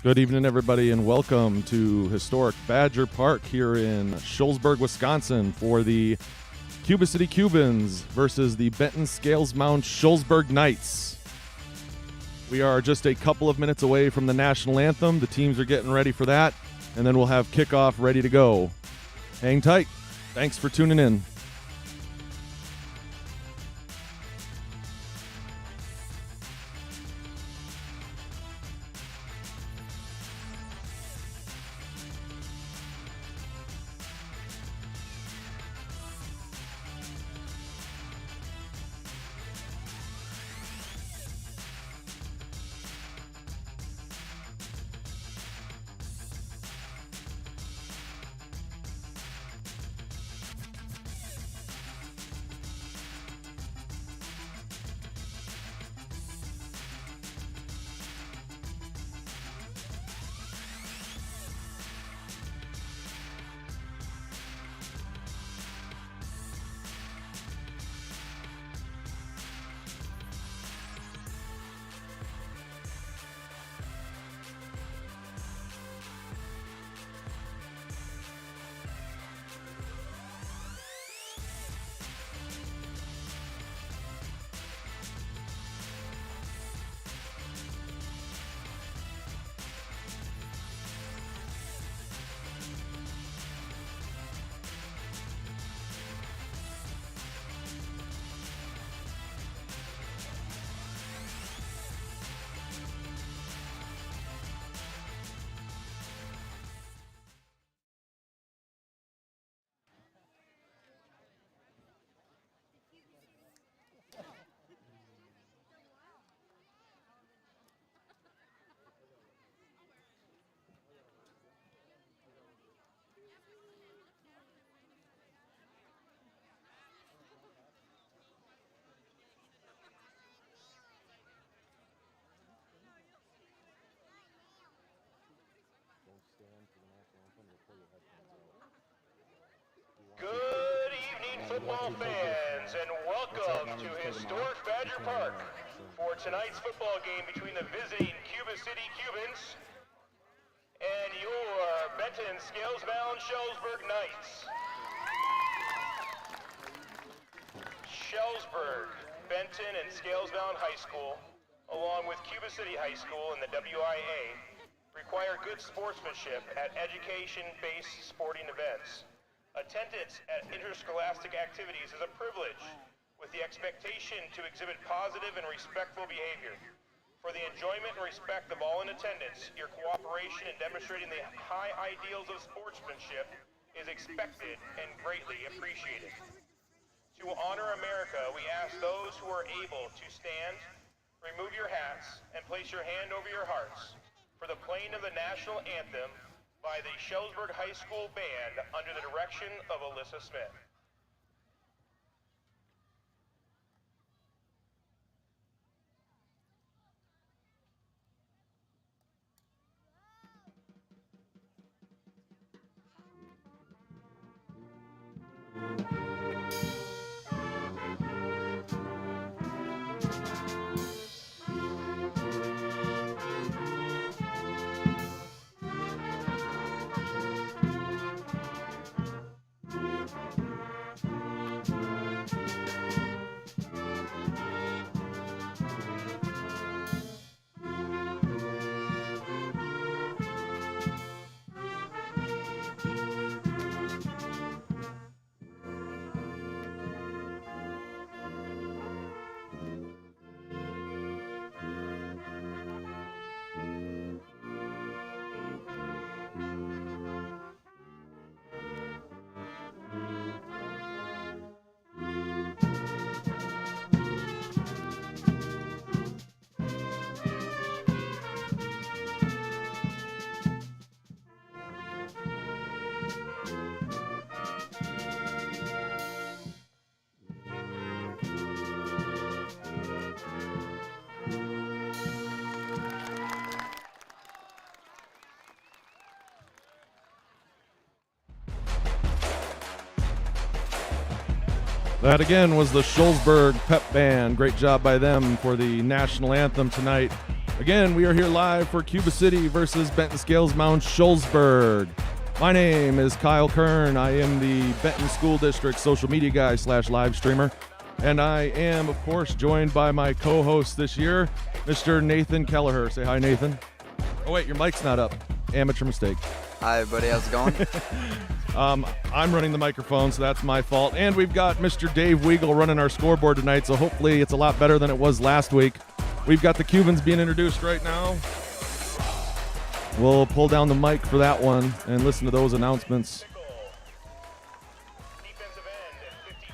Good evening, everybody, and welcome to historic Badger Park here in Shullsburg, Wisconsin for the Cuba City Cubans versus the Benton Mound Shullsburg Knights. We are just a couple of minutes away from the national anthem. The teams are getting ready for that, and then we'll have kickoff ready to go. Hang tight. Thanks for tuning in. Good evening, football fans, and welcome to historic Badger Park for tonight's football game between the visiting Cuba City Cubans and your Benton Mound Shullsburg Knights. Shullsburg, Benton, and Mound High School, along with Cuba City High School and the WIA, require good sportsmanship at education-based sporting events. Attendance at interscholastic activities is a privilege, with the expectation to exhibit positive and respectful behavior. For the enjoyment and respect of all in attendance, your cooperation in demonstrating the high ideals of sportsmanship is expected and greatly appreciated. To honor America, we ask those who are able to stand, remove your hats, and place your hand over your hearts for the playing of the national anthem by the Shullsburg High School Band under the direction of Alyssa Smith. That again was the Shullsburg Pep Band. Great job by them for the national anthem tonight Again, we are here live for Cuba City versus Benton Scales Mound Shullsburg. My name is Kyle Kern. I am the Benton School District social media guy / live streamer. And I am, of course, joined by my co-host this year, Mr. Nathan Kelleher. Say hi, Nathan. Oh, wait, your mic's not up. Amateur mistake. Hi, everybody. How's it going? I'm running the microphone, so that's my fault. And we've got Mr. Dave Weigel running our scoreboard tonight, so hopefully it's a lot better than it was last week. We've got the Cubans being introduced right now. We'll pull down the mic for that one and listen to those announcements. Defensive end at 52,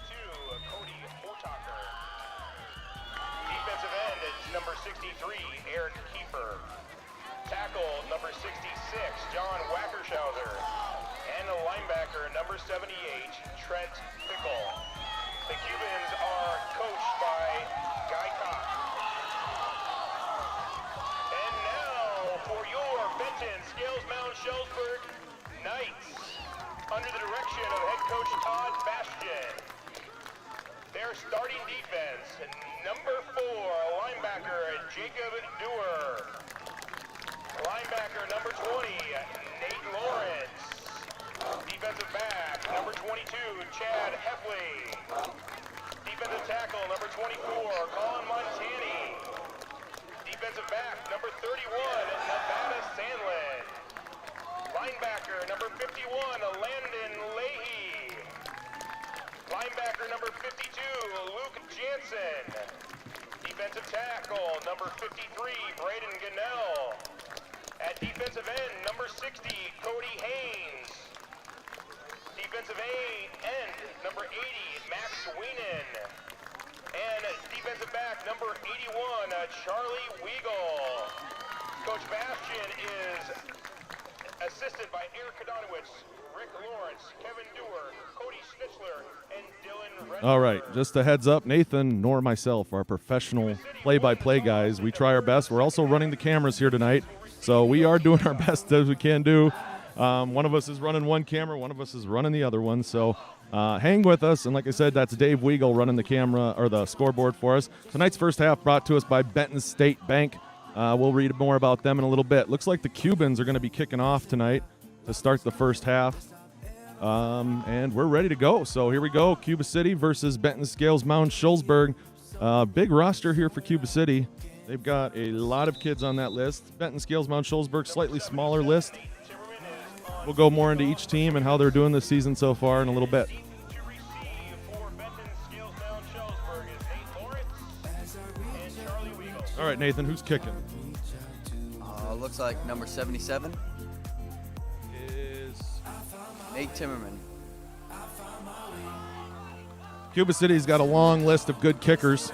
Cody Hotaker. Defensive end is number 63, Eric Kiefer. Tackle number 66, John Wackershauser. And a linebacker number 78, Trent Pickle. The Cubans are coached by Guy Cox. And now for your Benton Scales Mound Shullsburg Knights, under the direction of head coach Todd Bastian. Their starting defense, number 4, linebacker Jacob Dewar. Linebacker number 20, Nate Lawrence. Defensive back, number 22, Chad Heffley. Defensive tackle, number 24, Colin Montani. Defensive back, number 31, Nevada Sandlin. Linebacker, number 51, Landon Leahy. Linebacker, number 52, Luke Jansen. Defensive tackle, number 53, Braden Gunnell. At defensive end, number 60, Cody Haynes. Defensive end, number 80, Max Weenan. And defensive back, number 81, Charlie Weigel. Coach Bastian is assisted by Eric Kadonowitz, Rick Lawrence, Kevin Dewar, Cody Schnitzler, and Dylan Redford. All right, just a heads up, Nathan nor myself are professional play-by-play guys. We try our best. We're also running the cameras here tonight, so we are doing our best as we can do. One of us is running one camera, one of us is running the other one, so hang with us. And like I said, that's Dave Weigel running the camera or the scoreboard for us. Tonight's first half brought to us by Benton State Bank. We'll read more about them in a little bit. Looks like the Cubans are going to be kicking off tonight to start the first half. And we're ready to go. So here we go. Cuba City versus Benton Scales Mound Shullsburg. Big roster here for Cuba City. They've got a lot of kids on that list. Benton Scales Mound Shullsburg, slightly smaller list. We'll go more into each team and how they're doing this season so far in a little bit. All right, Nathan, who's kicking? Looks like number 77 Is Nate Timmerman. Cuba City's got a long list of good kickers.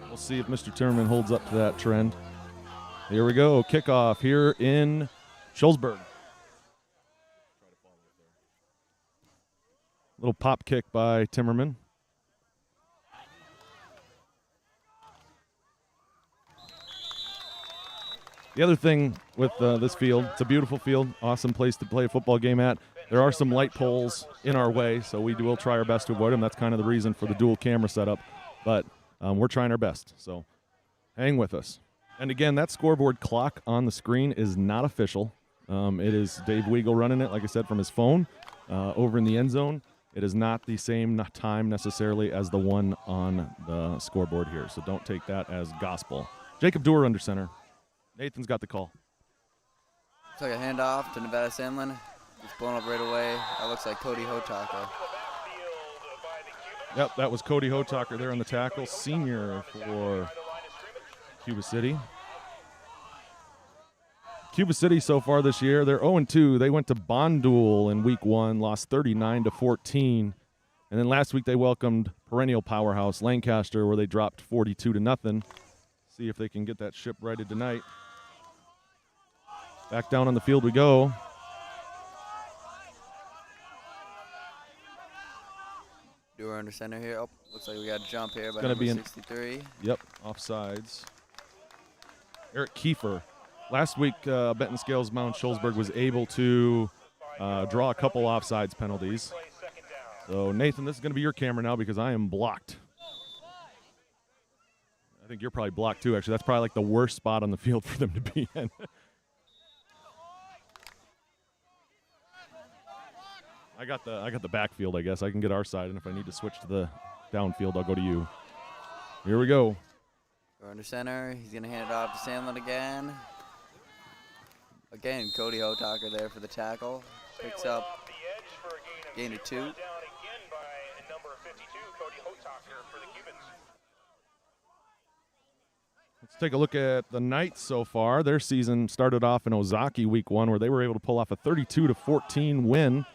We'll see if Mr. Timmerman holds up to that trend. Here we go, kickoff here in Shullsburg. Little pop kick by Timmerman. The other thing with this field, it's a beautiful field, awesome place to play a football game at. There are some light poles in our way, so we will try our best to avoid them. That's kind of the reason for the dual camera setup, but we're trying our best, so hang with us. And again, that scoreboard clock on the screen is not official. It is Dave Weigel running it, like I said, from his phone over in the end zone. It is not the same time necessarily as the one on the scoreboard here, so don't take that as gospel. Jacob Dewar under center. Nathan's got the call. Looks like a handoff to Nevada Sandlin. It's blown up right away. That looks like Cody Hotaker. Yep, that was Cody Hotaker there on the tackle, senior for Cuba City. Cuba City so far this year, they're 0-2. They went to Bondul in week 1, lost 39-14. And then last week they welcomed perennial powerhouse Lancaster, where they dropped 42-0. See if they can get that ship righted tonight. Back down on the field we go. Dewar under center here. Oh, looks like we got a jump here by Gonna number be 63. Yep, offsides. Eric Kiefer. Last week, Benton Scales Mound Shullsburg was able to draw a couple offsides penalties. So, Nathan, this is going to be your camera now because I am blocked. I think you're probably blocked too, actually. That's probably like the worst spot on the field for them to be in. I got the backfield, I guess. I can get our side, and if I need to switch to the downfield, I'll go to you. Here we go. We're under center. He's going to hand it off to Sandlin again. Again, Cody Hotaker there for the tackle. Picks up gain of 2. Down again by number 52, Cody Hotaker for the Cubans. Let's take a look at the Knights so far. Their season started off in Ozaki week 1, where they were able to pull off a 32-14 win.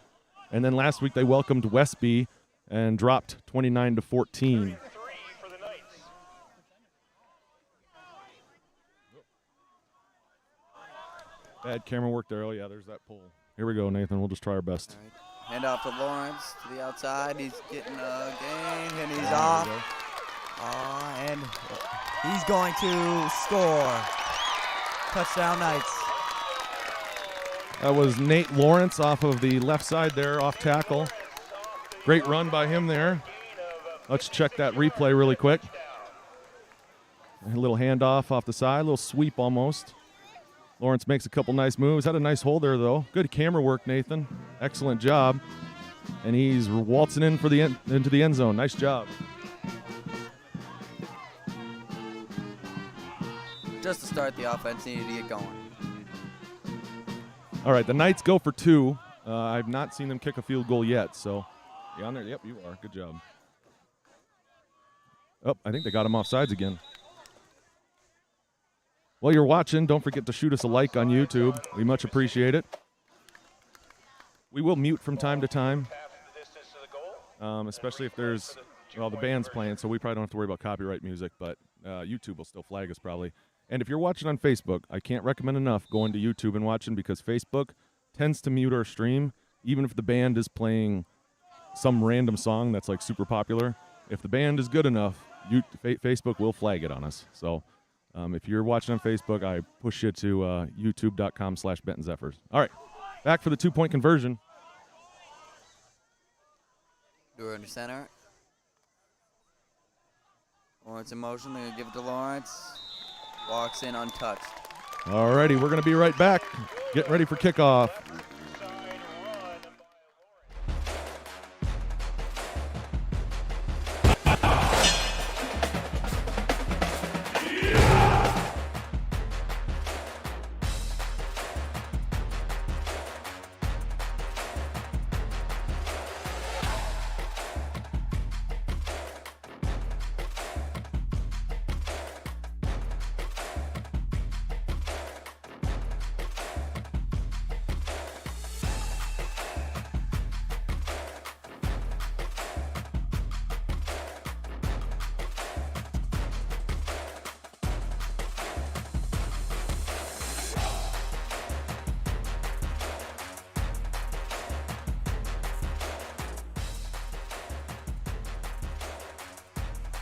And then last week they welcomed Westby and dropped 29-14. For the Knights. Bad camera work there. Oh, yeah, there's that pull. Here we go, Nathan. We'll just try our best. All right. Hand off to Lawrence to the outside. He's getting a gain, and he's off. And he's going to score. Touchdown, Knights. That was Nate Lawrence off of the left side there, off tackle. Great run by him there. Let's check that replay really quick. A little handoff off the side, a little sweep almost. Lawrence makes a couple nice moves. Had a nice hold there, though. Good camera work, Nathan. Excellent job. And he's waltzing in for the into the end zone. Nice job. Just to start the offense, needed to get going. All right, the Knights go for 2. I've not seen them kick a field goal yet, so you on there? Yep, you are. Good job. Oh, I think they got him off sides again. While you're watching, don't forget to shoot us a like on YouTube. We much appreciate it. We will mute from time to time, especially if there's, well, the band's playing, so we probably don't have to worry about copyright music, but YouTube will still flag us probably. And if you're watching on Facebook, I can't recommend enough going to YouTube and watching, because Facebook tends to mute our stream, even if the band is playing some random song that's like super popular. If the band is good enough, Facebook will flag it on us. So if you're watching on Facebook, I push you to youtube.com/Benton Zephyrs. All right, back for the 2-point conversion. We're under center. Lawrence in motion. They're going to give it to Lawrence. Walks in untouched. All righty, we're going to be right back. Getting ready for kickoff. Side run by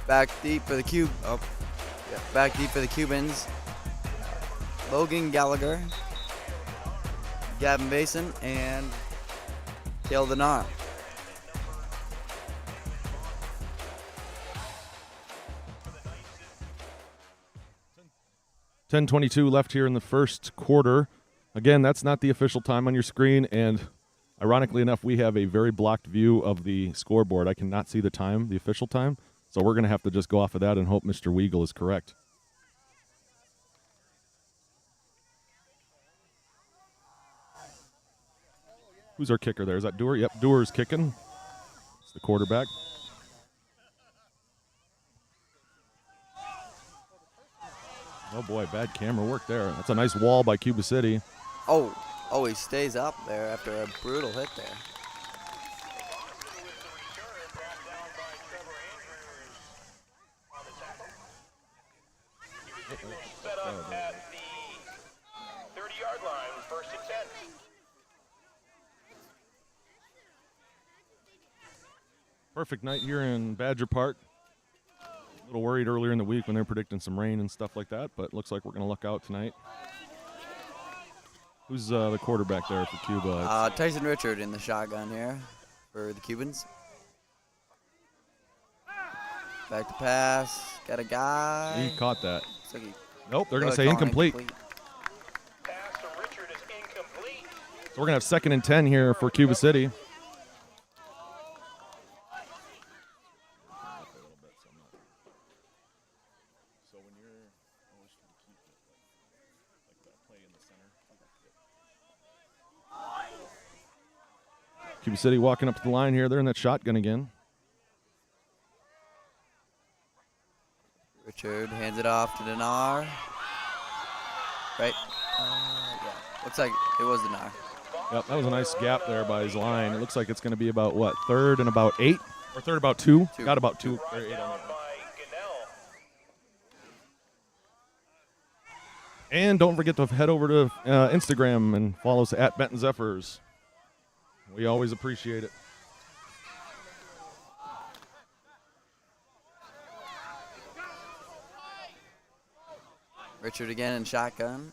Back deep for the back deep for the Cubans. Logan Gallagher, Gavin Basin, and Cale Denar. .10:22 left here in the first quarter. Again, that's not the official time on your screen, and ironically enough, we have a very blocked view of the scoreboard. I cannot see the time, the official time, so we're going to have to just go off of that and hope Mr. Weigel is correct. Who's our kicker there? Is that Dewar? Yep, Dewar's kicking. It's the quarterback. Oh, boy, bad camera work there. That's a nice wall by Cuba City. Oh, he stays up there after a brutal hit there. set up at the 30-yard line, 1st and 10. Perfect night here in Badger Park. A little worried earlier in the week when they were predicting some rain and stuff like that, but looks like we're going to luck out tonight. Who's the quarterback there for Cuba? Tyson Richard in the shotgun here for the Cubans. Back to pass. Got a guy. He caught that. Looks like he Nope, they're going to really say calling incomplete. Pass to Richard is incomplete. So we're going to have 2nd and 10 here for Cuba City. Cuba City walking up to the line here. They're in that shotgun again. Richard hands it off to Dinar. Right? Yeah. Looks like it was Dinar. Yep, that was a nice gap there by his line. It looks like it's going to be about, what, 3rd and about 8? Or 3rd about 2? Got about 2 or 8 on that. And don't forget to head over to Instagram and follow us at Benton Zephyrs. We always appreciate it. Richard again in shotgun.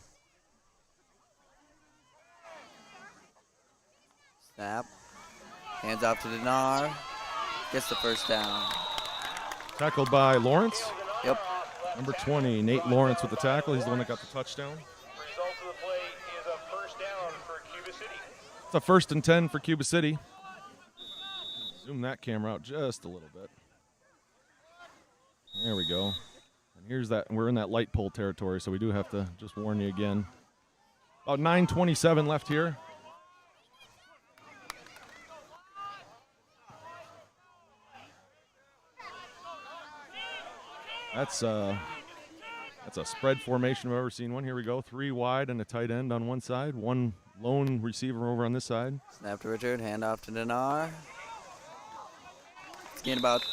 Snap. Hands off to Dinar. Gets the first down. Tackled by Lawrence. Yep. Number 20, Nate Lawrence with the tackle. He's the one that got the touchdown. Result of the play is a first down for Cuba City. It's a 1st and 10 for Cuba City. Zoom that camera out just a little bit. There we go. And here's that. We're in that light pole territory, so we do have to just warn you again. About 9:27 left here. That's a spread formation I've ever seen one. Here we go. 3 wide and a tight end on one side. 1 lone receiver over on this side. Snap to Richard. Hand off to Dinar. It's getting about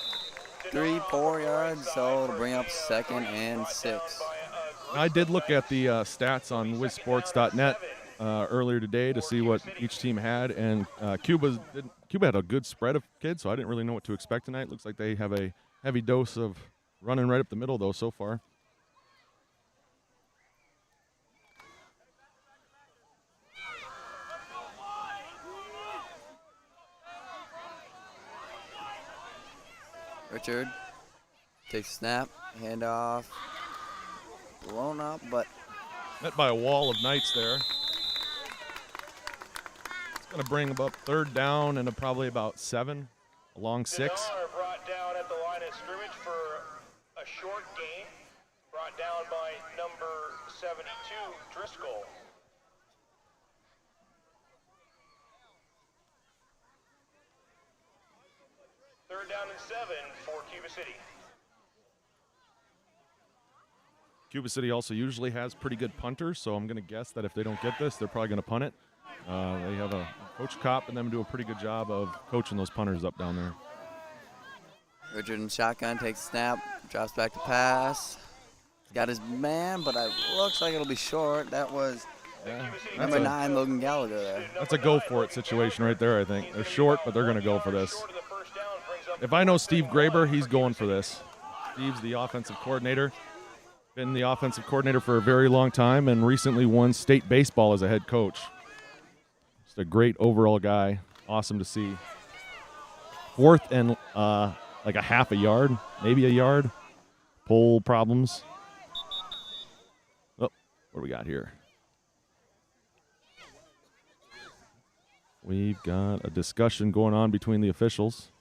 3-4 yards, so it'll bring up 2nd and 6. I did look at the stats on wizsports.net earlier today to see what each team had, and Cuba had a good spread of kids, so I didn't really know what to expect tonight. Looks like they have a heavy dose of running right up the middle, though, so far. Richard takes a snap, handoff, blown up, but Met by a wall of Knights there. It's going to bring about 3rd down and probably about 7, along 6. Dinar brought down at the line of scrimmage for a short gain. Brought down by number 72, Driscoll. Third down and 7 for Cuba City. Cuba City also usually has pretty good punters, so I'm going to guess that if they don't get this, they're probably going to punt it. They have a Coach Kopp and them do a pretty good job of coaching those punters up down there. Richard in shotgun takes a snap, drops back to pass. Got his man, but it looks like it'll be short. That was number 9, Logan Gallagher there. That's a go-for-it situation right there, I think. They're short, but they're going to go for this. If I know Steve Graber, he's going for this. Steve's the offensive coordinator. Been the offensive coordinator for a very long time and recently won state baseball as a head coach. Just a great overall guy. Awesome to see. 4th and like a half a yard, maybe a yard. Pole problems. Oh, what do we got here? We've got a discussion going on between the officials.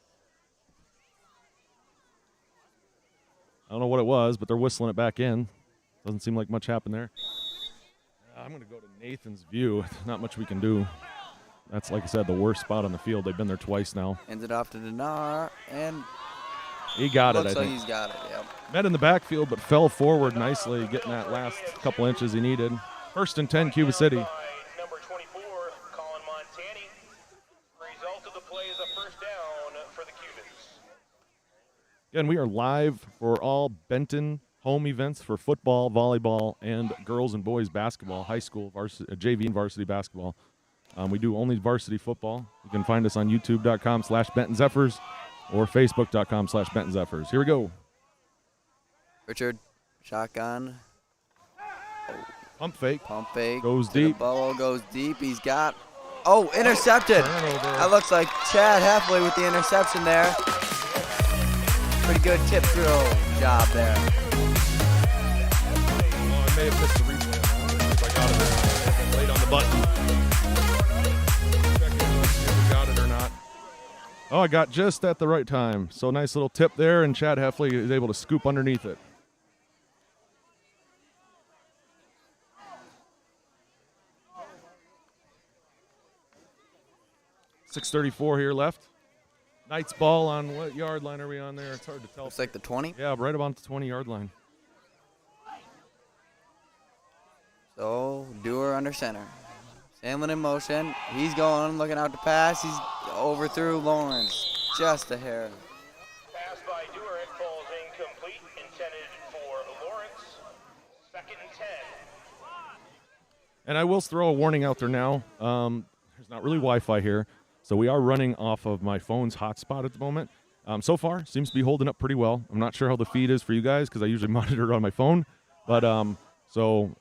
I don't know what it was, but they're whistling it back in. Doesn't seem like much happened there. I'm going to go to Nathan's view. Not much we can do. That's, like I said, the worst spot on the field. They've been there twice now. Hands it off to Dinar, and he got it, I looks like think. he's got it, yep. Met in the backfield, but fell forward nicely, getting that last couple inches he needed. 1st and 10, Cuba City. Number 24, Colin Montani. Result of the play is a first down for the Cubans. Again, we are live for all Benton home events for football, volleyball, and girls and boys basketball, high school, varsity, JV, and varsity basketball. We do only varsity football. You can find us on youtube.com/Benton Zephyrs or facebook.com/Benton Zephyrs. Here we go. Richard, shotgun. Pump fake. Pump fake. Goes to the deep. bubble, goes deep. He's got. Oh, intercepted. Turnover. That looks like Chad Heffley with the interception there. Pretty good tip throw job there. Oh, I may have missed the replay on that. If I got it or not. Late on the button. Check it, see if we got it or not. Oh, I got just at the right time. So nice little tip there, and Chad Heffley is able to scoop underneath it. 6:34 here left. Knights ball on what yard line are we on there? It's hard to tell. Looks like the 20. Yeah, right about the 20-yard line. So, Dewar under center. Sandlin in motion. He's going, looking out to pass. He's overthrew Lawrence. Just a hair. Pass by Dewar, it falls incomplete, intended for Lawrence. 2nd and 10. And I will throw a warning out there now. There's not really Wi-Fi here, so we are running off of my phone's hotspot at the moment. So far, seems to be holding up pretty well. I'm not sure how the feed is for you guys because I usually monitor it on my phone. But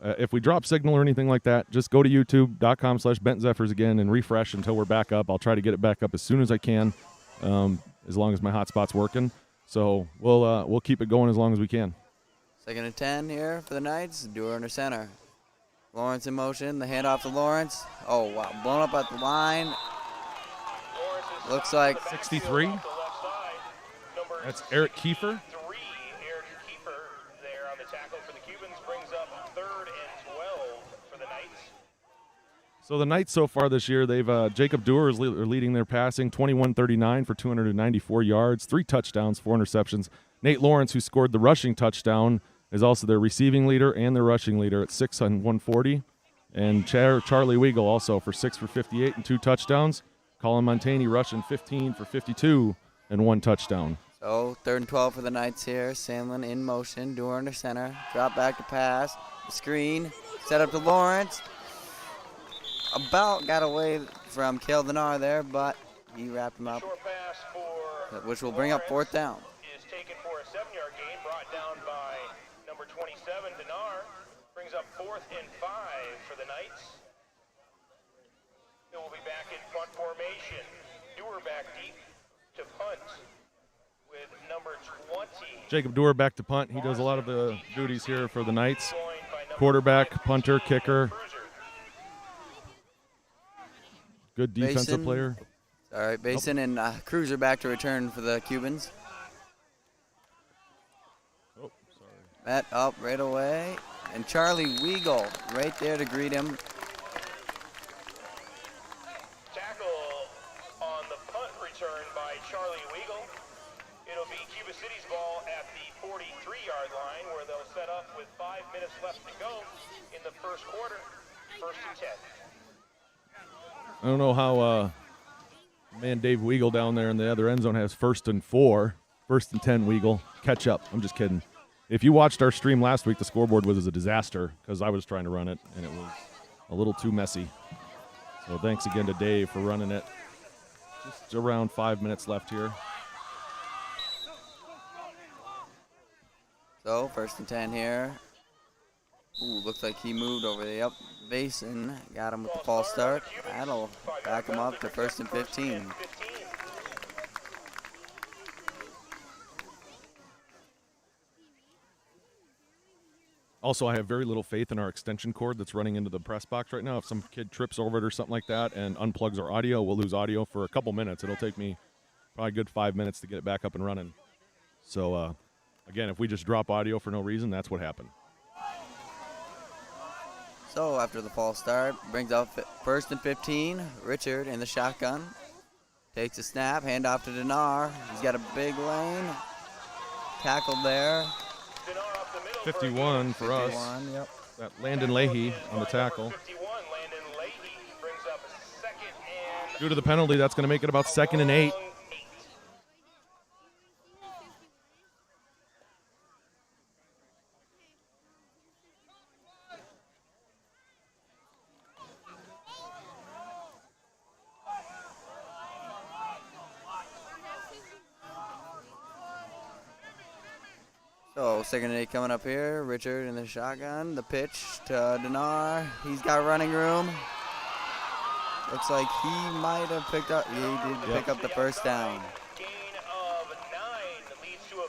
if we drop signal or anything like that, just go to youtube.com/BentonZephyrs again and refresh until we're back up. I'll try to get it back up as soon as I can, as long as my hotspot's working. So we'll keep it going as long as we can. 2nd and 10 here for the Knights. Dewar under center. Lawrence in motion. The handoff to Lawrence. Oh, wow. Blown up at the line. Looks like 63. That's Eric Kiefer. Eric Kiefer there on the tackle for the Cubans brings up 3rd and 12 for the Knights. So the Knights so far this year, they've Jacob Dewar is leading their passing, 21-39 for 294 yards, 3 touchdowns, 4 interceptions. Nate Lawrence, who scored the rushing touchdown, is also their receiving leader and their rushing leader at 6 on 140. And Charlie Weigel also for 6 for 58 and 2 touchdowns. Colin Montani rushing 15 for 52 and 1 touchdown. So 3rd and 12 for the Knights here. Sandlin in motion. Dewar under center. Drop back to pass. Screen. Set up to Lawrence. About got away from Cale Denar there, but he wrapped him up, Short pass for which will bring up 4th down. is taken for a 7-yard gain, brought down by number 27, Denar. Brings up 4th and 5 for the Knights. It will be back in punt formation. Dewar back deep to punt with number 20. Jacob Dewar back to punt. He does a lot of the duties here for the Knights. Joined by number Quarterback, 19, punter, kicker. Cruiser. Good defensive Basin. player. All right, Basin and Cruiser back to return for the Cubans. Oh, sorry. Met up right away. And Charlie Weigel right there to greet him. Tackle on the punt return by Charlie Weigel. It'll be Cuba City's ball at the 43-yard line where they'll set up with 5 minutes left to go in the first quarter. 1st and 10. I don't know how man Dave Weigel down there in the other end zone has 1st and 4. 1st and 10 Weigel. Catch up. I'm just kidding. If you watched our stream last week, the scoreboard was a disaster because I was trying to run it, and it was a little too messy. So thanks again to Dave for running it. Just around 5 minutes left here. So 1st and 10 here. Ooh, looks like he moved over the up Basin. Got him with the false start. That'll back him up to 1st and 15. Also, I have very little faith in our extension cord that's running into the press box right now. If some kid trips over it or something like that and unplugs our audio, we'll lose audio for a couple minutes. It'll take me probably a good 5 minutes to get it back up and running. So, again, if we just drop audio for no reason, that's what happened. So after the false start, brings up 1st and 15. Richard in the shotgun. Takes a snap, handoff to Denar. He's got a big lane. Tackled there. 51 for us. 51, yep. That Landon Leahy on the tackle. 51, Landon Leahy brings up 2nd and Due to the penalty, that's going to make it about 2nd and 8. So 2nd and 8 coming up here. Richard in the shotgun. The pitch to Denar. He's got running room. Looks like he might have picked up. He did pick up the 1st down. gain of 9 leads to a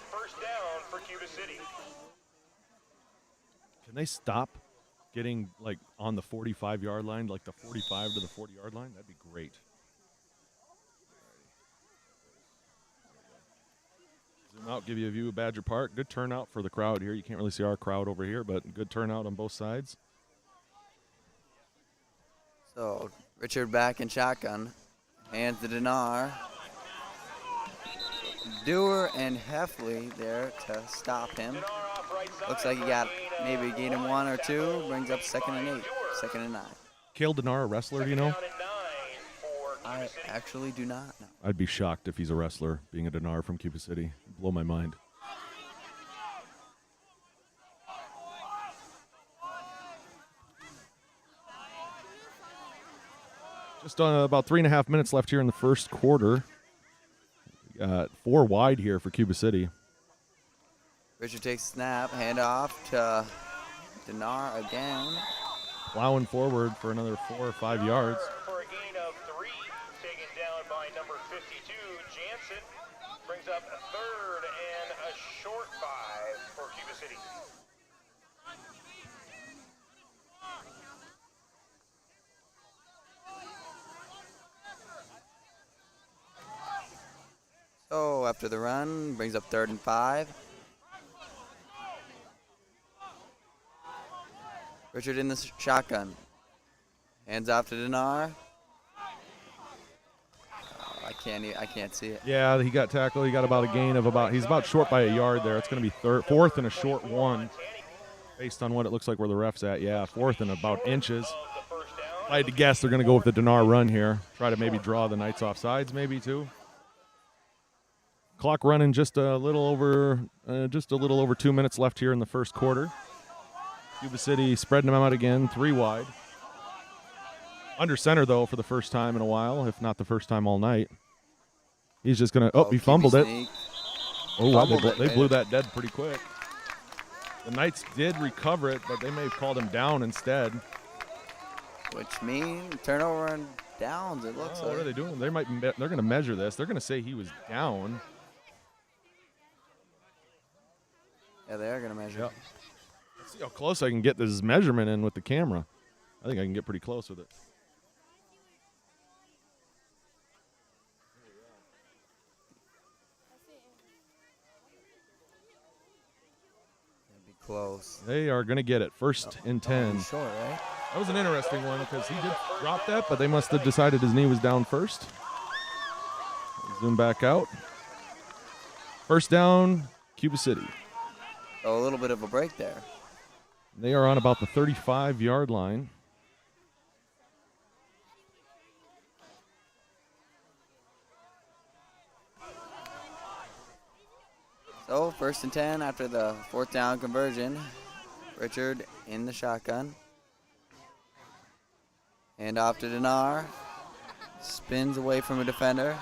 Cuba City. Can they stop getting like on the 45-yard line, like the 45 to the 40-yard line? That'd be great. Zoom out, give you a view of Badger Park. Good turnout for the crowd here. You can't really see our crowd over here, but good turnout on both sides. So Richard back in shotgun. Hands to Dinar. Dewar and Heffley there to stop him. Looks like he got maybe gain him 1 or 2. Brings up 2nd and 8. 2nd and 9. Cale Dinar, a wrestler, do you know? I actually do not know. I'd be shocked if he's a wrestler, being a Dinar from Cuba City. It'd blow my mind. Just about 3.5 minutes left here in the first quarter. We got 4 wide here for Cuba City. Richard takes a snap, hand off to Dinar again. Plowing forward for another 4 or 5 yards. For a gain of 3, taken down by number 52, Jansen. Brings up a 3rd and a short 5 for Cuba City. So after the run, brings up 3rd and 5. Richard in the shotgun. Hands off to Dinar. Oh, I can't see it. Yeah, he got tackled. He got about a gain of he's about short by a yard there. It's going to be 4th and a short 1 based on what it looks like where the ref's at. Yeah, 4th and about inches. If I had to guess, they're going to go with the Dinar run here. Try to maybe draw the Knights off sides maybe too. Clock running just a little over 2 minutes left here in the first quarter. Cuba City spreading them out again, 3 wide. Under center, though, for the first time in a while, if not the first time all night. He's just going to – he fumbled it. Oh, wow, they blew that dead pretty quick. The Knights did recover it, but they may have called him down instead. Which means turnover and downs, it looks like. What are they doing? They're going to measure this. They're going to say he was down. Yeah, they are going to measure. Yep. Let's see how close I can get this measurement in with the camera. I think I can get pretty close with it. It'll be close. They are going to get it. First and 10. Short, right? That was an interesting one because he did drop that, but they must have decided his knee was down first. Zoom back out. First down, Cuba City. Oh, a little bit of a break there. They are on about the 35-yard line. So, 1st and 10 after the 4th down conversion. Richard in the shotgun. Hand off to Dinar. Spins away from a defender.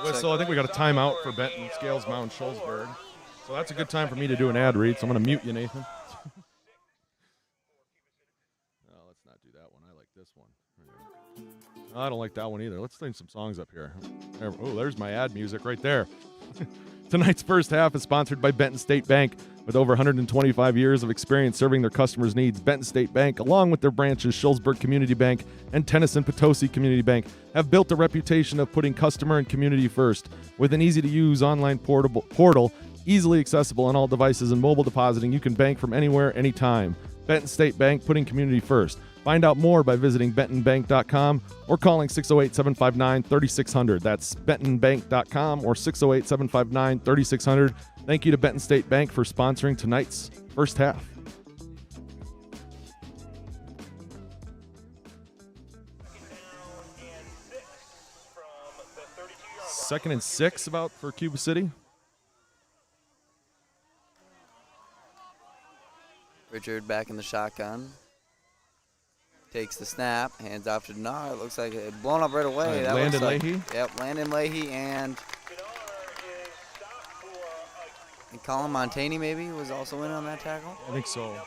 Whistle. I think we got a timeout for Benton, Scales, Mound, Shullsburg. So that's a good time for me to do an ad read, so I'm going to mute you, Nathan. No, let's not do that one. I like this one. No, I don't like that one either. Let's sing some songs up here. Oh, there's my ad music right there. Tonight's first half is sponsored by Benton State Bank. With over 125 years of experience serving their customers' needs, Benton State Bank, along with their branches Shullsburg Community Bank and Tennyson Potosi Community Bank, have built a reputation of putting customer and community first. With an easy-to-use online portal, easily accessible on all devices and mobile depositing, you can bank from anywhere, anytime. Benton State Bank, putting community first. Find out more by visiting bentonbank.com or calling 608-759-3600. That's bentonbank.com or 608-759-3600. Thank you to Benton State Bank for sponsoring tonight's first half. Second and 6 about for Cuba City. Richard back in the shotgun. Takes the snap, hands off to Dinar. It looks like it blown up right away. That Landon looks like, Leahy? Yep, Landon Leahy and Colin Montani maybe was also in on that tackle. I think so. A loss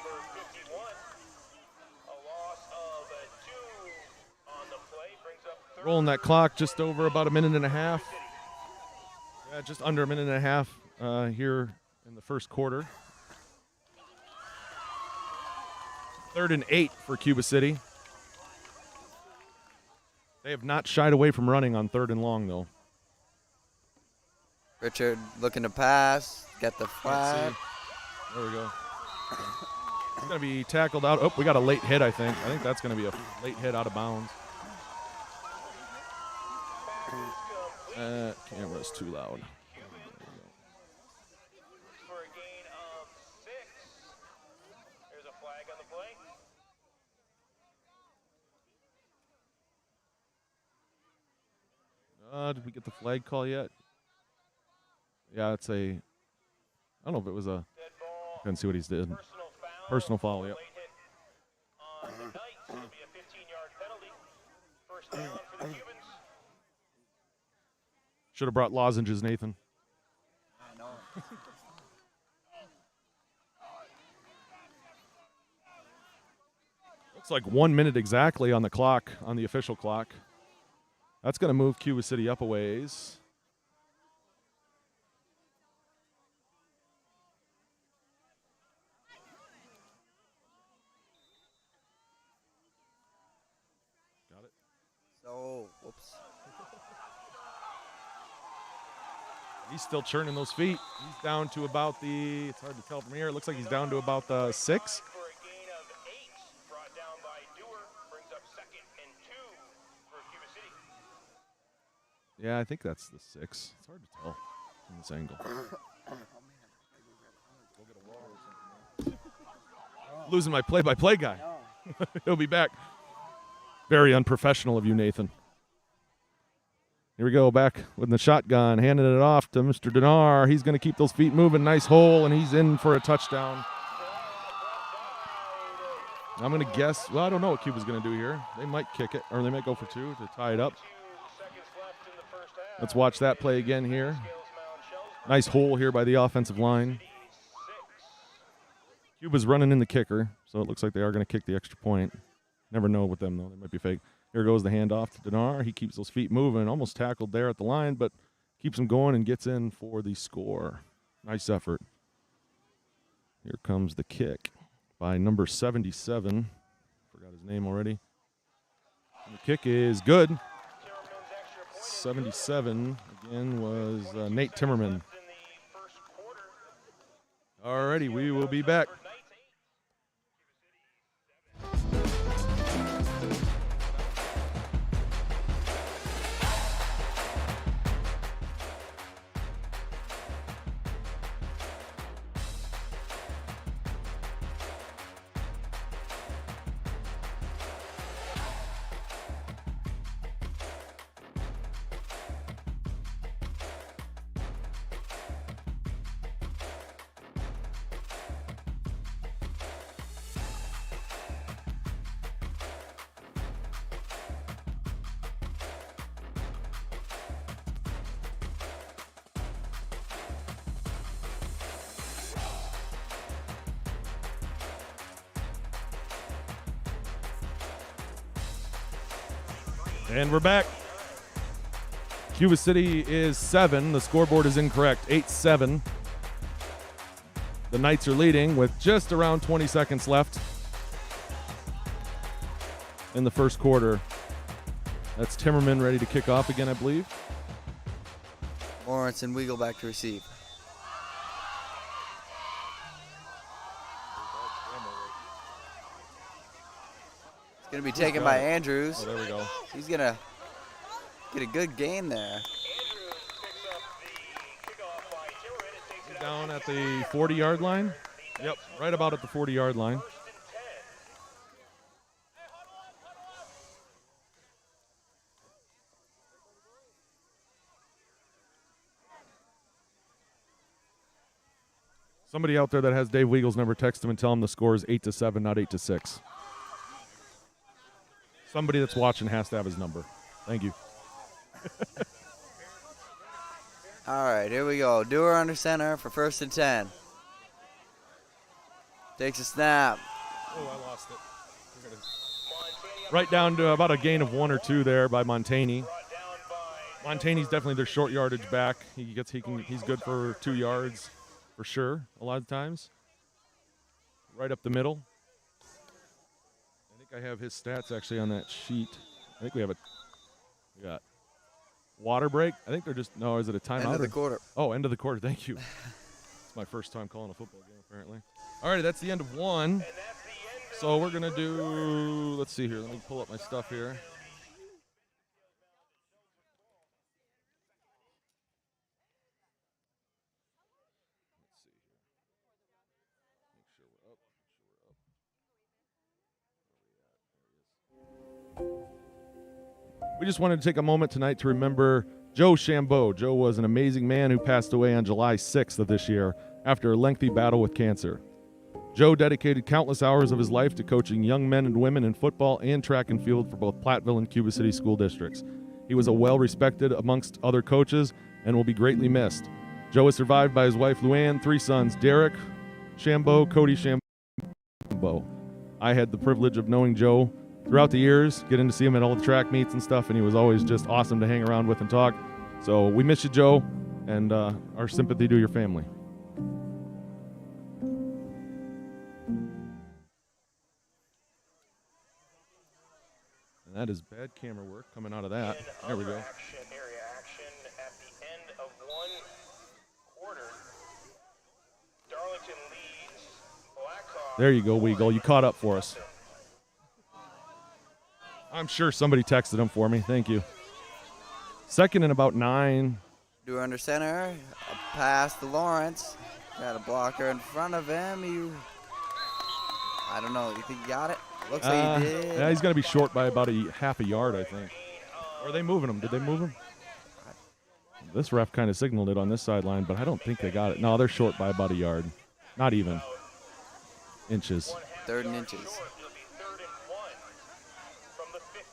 of 2 on the play brings up 3rd Rolling that clock just over about a minute and a half. Yeah, just under a minute and a half here in the first quarter. 3rd and 8 for Cuba City. They have not shied away from running on 3rd and long, though. Richard looking to pass. Get the flat. There we go. He's going to be tackled out. Oh, we got a late hit, I think. I think that's going to be a late hit out of bounds. Camera's too loud. For a gain of 6. There's a flag on the play. Did we get the flag call yet? Yeah, it's a. I don't know if it was a. I couldn't see what he's did. Personal foul, yep. On the Knights, it'll be a 15-yard penalty. First down for the Cubans. Should have brought lozenges, Nathan. I know. Looks like 1 minute exactly on the clock, on the official clock. That's going to move Cuba City up a ways. Got it. So, whoops. He's still churning those feet. He's down to about the, it's hard to tell from here, it looks like he's down to about the 6. For a gain of 8, brought down by Dewar, brings up 2nd and 2 for Cuba City. Yeah, I think that's the 6. It's hard to tell from this angle. Losing my play-by-play guy. He'll be back. Very unprofessional of you, Nathan. Here we go, back with the shotgun, handing it off to Mr. Dinar. He's going to keep those feet moving. Nice hole, and he's in for a touchdown. I'm going to guess, well, I don't know what Cuba's going to do here. They might kick it, or they might go for 2 to tie it up. Let's watch that play again here. Nice hole here by the offensive line. Cuba's running in the kicker, so it looks like they are going to kick the extra point. Never know with them, though. They might be fake. Here goes the handoff to Dinar. He keeps those feet moving. Almost tackled there at the line, but keeps them going and gets in for the score. Nice effort. Here comes the kick by number 77. Forgot his name already. And the kick is good. 77, again, was Nate Timmerman. Alrighty, we will be back. And we're back. Cuba City is 7. The scoreboard is incorrect. 8-7. The Knights are leading with just around 20 seconds left in the first quarter. That's Timmerman ready to kick off again, I believe. Lawrence and Weagle back to receive. It's going to be taken by Andrews. Oh, there we go. He's going to get a good gain there. He's down at the 40-yard line. Yep, right about at the 40-yard line. Somebody out there that has Dave Weagle's number, text him and tell him the score is 8-7, not 8-6. Somebody that's watching has to have his number. Thank you. All right, here we go. Dewar under center for 1st and 10. Takes a snap. Oh, I lost it. Right down to about a gain of 1 or 2 there by Montaigne. Montaigney's definitely their short yardage back. He's good for 2 yards for sure a lot of times. Right up the middle. I think I have his stats actually on that sheet. I think we got water break. I think they're just, no, is it a timeout? End of the quarter. Oh, end of the quarter. Thank you. It's my first time calling a football game, apparently. All right, that's the end of 1. So we're going to do, let's see here. Let me pull up my stuff here. We just wanted to take a moment tonight to remember Joe Chambeau. Joe was an amazing man who passed away on July 6th of this year after a lengthy battle with cancer. Joe dedicated countless hours of his life to coaching young men and women in football and track and field for both Platteville and Cuba City school districts. He was a well-respected amongst other coaches and will be greatly missed. Joe is survived by his wife Luann, 3 sons, Derek Chambeau, Cody Chambeau. I had the privilege of knowing Joe throughout the years, getting to see him at all the track meets and stuff, and he was always just awesome to hang around with and talk. So we miss you, Joe, and our sympathy to your family. And that is bad camera work coming out of that. There we go. Area action at the end of 1 quarter. Darlington leads Blackhawks. There you go, Weagle. You caught up for us. I'm sure somebody texted him for me. Thank you. Second and about 9. Dewar under center. A pass to Lawrence. Got a blocker in front of him. I don't know. You think he got it? Looks like he did. Yeah, he's going to be short by about half a yard, I think. Or are they moving him? Did they move him? This ref kind of signaled it on this sideline, but I don't think they got it. No, they're short by about a yard. Not even. Inches. 3rd and inches. It'll be 3rd and 1 from the 50.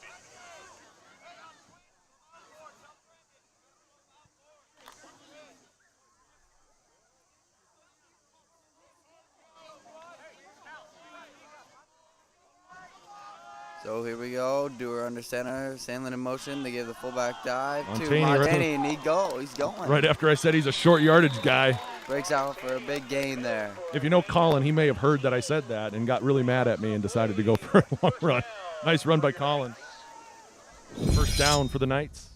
So here we go. Dewar under center. Sandlin in motion. They give the fullback dive to Montaigne, Montaigne, and he's going. Right after I said he's a short yardage guy. Breaks out for a big gain there. If you know Colin, he may have heard that I said that and got really mad at me and decided to go for a long run. Nice run by Colin. First down for the Knights.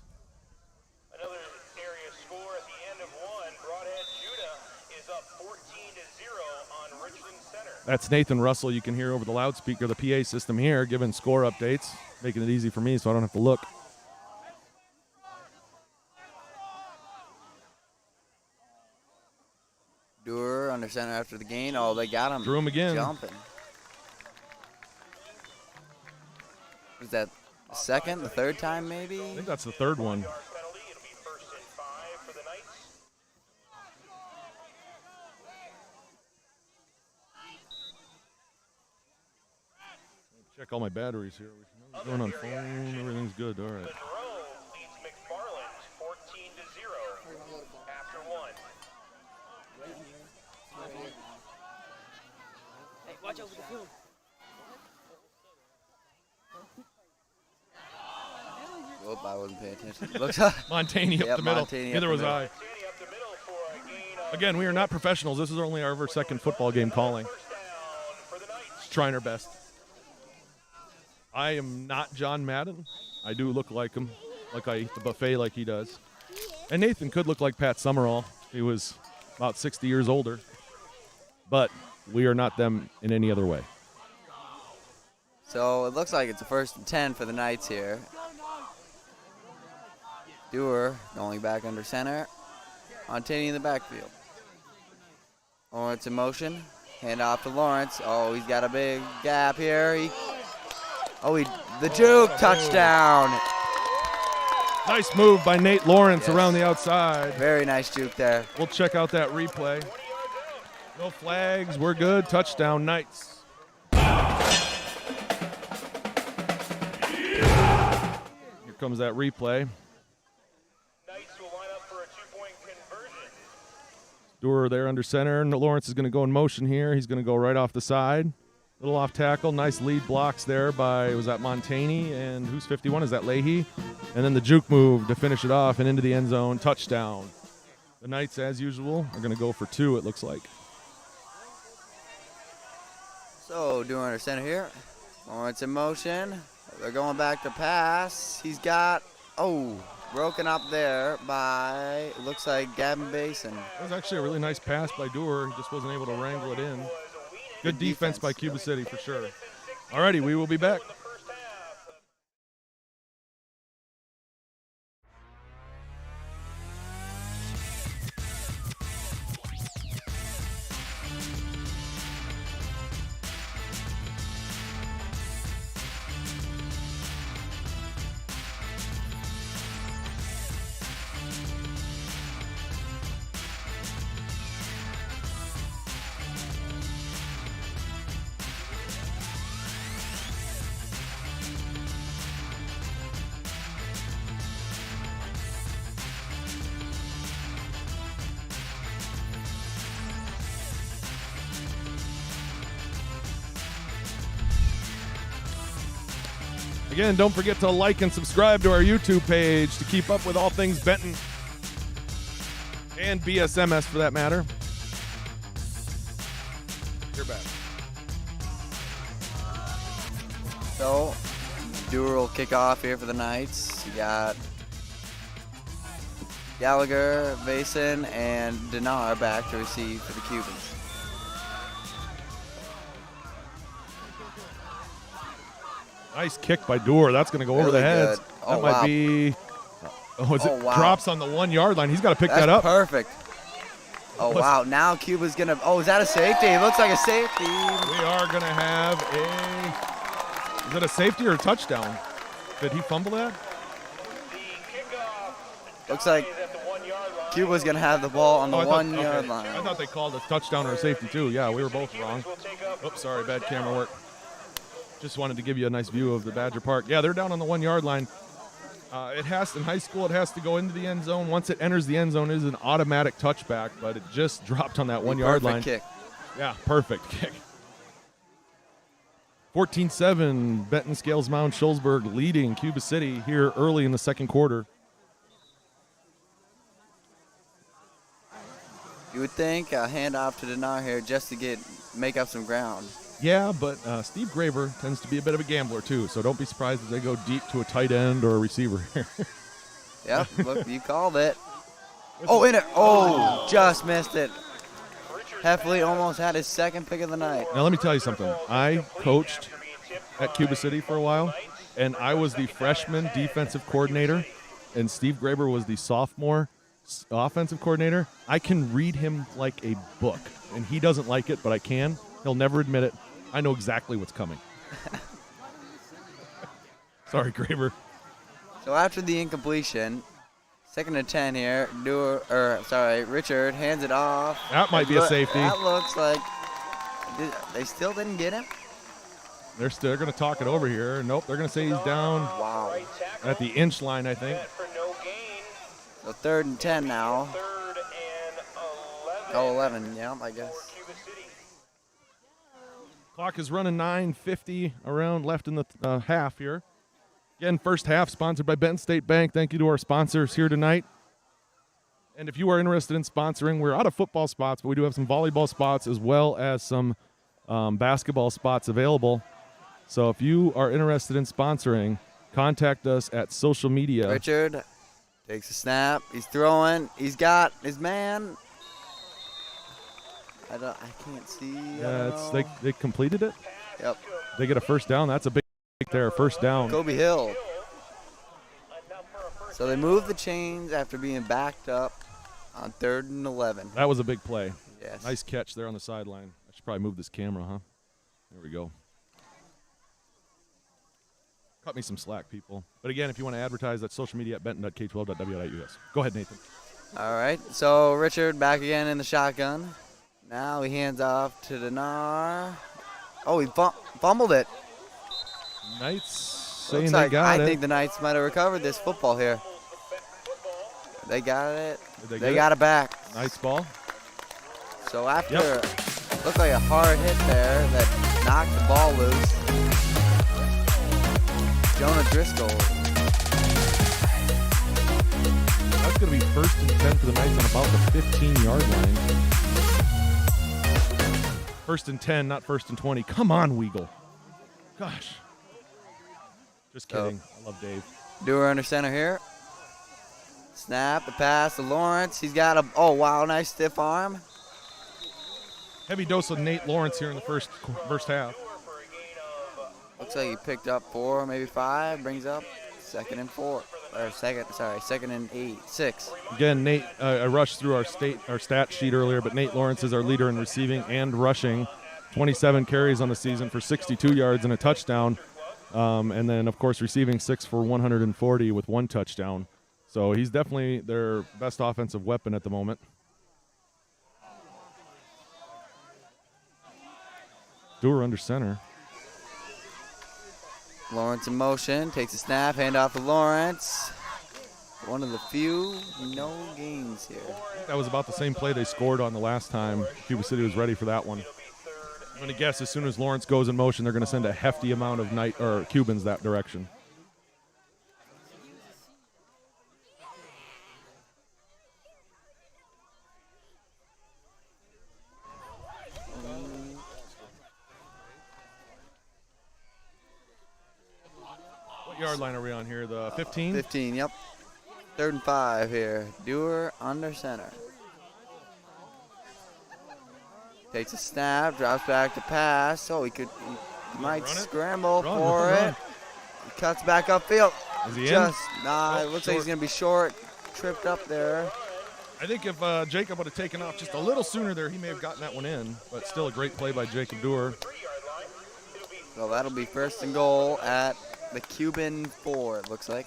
Another area score at the end of 1. Broadhead Judah is up 14-0 on Richland Center. That's Nathan Russell. You can hear over the loudspeaker, the PA system here, giving score updates, making it easy for me so I don't have to look. Dewar under center after the gain. Oh, they got him. Drew him again. Jumping. Was that the second, the 3rd time maybe? I think that's the 3rd one. Penalty. It'll be 1st and 5 for the Knights. Check all my batteries here. What's going on phone? Everything's good. All right. Monroe leads McFarland 14-0 after 1. Hey, watch out for the field. Whoop, I wasn't paying attention. Looks like Montaigne up the middle. Montaigne up Neither the was middle. I. Danny up the middle for a gain of Again, we are not professionals. This is only our second football game calling. first down for the Knights. Just trying our best. I am not John Madden. I do look like him, like I eat the buffet like he does. And Nathan could look like Pat Summerall. He was about 60 years older. But we are not them in any other way. So it looks like it's a 1st and 10 for the Knights here. Dewar going back under center. Montaigne in the backfield. Lawrence in motion. Hand off to Lawrence. Oh, he's got a big gap here. The juke touchdown. Nice move by Nate Lawrence Yes. around the outside. Very nice juke there. We'll check out that replay. No flags. We're good. Touchdown, Knights. Here comes that replay. Knights will line up for a 2-point conversion. Dewar there under center. Lawrence is going to go in motion here. He's going to go right off the side. Little off tackle. Nice lead blocks there by, was that Montani? And who's 51? Is that Leahy? And then the juke move to finish it off and into the end zone. Touchdown. The Knights, as usual, are going to go for 2, it looks like. So, doing under center here. Lawrence in motion. They're going back to pass. He's got, broken up there by, it looks like Gavin Basin. That was actually a really nice pass by Dewar. He just wasn't able to wrangle it in. Good defense by Cuba City for sure. Alrighty, we will be back. Again, don't forget to like and subscribe to our YouTube page to keep up with all things Benton and BSMS for that matter. You're back. So, Dewar will kick off here for the Knights. You got Gallagher, Basin, and Dinar back to receive for the Cubans. Nice kick by Dewar. That's going to go over the heads. That might be. Drops on the 1 yard line. He's got to pick that up. Perfect. Oh, wow. Now Cuba's going to. Oh, is that a safety? It looks like a safety. We are going to have a. Is it a safety or a touchdown? Did he fumble that? Looks like Cuba's going to have the ball on the 1 yard line. I thought they called a touchdown or a safety, too. Yeah, we were both wrong. Oops, sorry. Bad camera work. Just wanted to give you a nice view of the Badger Park. Yeah, they're down on the 1 yard line. It has in high school. It has to go into the end zone. Once it enters the end zone, it is an automatic touchback. But it just dropped on that 1 yard line. Kick. Yeah, perfect kick. 14-7. Benton Scales Mound Shullsburg leading Cuba City here early in the second quarter. You would think a handoff to Dinar here just to make up some ground. Yeah, but Steve Graver tends to be a bit of a gambler, too, so don't be surprised if they go deep to a tight end or a receiver. Yep, look, you called it. Oh, in it. Oh, just missed it. Heffley almost had his second pick of the night. Now, let me tell you something. I coached at Cuba City for a while, and I was the freshman defensive coordinator, and Steve Graver was the sophomore offensive coordinator. I can read him like a book, and he doesn't like it, but I can. He'll never admit it. I know exactly what's coming. Sorry, Graver. So after the incompletion, 2nd and 10 here. Richard hands it off. That might be a safety. That looks like they still didn't get him. They're going to talk it over here. Nope, they're going to say he's down. Wow. At the inch line, I think. So 3rd and 10 now. 11, yeah, I guess. Clock is running 9:50 around left in the half here. Again, first half sponsored by Benton State Bank. Thank you to our sponsors here tonight. And if you are interested in sponsoring, we're out of football spots, but we do have some volleyball spots as well as some basketball spots available. So if you are interested in sponsoring, contact us at social media. Richard takes a snap. He's throwing. He's got his man. I can't see. Yeah, they completed it. Yep. They get a first down. That's a big there. First down. Kobe Hill. So they move the chains after being backed up on 3rd and 11. That was a big play. Yes. Nice catch there on the sideline. I should probably move this camera, huh? There we go. Cut me some slack, people. But again, if you want to advertise, that's social media at benton.k12.w.us. Go ahead, Nathan. All right. So Richard back again in the shotgun. Now he hands off to Dinar. Oh, he fumbled it. Knights saying Looks they like, got it. I think the Knights might have recovered this football here. They got it. They got it back. Nice ball. So after looked like a hard hit there that knocked the ball loose. Jonah Driscoll. That's going to be 1st and 10 for the Knights on about the 15-yard line. 1st and 10, not 1st and 20. Come on, Weagle. Gosh. Just kidding. I love Dave. Dewar under center here. Snap, the pass to Lawrence. He's got a, oh, wow, nice stiff arm. Heavy dose of Nate Lawrence here in the first half. Looks like he picked up 4, maybe 5. Brings up 2nd and 4. Or 2nd and 6. Again, Nate, I rushed through our stat sheet earlier, but Nate Lawrence is our leader in receiving and rushing. 27 carries on the season for 62 yards and a touchdown. And then, of course, receiving 6 for 140 with 1 touchdown. So he's definitely their best offensive weapon at the moment. Dewar under center. Lawrence in motion, takes a snap, handoff to Lawrence. One of the few no gains here. That was about the same play they scored on the last time Cuba City was ready for that one. I'm going to guess as soon as Lawrence goes in motion, they're going to send a hefty amount of Cubans that direction. What yard line are we on here? The 15? 15, yep. 3rd and 5 here. Dewar under center. Takes a snap, drops back to pass. Oh, he might scramble for it. He cuts back upfield. Is he in? Nah, it looks like he's going to be short. Tripped up there. I think if Jacob would have taken off just a little sooner there, he may have gotten that one in. But still a great play by Jacob Dewar. So that'll be 1st and goal at the Cuban 4, it looks like.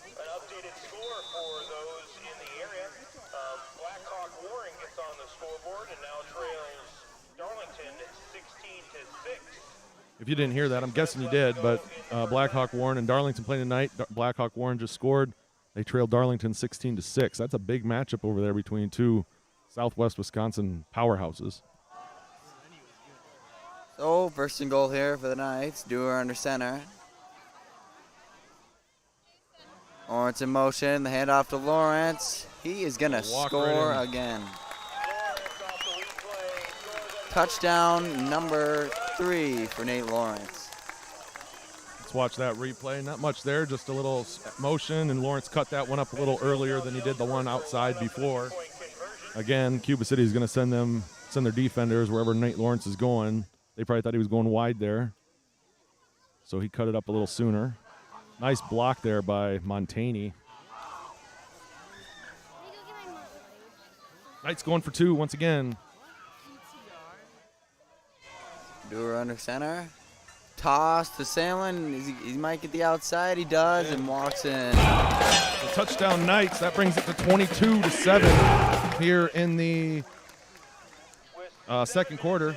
An updated score for those in the area. Blackhawk Warren gets on the scoreboard and now trails Darlington 16-6. If you didn't hear that, I'm guessing you did, but Blackhawk Warren and Darlington playing tonight. Blackhawk Warren just scored. They trailed Darlington 16-6. That's a big matchup over there between two Southwest Wisconsin powerhouses. So 1st and goal here for the Knights. Dewar under center. Lawrence in motion, the handoff to Lawrence. He is going to score again. Touchdown number 3 for Nate Lawrence. Let's watch that replay. Not much there, just a little motion, and Lawrence cut that one up a little earlier than he did the one outside before. Again, Cuba City is going to send their defenders wherever Nate Lawrence is going. They probably thought he was going wide there, so he cut it up a little sooner. Nice block there by Montani. Knights going for 2 once again. Dewar under center. Toss to Sandlin. He might get the outside. He does and walks in. The touchdown Knights. That brings it to 22-7 here in the second quarter.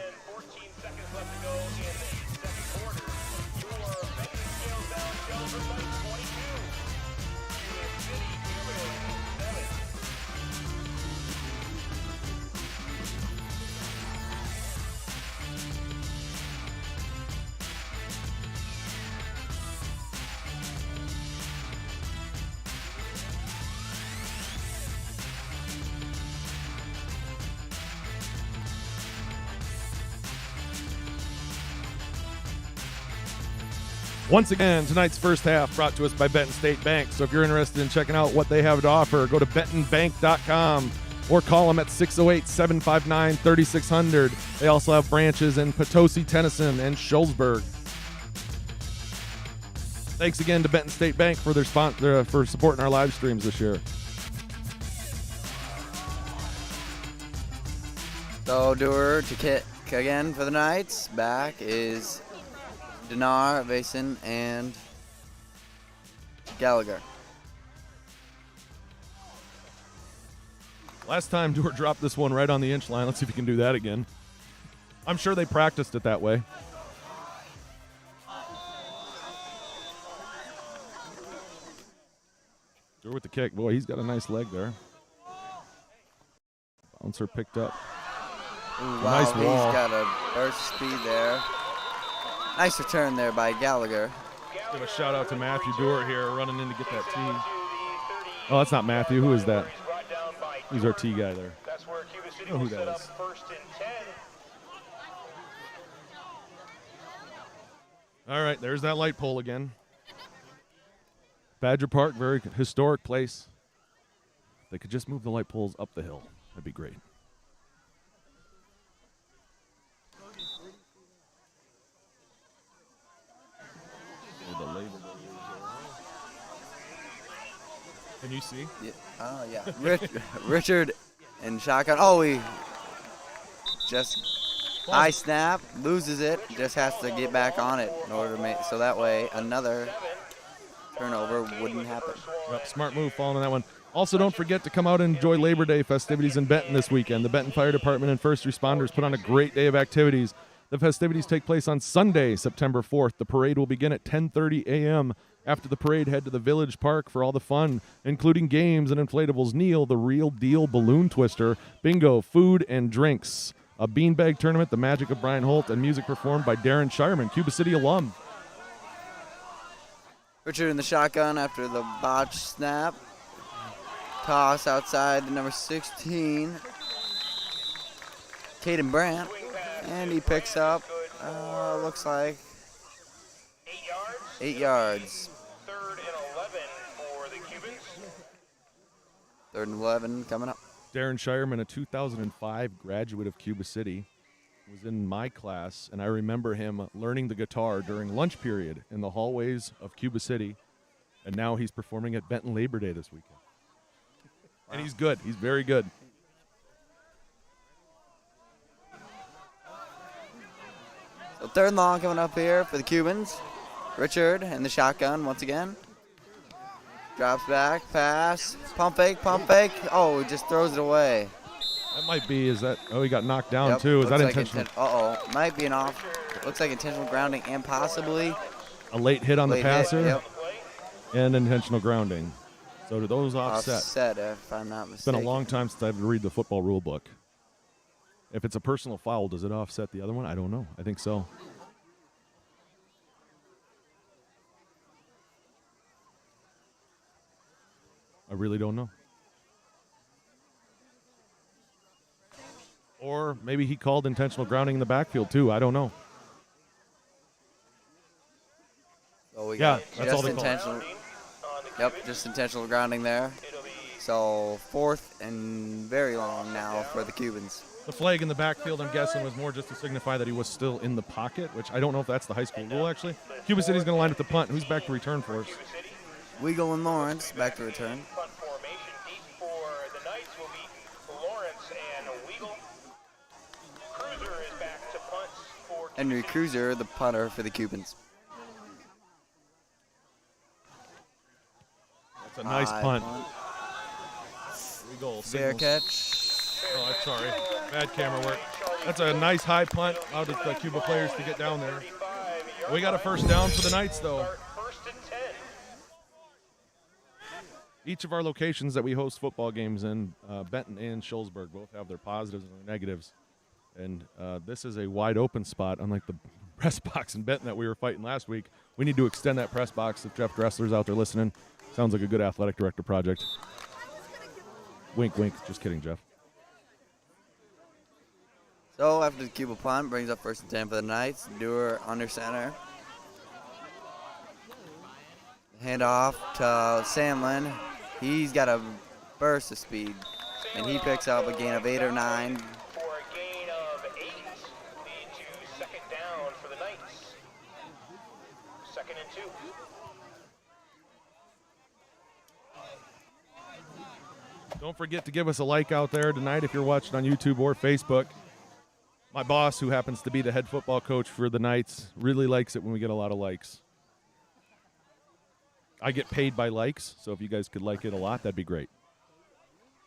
Once again, tonight's first half brought to us by Benton State Bank. So if you're interested in checking out what they have to offer, go to bentonbank.com or call them at 608-759-3600. They also have branches in Potosi, Tennyson, and Shullsburg. Thanks again to Benton State Bank for their for supporting our live streams this year. So Dewar to kick again for the Knights. Back is Dinar, Vason, and Gallagher. Last time Dewar dropped this one right on the inch line. Let's see if he can do that again. I'm sure they practiced it that way. Dewar with the kick. Boy, he's got a nice leg there. Bouncer picked up. Ooh, wow, nice wall. He's got a burst speed there. Nice return there by Gallagher. Give a shout out to Matthew Dewar here, running in to get that tee. Oh, that's not Matthew. Who is that? Who's our tee guy there? That's where Cuba City I know who will that set up is. 1st and 10. All right, there's that light pole again. Badger Park, very historic place. They could just move the light poles up the hill. That'd be great. Can you see? Yeah. Oh, yeah. Richard and shotgun. Oh, he just high snap, loses it, just has to get back on it in order to make, so that way another turnover wouldn't happen. Yep, smart move following that one. Also, don't forget to come out and enjoy Labor Day festivities in Benton this weekend. The Benton Fire Department and first responders put on a great day of activities. The festivities take place on Sunday, September 4th. The parade will begin at 10:30 a.m. After the parade, head to the Village Park for all the fun, including games and inflatables. Neil, the Real Deal Balloon Twister, bingo, food, and drinks. A beanbag tournament, the magic of Brian Holt, and music performed by Darren Shireman, Cuba City alum. Richard in the shotgun after the botch snap. Toss outside to number 16, Caden Brandt, and he picks up, looks like 8 yards. 3rd and 11 for the Cubans. 3rd and 11 coming up. Darren Shireman, a 2005 graduate of Cuba City, was in my class, and I remember him learning the guitar during lunch period in the hallways of Cuba City, and now he's performing at Benton Labor Day this weekend. And he's good. He's very good. So 3rd and long coming up here for the Cubans. Richard in the shotgun once again. Drops back, pass, pump fake. Oh, he just throws it away. That might be, he got knocked down Yep, too. Is that looks like intentional? Might be an off. Looks like intentional grounding and possibly A late hit on the passer Yep. and intentional grounding. So do those offset? Offset, if I'm not It's been mistaken. a long time since I've read the football rule book. If it's a personal foul, does it offset the other one? I don't know. I think so. I really don't know. Or maybe he called intentional grounding in the backfield too. I don't know. So we Yeah, got that's just all they call it. intentional. Yep, just intentional grounding there. So 4th and very long now for the Cubans. The flag in the backfield, I'm guessing, was more just to signify that he was still in the pocket, which I don't know if that's the high school rule, actually. Cuba City's going to line up the punt. Who's back to return for us? Weagle and Lawrence back to return. Punt formation deep for the Knights will be Lawrence and Weagle. Cruiser is back to punt for Henry Cruiser, the punter for the Cubans. That's a nice High punt. punt. Goal. Fair Signals. catch. Oh, I'm sorry. Bad camera work. That's a nice high punt. Allowed the Cuba players to get down there. We got a first down for the Knights, though. 1st and 10. Each of our locations that we host football games in, Benton and Shullsburg, both have their positives and their negatives. And this is a wide open spot, unlike the press box in Benton that we were fighting last week. We need to extend that press box if Jeff Dressler's out there listening. Sounds like a good athletic director project. Wink, wink. Just kidding, Jeff. So after the Cuba punt, brings up 1st and 10 for the Knights. Dewar under center. Hand off to Sandlin. He's got a burst of speed, and he picks up a gain of 8 or 9. For a gain of 8, lead to 2nd down for the Knights. 2nd and 2. Don't forget to give us a like out there tonight if you're watching on YouTube or Facebook. My boss, who happens to be the head football coach for the Knights, really likes it when we get a lot of likes. I get paid by likes, so if you guys could like it a lot, that'd be great.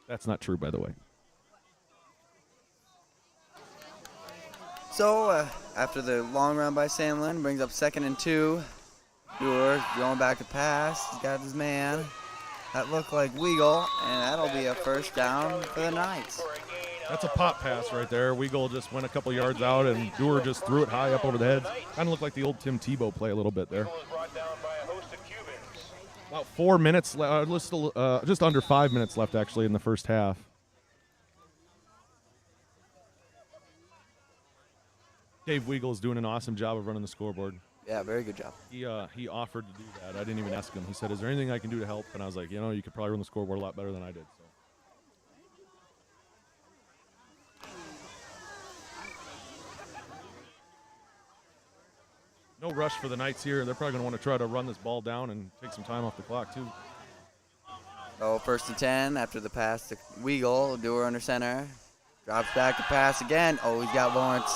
That's not true, by the way. So after the long run by Sandlin, brings up 2nd and 2. Dewar going back to pass. He's got his man. That looked like Weagle, and that'll be a first down for the Knights. For a gain That's a pop pass right there. Weagle just went a couple yards out, and Dewar just threw it high up over the head. Kind of looked like the old Tim Tebow play a little bit there. About 4 minutes left, just under 5 minutes left, actually, in the first half. Dave Weagle is doing an awesome job of running the scoreboard. Yeah, very good job. He offered to do that. I didn't even ask him. He said, "Is there anything I can do to help?" And I was like, you could probably run the scoreboard a lot better than I did. So. No rush for the Knights here. They're probably going to want to try to run this ball down and take some time off the clock, too. Oh, 1st and 10 after the pass to Weagle. Dewar under center. Drops back to pass again. Oh, he's got Lawrence.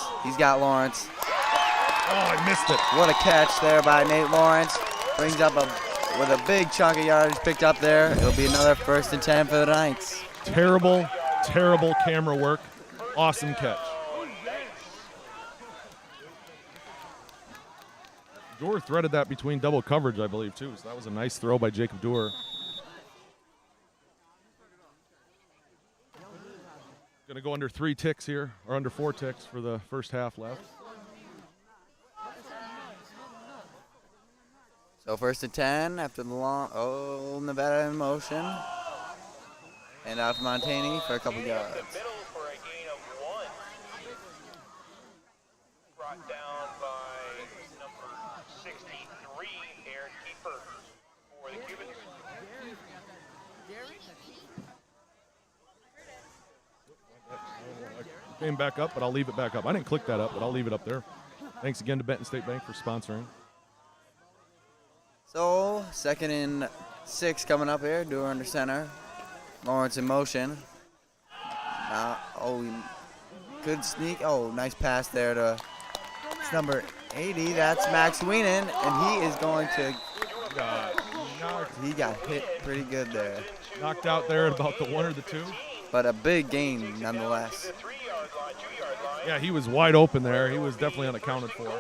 Oh, I missed it. What a catch there by Nate Lawrence. Brings up with a big chunk of yardage picked up there. It'll be another 1st and 10 for the Knights. Terrible camera work. Awesome catch. Dewar threaded that between double coverage, I believe, too. So that was a nice throw by Jacob Dewar. Going to go under 3 ticks here, or under 4 ticks for the first half left. So 1st and 10 after the long, Nevada in motion. And out to Montani for a couple yards. Brought down by number 63, Aaron Kiefer for the Cubans. Came back up, but I'll leave it back up. I didn't click that up, but I'll leave it up there. Thanks again to Benton State Bank for sponsoring. So 2nd and 6 coming up here. Dewar under center. Lawrence in motion. He could sneak. Oh, nice pass there to number 80. That's Max Wienen, and he is going to. He got hit pretty good there. Knocked out there at about the 1 or the 2. But a big gain nonetheless. Yeah, he was wide open there. He was definitely unaccounted for.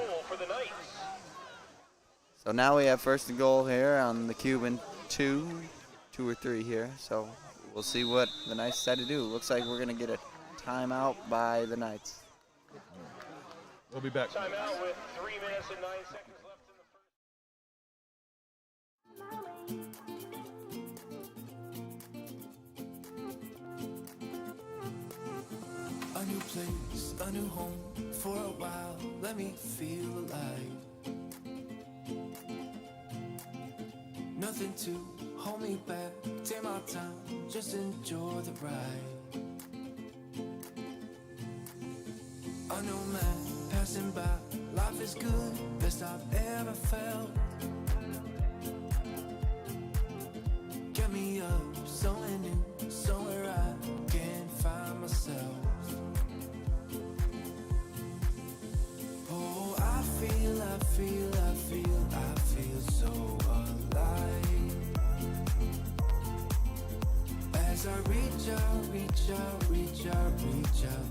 So now we have 1st and goal here on the Cuban 2 or 3 here. So we'll see what the Knights decide to do. Looks like we're going to get a timeout by the Knights. We'll be back. Timeout with 3 minutes and 9 seconds left in the first. A new place, a new home. For a while, let me feel alive. Nothing to hold me back. Take my time, just enjoy the ride. A new man passing by. Life is good, best I've ever felt. Get me up, somewhere new, somewhere I can find myself. Oh, I feel so alive. As I reach out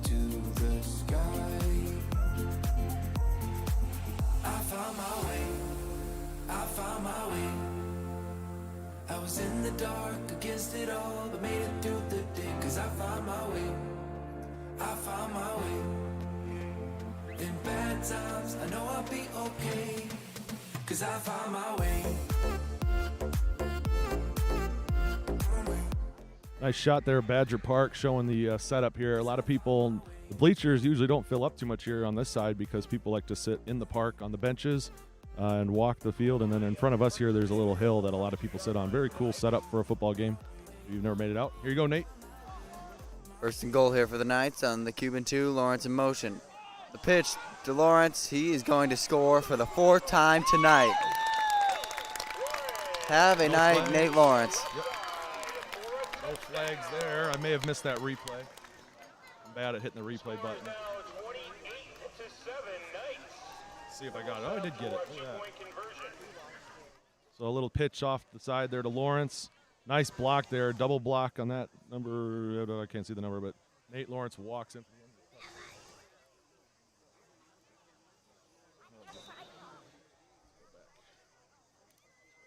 to the sky. I found my way. I was in the dark against it all, but made it through the day. Cause I found my way. In bad times, I know I'll be okay. Cause I found my way. Nice shot there, Badger Park, showing the setup here. A lot of people, the bleachers usually don't fill up too much here on this side because people like to sit in the park on the benches and walk the field. And then in front of us here, there's a little hill that a lot of people sit on. Very cool setup for a football game. If you've never made it out, here you go, Nate. 1st and goal here for the Knights on the Cuban 2. Lawrence in motion. The pitch to Lawrence. He is going to score for the 4th time tonight. Have a night, Nate Lawrence. Yep. No flags there. I may have missed that replay. I'm bad at hitting the replay button. See if I got it. Oh, I did get it. So a little pitch off the side there to Lawrence. Nice block there. Double block on that number. I can't see the number, but Nate Lawrence walks into the end.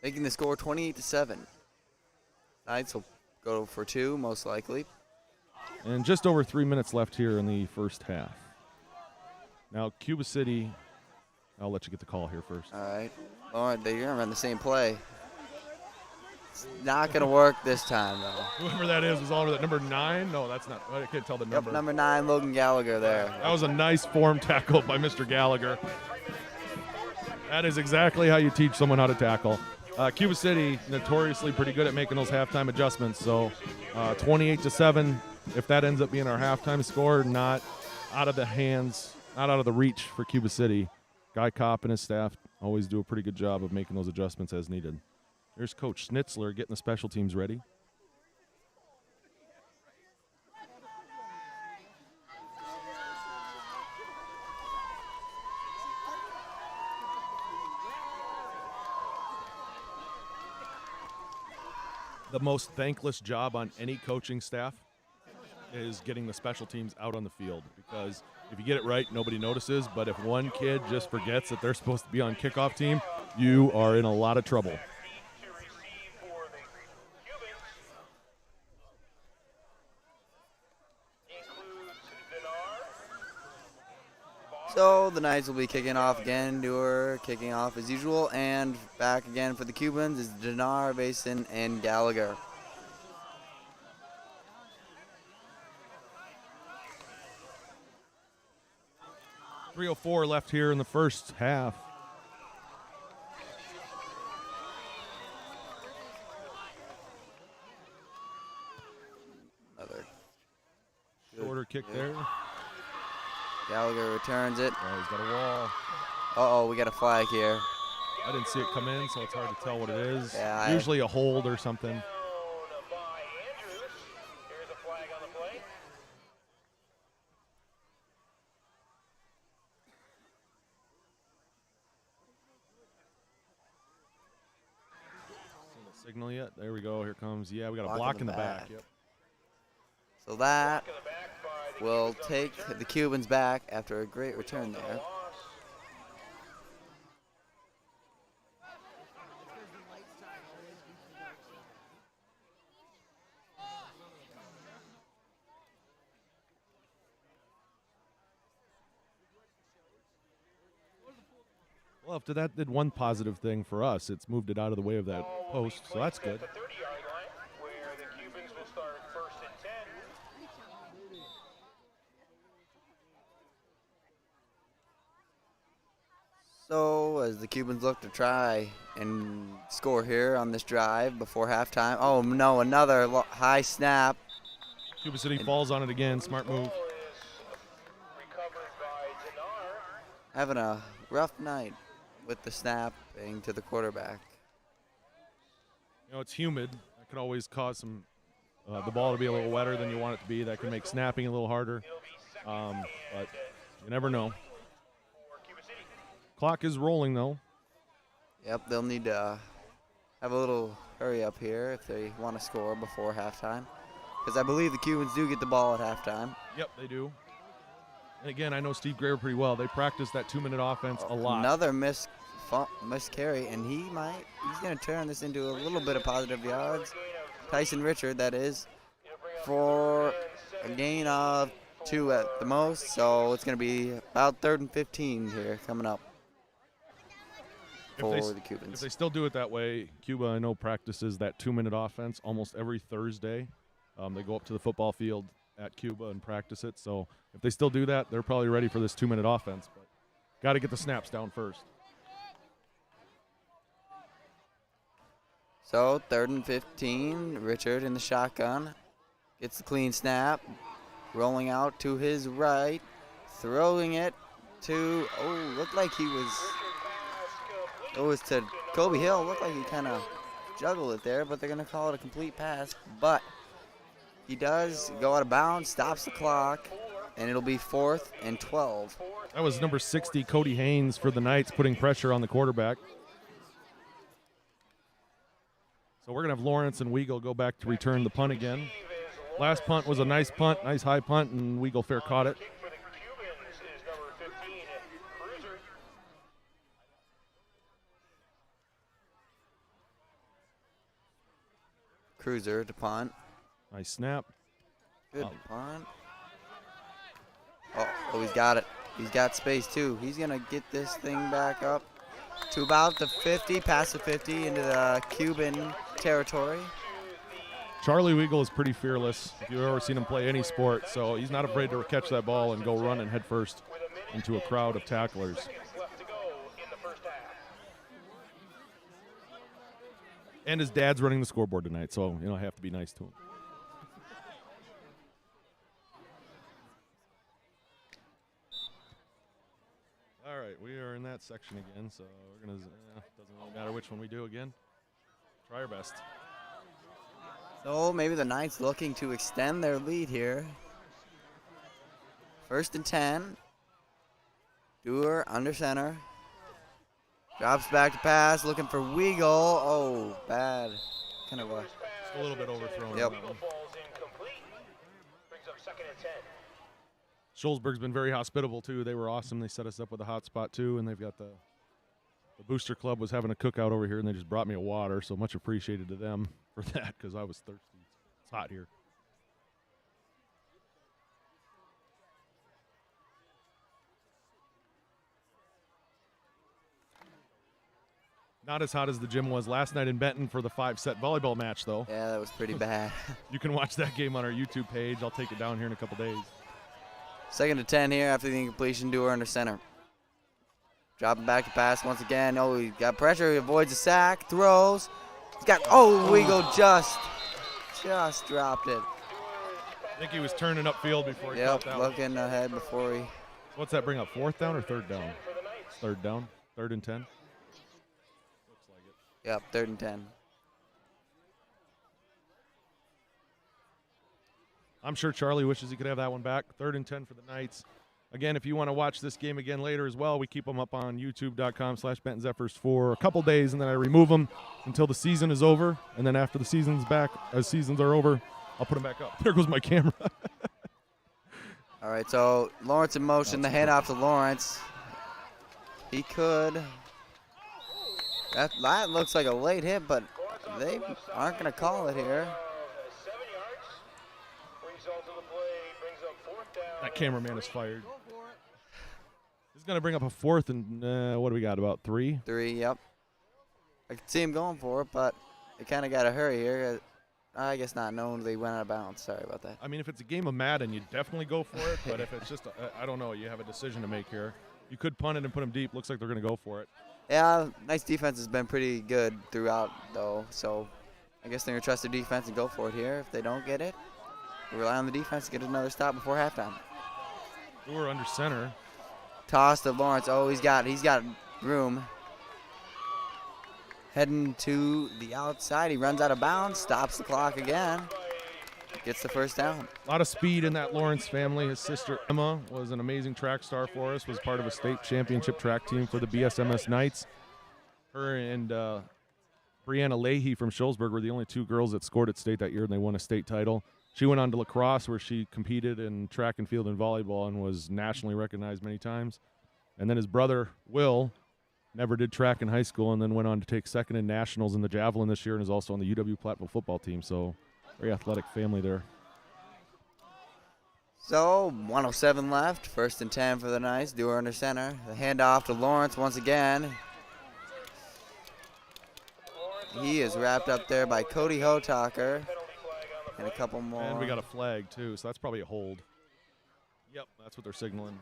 Making the score 28-7. Knights will go for 2, most likely. And just over 3 minutes left here in the first half. Now, Cuba City, I'll let you get the call here first. All right. You're going to run the same play. It's not going to work this time, though. Whoever that is was on with that number 9. No, that's not. I can't tell the number. Yep, number 9, Logan Gallagher there. That was a nice form tackle by Mr. Gallagher. That is exactly how you teach someone how to tackle. Cuba City notoriously pretty good at making those halftime adjustments. So 28-7. If that ends up being our halftime score, not out of the hands, not out of the reach for Cuba City. Guy Kopp and his staff always do a pretty good job of making those adjustments as needed. There's Coach Schnitzler getting the special teams ready. The most thankless job on any coaching staff is getting the special teams out on the field, because if you get it right, nobody notices. But if one kid just forgets that they're supposed to be on kickoff team, you are in a lot of trouble. So the Knights will be kicking off again. Dewar kicking off as usual. And back again for the Cubans is Dinar, Basin, and Gallagher. .304 left here in the first half. Another Shorter kick there. Gallagher returns it. Oh, he's got a wall. Uh-oh, we got a flag here. I didn't see it come in, so it's hard to tell what it is. Yeah, Usually a hold or something. Down by Andrews. Here's a flag on the play. Signal yet? There we go. Here comes. Yeah, we got a block in the back. Yep. So that will take the Cubans back after a great return there. Well, after that did one positive thing for us. It's moved it out of the way of that post, so that's good. The 30-yard line, where the Cubans will start 1st and 10. So as the Cubans look to try and score here on this drive before halftime. Oh no, another high snap. Cuba City falls on it again. Smart move. Recovered by Dinar. Having a rough night with the snapping to the quarterback. You know, it's humid. That could always cause some the ball to be a little wetter than you want it to be. That can make snapping a little harder. But you never know. Clock is rolling, though. Yep, they'll need to have a little hurry up here if they want to score before halftime. Because I believe the Cubans do get the ball at halftime. Yep, they do. And again, I know Steve Graver pretty well. They practice that 2-minute offense a lot. Another miss carry, and he's going to turn this into a little bit of positive yards. Tyson Richard, that is, for a gain of 2 at the most. So it's going to be about 3rd and 15 here coming up for the Cubans. If they still do it that way, Cuba, I know, practices that 2-minute offense almost every Thursday. They go up to the football field at Cuba and practice it. So if they still do that, they're probably ready for this 2-minute offense. But got to get the snaps down first. So 3rd and 15, Richard in the shotgun. Gets the clean snap. Rolling out to his right. Throwing it to, looked like he was, it was to Kobe Hill. Looked like he kind of juggled it there, but they're going to call it a complete pass. But he does go out of bounds, stops the clock, and it'll be 4th and 12. That was number 60, Cody Haynes, for the Knights, putting pressure on the quarterback. So we're going to have Lawrence and Weagle go back to return the punt again. Last punt was a nice punt, nice high punt, and Weagle fair caught it. For the Cubans is number 15, Cruiser. Cruiser to punt. Nice snap. Good punt. Oh, he's got it. He's got space too. He's gonna get this thing back up to about the 50, past the 50 into the Cuban territory. Charlie Weigel is pretty fearless if you've ever seen him play any sport, so he's not afraid to catch that ball and go running head first into a crowd of tacklers. And his dad's running the scoreboard tonight, so I have to be nice to him. All right, we are in that section again, so we're gonna. Doesn't really matter which one we do again. Try our best. So maybe the Knights looking to extend their lead here. 1st and 10. Dewar under center. Drops back to pass, looking for Weigel. Oh, bad. Kind of a. Just a little bit overthrown. Yep. Shullsburg's been very hospitable too. They were awesome. They set us up with a hot spot too, and they've got the Booster Club was having a cookout over here, and they just brought me a water. So much appreciated to them for that because I was thirsty. It's hot here. Not as hot as the gym was last night in Benton for the 5-set volleyball match, though. Yeah, that was pretty bad. You can watch that game on our YouTube page. I'll take it down here in a couple days. 2nd and 10 here after the incompletion. Dewar under center. Dropping back to pass once again. Oh, he got pressure. He avoids a sack. Throws. He's got. Oh, Weigel just dropped it. I think he was turning upfield before he caught that one. Looking ahead before he. What's that bring up? 4th down or 3rd down? 3rd down. 3rd and 10. Looks like it. Yep, 3rd and 10. I'm sure Charlie wishes he could have that one back. 3rd and 10 for the Knights. Again, if you want to watch this game again later as well, we keep them up on youtube.com/Benton Zephyrs for a couple days, and then I remove them until the season is over. And then after the season's back, as seasons are over, I'll put them back up. There goes my camera. All right, so Lawrence in motion. The handoff to Lawrence. He could. That looks like a late hit, but they aren't going to call it here. That cameraman is fired. He's going to bring up a 4th and what do we got, about 3? 3, yep. I could see him going for it, but they kind of got to hurry here. I guess not knowing they went out of bounds. Sorry about that. I mean, if it's a game of Madden, you definitely go for it. But if it's just, I don't know, you have a decision to make here. You could punt it and put them deep. Looks like they're going to go for it. Yeah, nice defense has been pretty good throughout, though. So I guess they're going to trust their defense and go for it here. If they don't get it, rely on the defense to get another stop before halftime. We're under center. Toss to Lawrence. Oh, he's got room. Heading to the outside. He runs out of bounds, stops the clock again. Gets the 1st down. A lot of speed in that Lawrence family. His sister Emma was an amazing track star for us, was part of a state championship track team for the BSMS Knights. Her and Brianna Leahy from Shullsburg were the only 2 girls that scored at state that year, and they won a state title. She went on to lacrosse, where she competed in track and field and volleyball and was nationally recognized many times. And then his brother, Will, never did track in high school and then went on to take 2nd in nationals in the javelin this year and is also on the UW Platteville football team. So very athletic family there. So 1:07 left. 1st and 10 for the Knights. Dewar under center. The handoff to Lawrence once again. He is wrapped up there by Cody Hotaker. And a couple more. And we got a flag, too, so that's probably a hold. Yep, that's what they're signaling.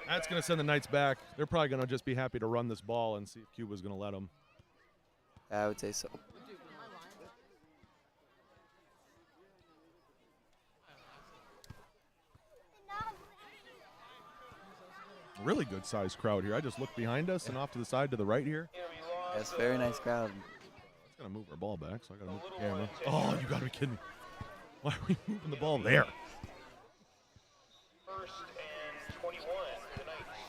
That's going to send the Knights back. They're probably going to just be happy to run this ball and see if Cuba's going to let them. I would say so. Really good sized crowd here. I just looked behind us and off to the side to the right here. Yes, very nice crowd. It's going to move our ball back, so I got to move the camera. Oh, you got to be kidding me. Why are we moving the ball there? 1st and 21 for the Knights.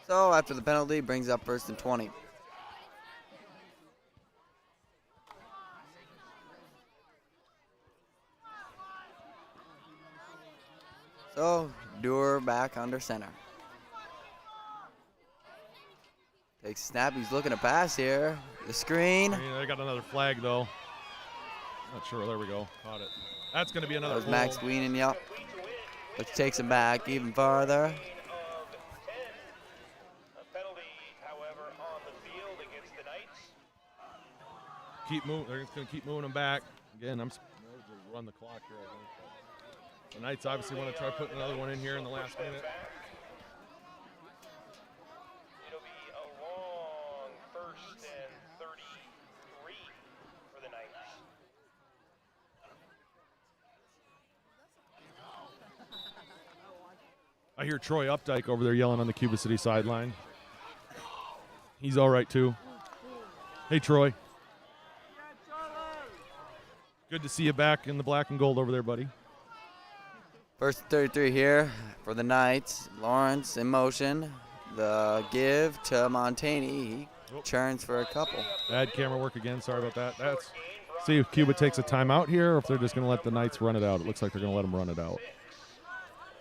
So after the penalty, brings up 1st and 20. So Dewar back under center. Takes a snap. He's looking to pass here. The screen. I got another flag, though. Not sure. There we go. Caught it. That's going to be That another was hold. Max Wienen, yep. Which takes him back even farther. Of 10. A penalty, however, on the field against the Knights. Keep moving. They're just going to keep moving them back. Again, I'm supposed to run the clock here, I think. But the Knights obviously want to try putting another one in here in the last minute. It'll be a long 1st and 33 for the Knights. I hear Troy Updike over there yelling on the Cuba City sideline. He's all right, too. Hey, Troy. Good to see you back in the black and gold over there, buddy. 1st and 33 here for the Knights. Lawrence in motion. The give to Montani. He churns for a couple. Bad camera work again. Sorry about that. That's see if Cuba takes a timeout here or if they're just going to let the Knights run it out. It looks like they're going to let them run it out.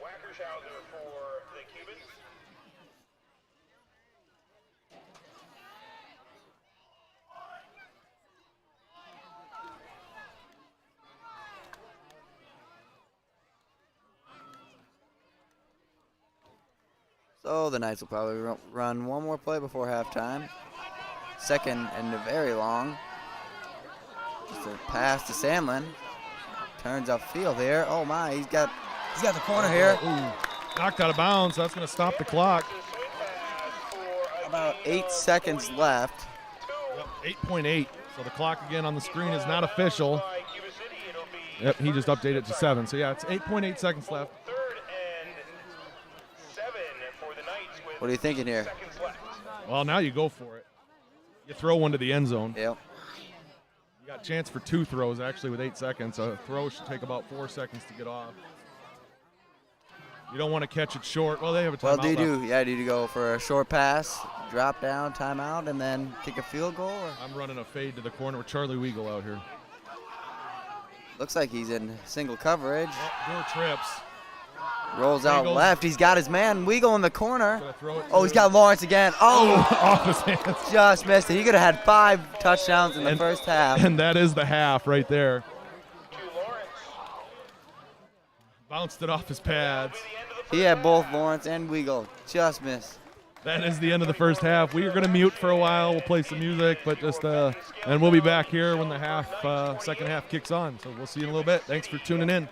Wackershauser for the Cubans. So the Knights will probably run one more play before halftime. Second and very long. Just a pass to Samlin. Turns upfield there. Oh my, he's got the corner here. Ooh, knocked out of bounds. That's going to stop the clock. About 8 seconds left. Yep, 8.8. So the clock again on the screen is not official. Yep, he just updated it to 7. So yeah, it's 8.8 seconds left. 3rd and 7 for the Knights with What are you thinking here? seconds left. Well, now you go for it. You throw one to the end zone. Yep. You got a chance for 2 throws actually with 8 seconds. A throw should take about 4 seconds to get off. You don't want to catch it short. Well, they have a timeout Well, do left. you go for a short pass, drop down, timeout, and then kick a field goal? Or? I'm running a fade to the corner with Charlie Weagle out here. Looks like he's in single coverage. Door trips. Rolls out Weagle. left. He's got his man Weagle in the corner. Gonna throw it Oh, he's to- got Lawrence again. Oh, off his hands. just missed it. He could have had 5 touchdowns in the first half. And that is the half right there. To Lawrence. Bounced it off his pads. He had both Lawrence and Weagle. Just missed. That is the end of the first half. We are going to mute for a while. We'll play some music, but just and we'll be back here when the second half kicks on. So we'll see you in a little bit. Thanks for tuning in.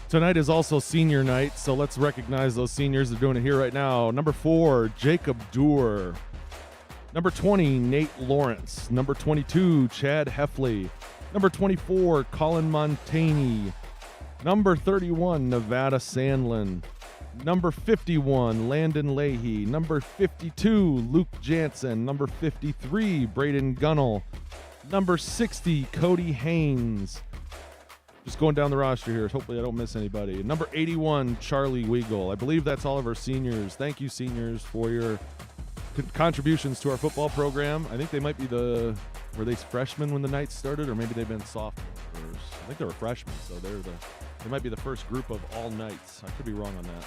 Tonight is also senior night, so let's recognize those seniors. They're doing it here right now. Number 4, Jacob Doer. Number 20, Nate Lawrence. Number 22, Chad Heffley. Number 24, Colin Montani. Number 31, Nevada Sandlin. Number 51, Landon Leahy. Number 52, Luke Jansen. Number 53, Braden Gunnell. Number 60, Cody Haynes. Just going down the roster here. Hopefully I don't miss anybody. Number 81, Charlie Weagle. I believe that's all of our seniors. Thank you, seniors, for your contributions to our football program. I think they might be were they freshmen when the Knights started, or maybe they've been sophomores. I think they were freshmen, so they might be the first group of all Knights. I could be wrong on that.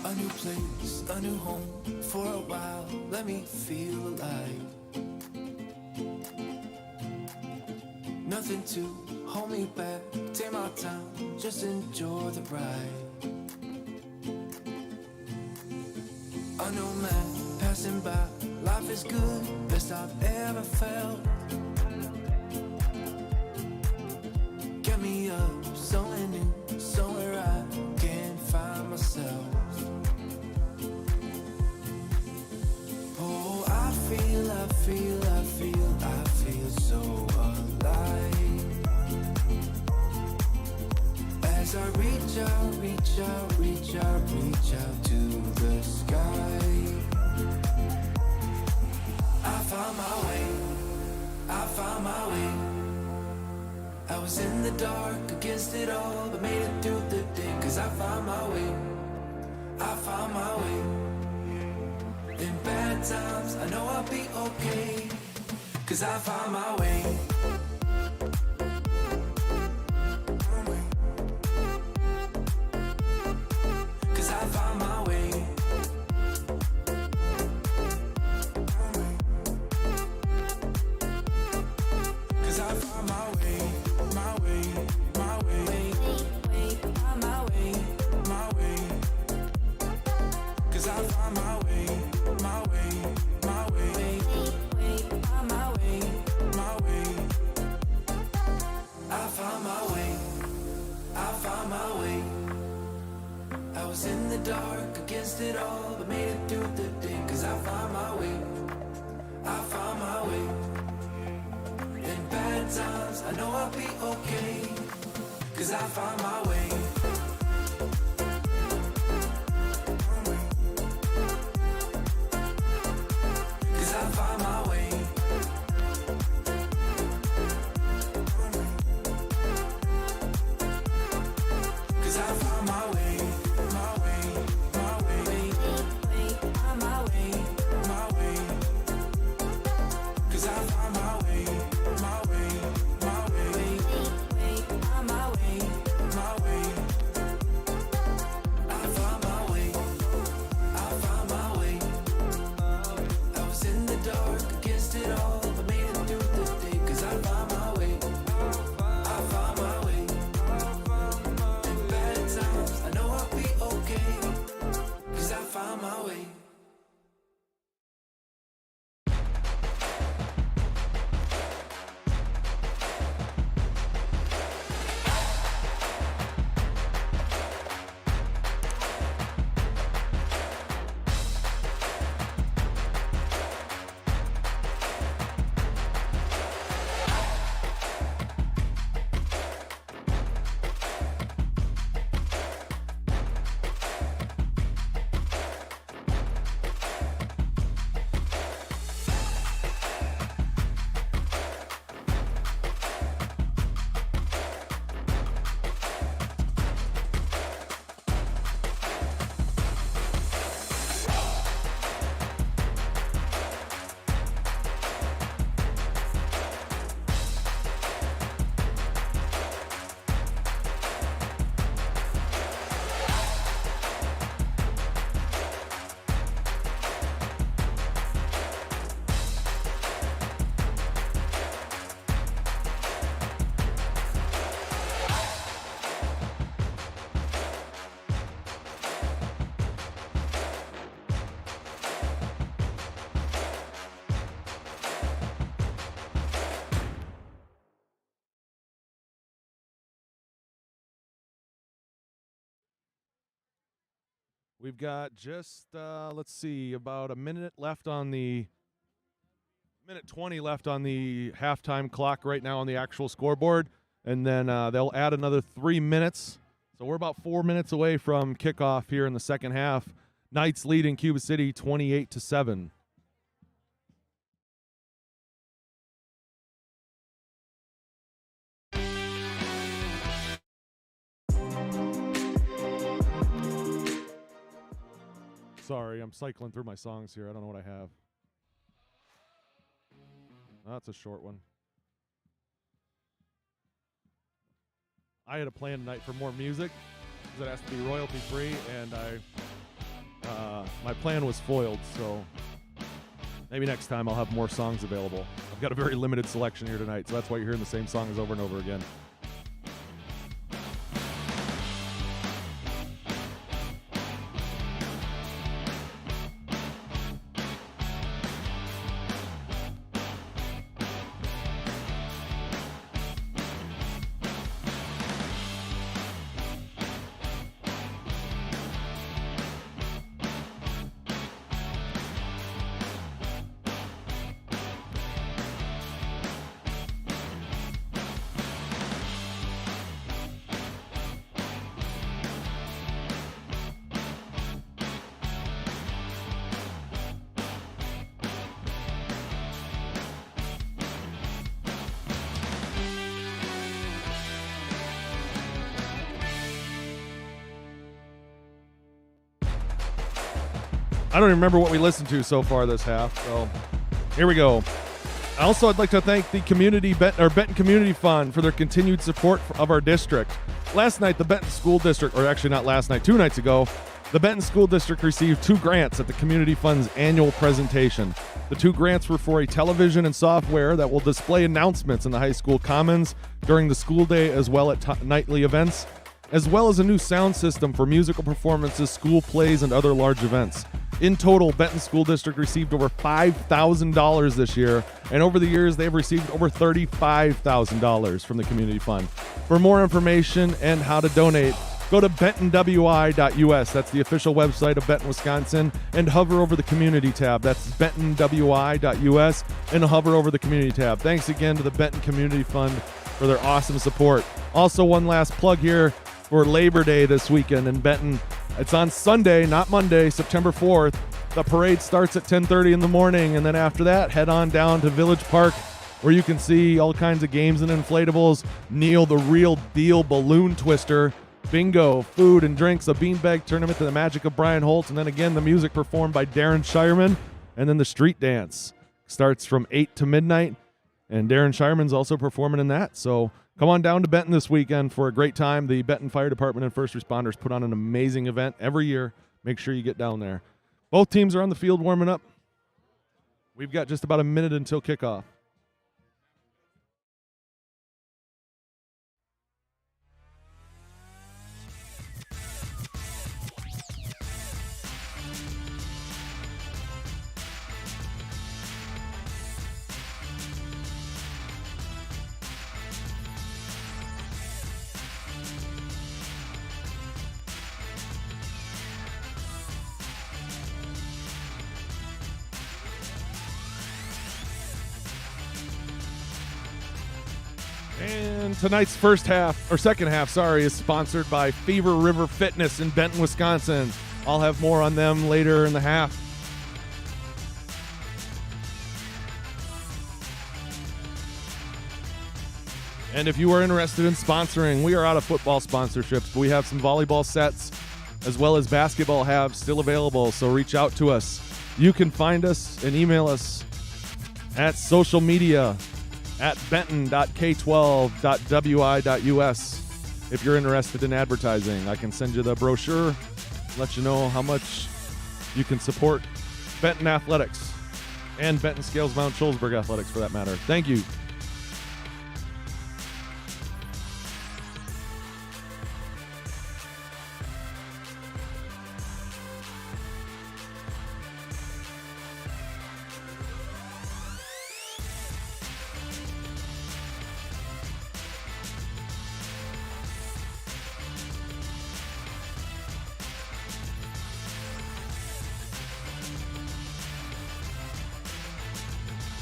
A new place, a new home, for a while, let me feel alive. Nothing to hold me back, take my time, just enjoy the ride. A nomad passing by, life is good, best I've ever felt. Get me up, somewhere new, somewhere I can find myself. Oh, I feel so alive. As I reach out to the sky. I found my way. I was in the dark against it all, but made it through the day, 'cause I found my way. I found my way. In bad times, I know I'll be okay. 'Cause I found my way. 'Cause I found my way. 'Cause I found my way, my way, my way, found my way, my way. 'Cause I found my way, my way, my way, found my way, my way. I found my way, I found my way. I was in the dark against it all, but made it through the day. 'Cause I found my way, I found my way. In bad times, I know I'll be okay. 'Cause I found my way. 'Cause I found my way. 'Cause I found my way, my way, my way, found my way, my way. 'Cause I found my way, my way, my way, found my way, my way. I found my way, I found my way. I was in the dark against it all, but made it through the day. 'Cause I found my way, I found my way. In bad times, I know I'll be okay. 'Cause I found my way. We've got just, let's see, about a minute left on the, minute 20 left on the halftime clock right now on the actual scoreboard. And then they'll add another 3 minutes. So we're about 4 minutes away from kickoff here in the second half. Knights leading Cuba City 28-7. Sorry, I'm cycling through my songs here. I don't know what I have. That's a short one. I had a plan tonight for more music because it has to be royalty free, and my plan was foiled. So maybe next time I'll have more songs available. I've got a very limited selection here tonight, so that's why you're hearing the same songs over and over again. I don't even remember what we listened to so far this half. So here we go. Also, I'd like to thank the Benton Community Fund for their continued support of our district. Last night, the Benton School District, or actually not last night, 2 nights ago, the Benton School District received 2 grants at the Community Fund's annual presentation. The 2 grants were for a television and software that will display announcements in the high school commons during the school day as well at nightly events, as well as a new sound system for musical performances, school plays, and other large events. In total, Benton School District received over $5,000 this year, and over the years, they've received over $35,000 from the Community Fund. For more information and how to donate, go to bentonwi.us. That's the official website of Benton, Wisconsin, and hover over the Community tab. That's bentonwi.us, and hover over the Community tab. Thanks again to the Benton Community Fund for their awesome support. Also, one last plug here for Labor Day this weekend in Benton. It's on Sunday, not Monday, September 4th. The parade starts at 10:30 in the morning, and then after that, head on down to Village Park, where you can see all kinds of games and inflatables, Neil the Real Deal Balloon Twister, bingo, food and drinks, a beanbag tournament to the magic of Brian Holt, and then again the music performed by Darren Shireman, and then the street dance starts from 8 to midnight, and Darren Shireman's also performing in that. So come on down to Benton this weekend for a great time. The Benton Fire Department and first responders put on an amazing event every year. Make sure you get down there. Both teams are on the field warming up. We've got just about a minute until kickoff. And tonight's second half, is sponsored by Fever River Fitness in Benton, Wisconsin. I'll have more on them later in the half. And if you are interested in sponsoring, we are out of football sponsorships, but we have some volleyball sets as well as basketball halves still available, so reach out to us. You can find us and email us at social media at benton.k12.wi.us. If you're interested in advertising, I can send you the brochure, let you know how much you can support Benton Athletics and Benton Scales Mound Shullsburg Athletics for that matter. Thank you.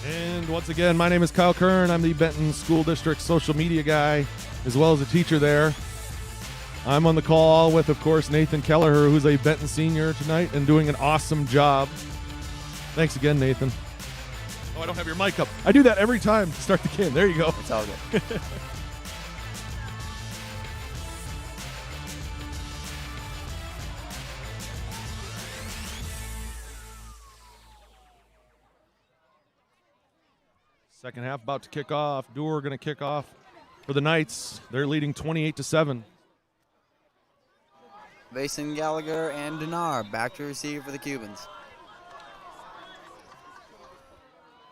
And once again, my name is Kyle Kern. I'm the Benton School District social media guy, as well as a teacher there. I'm on the call with, of course, Nathan Kelleher, who's a Benton senior tonight and doing an awesome job. Thanks again, Nathan. Oh, I don't have your mic up. I do that every time to start the game. There you go. It's all good. Second half about to kick off. Doer going to kick off for the Knights. They're leading 28-7. Mason Gallagher and Dinar back to receive for the Cubans.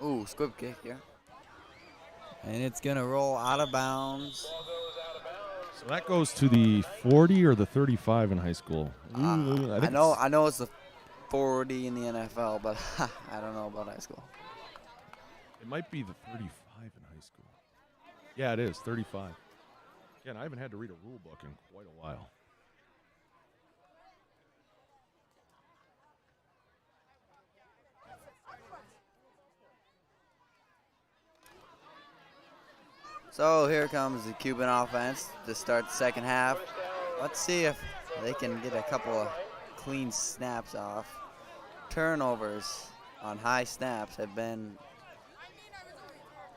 Ooh, squib kick here. And it's going to roll out of bounds. So that goes to the 40 or the 35 in high school? I know it's the 40 in the NFL, but I don't know about high school. It might be the 35 in high school. Yeah, it is, 35. Again, I haven't had to read a rule book in quite a while. So here comes the Cuban offense to start the second half. Let's see if they can get a couple of clean snaps off. Turnovers on high snaps have been...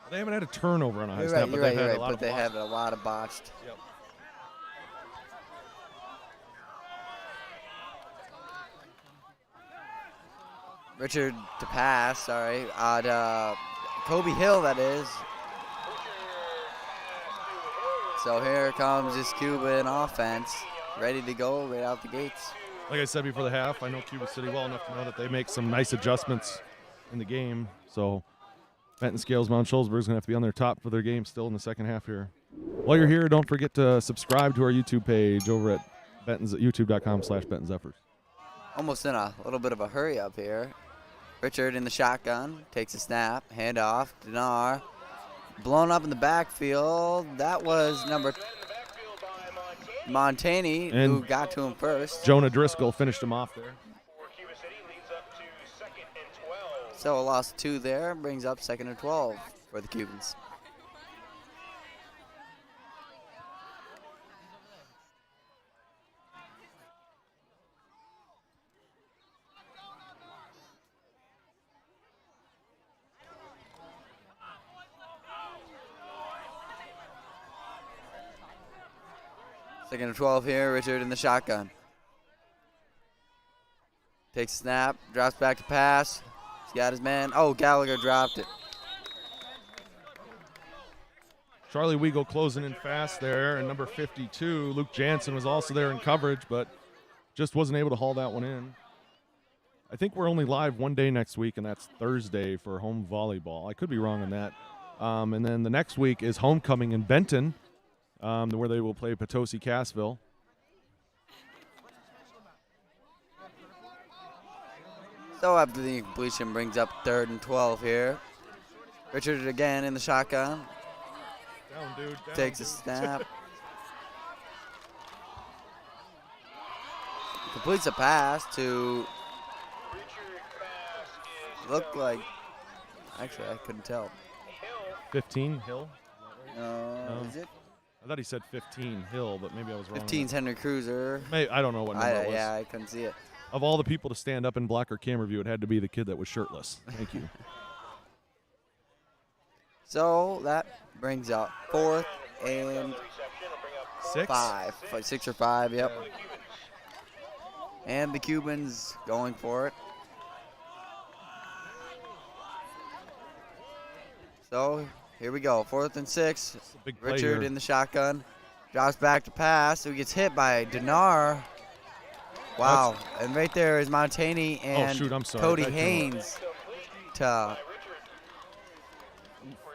They haven't had a turnover on a high You're snap, right, but you're they've right, had you're a lot right, of but they blocks. have a lot of botched. Yep. Richard to pass, sorry. Kobe Hill, that is. So here comes this Cuban offense, ready to go right out the gates. Like I said before the half, I know Cuba City well enough to know that they make some nice adjustments in the game. So Benton Scales Mound Shullsburg is going to have to be on their top for their game still in the second half here. While you're here, don't forget to subscribe to our YouTube page over at youtube.com/BentonZephyrs. Almost in a little bit of a hurry up here. Richard in the shotgun, takes a snap, handoff, Dinar. Blown up in the backfield. That was number Montani, who got to him first. Jonah Driscoll finished him off there. So a loss of 2 there, brings up 2nd and 12 for the Cubans. Second and 12 here, Richard in the shotgun. Takes a snap, drops back to pass. He's got his man. Oh, Gallagher dropped it. Charlie Weagle closing in fast there, and number 52, Luke Jansen, was also there in coverage, but just wasn't able to haul that one in. I think we're only live one day next week, and that's Thursday for home volleyball. I could be wrong on that. And then the next week is homecoming in Benton, where they will play Potosi Cassville. So after the incompletion brings up 3rd and 12 here. Richard again in the shotgun. Down, dude. Down, Takes a snap. Completes a pass to look like, actually I couldn't tell. 15, Hill? No. Is it? I thought he said 15, Hill, but maybe I was wrong. 15's Henry Cruiser. I don't know what number it was. Yeah, I couldn't see it. Of all the people to stand up and block our camera view, it had to be the kid that was shirtless. Thank you. So that brings up 4th and 5. 6 or 5, yep. And the Cubans going for it. So here we go, 4th and 6. Big play Richard here. in the shotgun. Drops back to pass, so he gets hit by Dinar. Wow, and right there is Montani and I'm sorry. Cody Bad Haynes.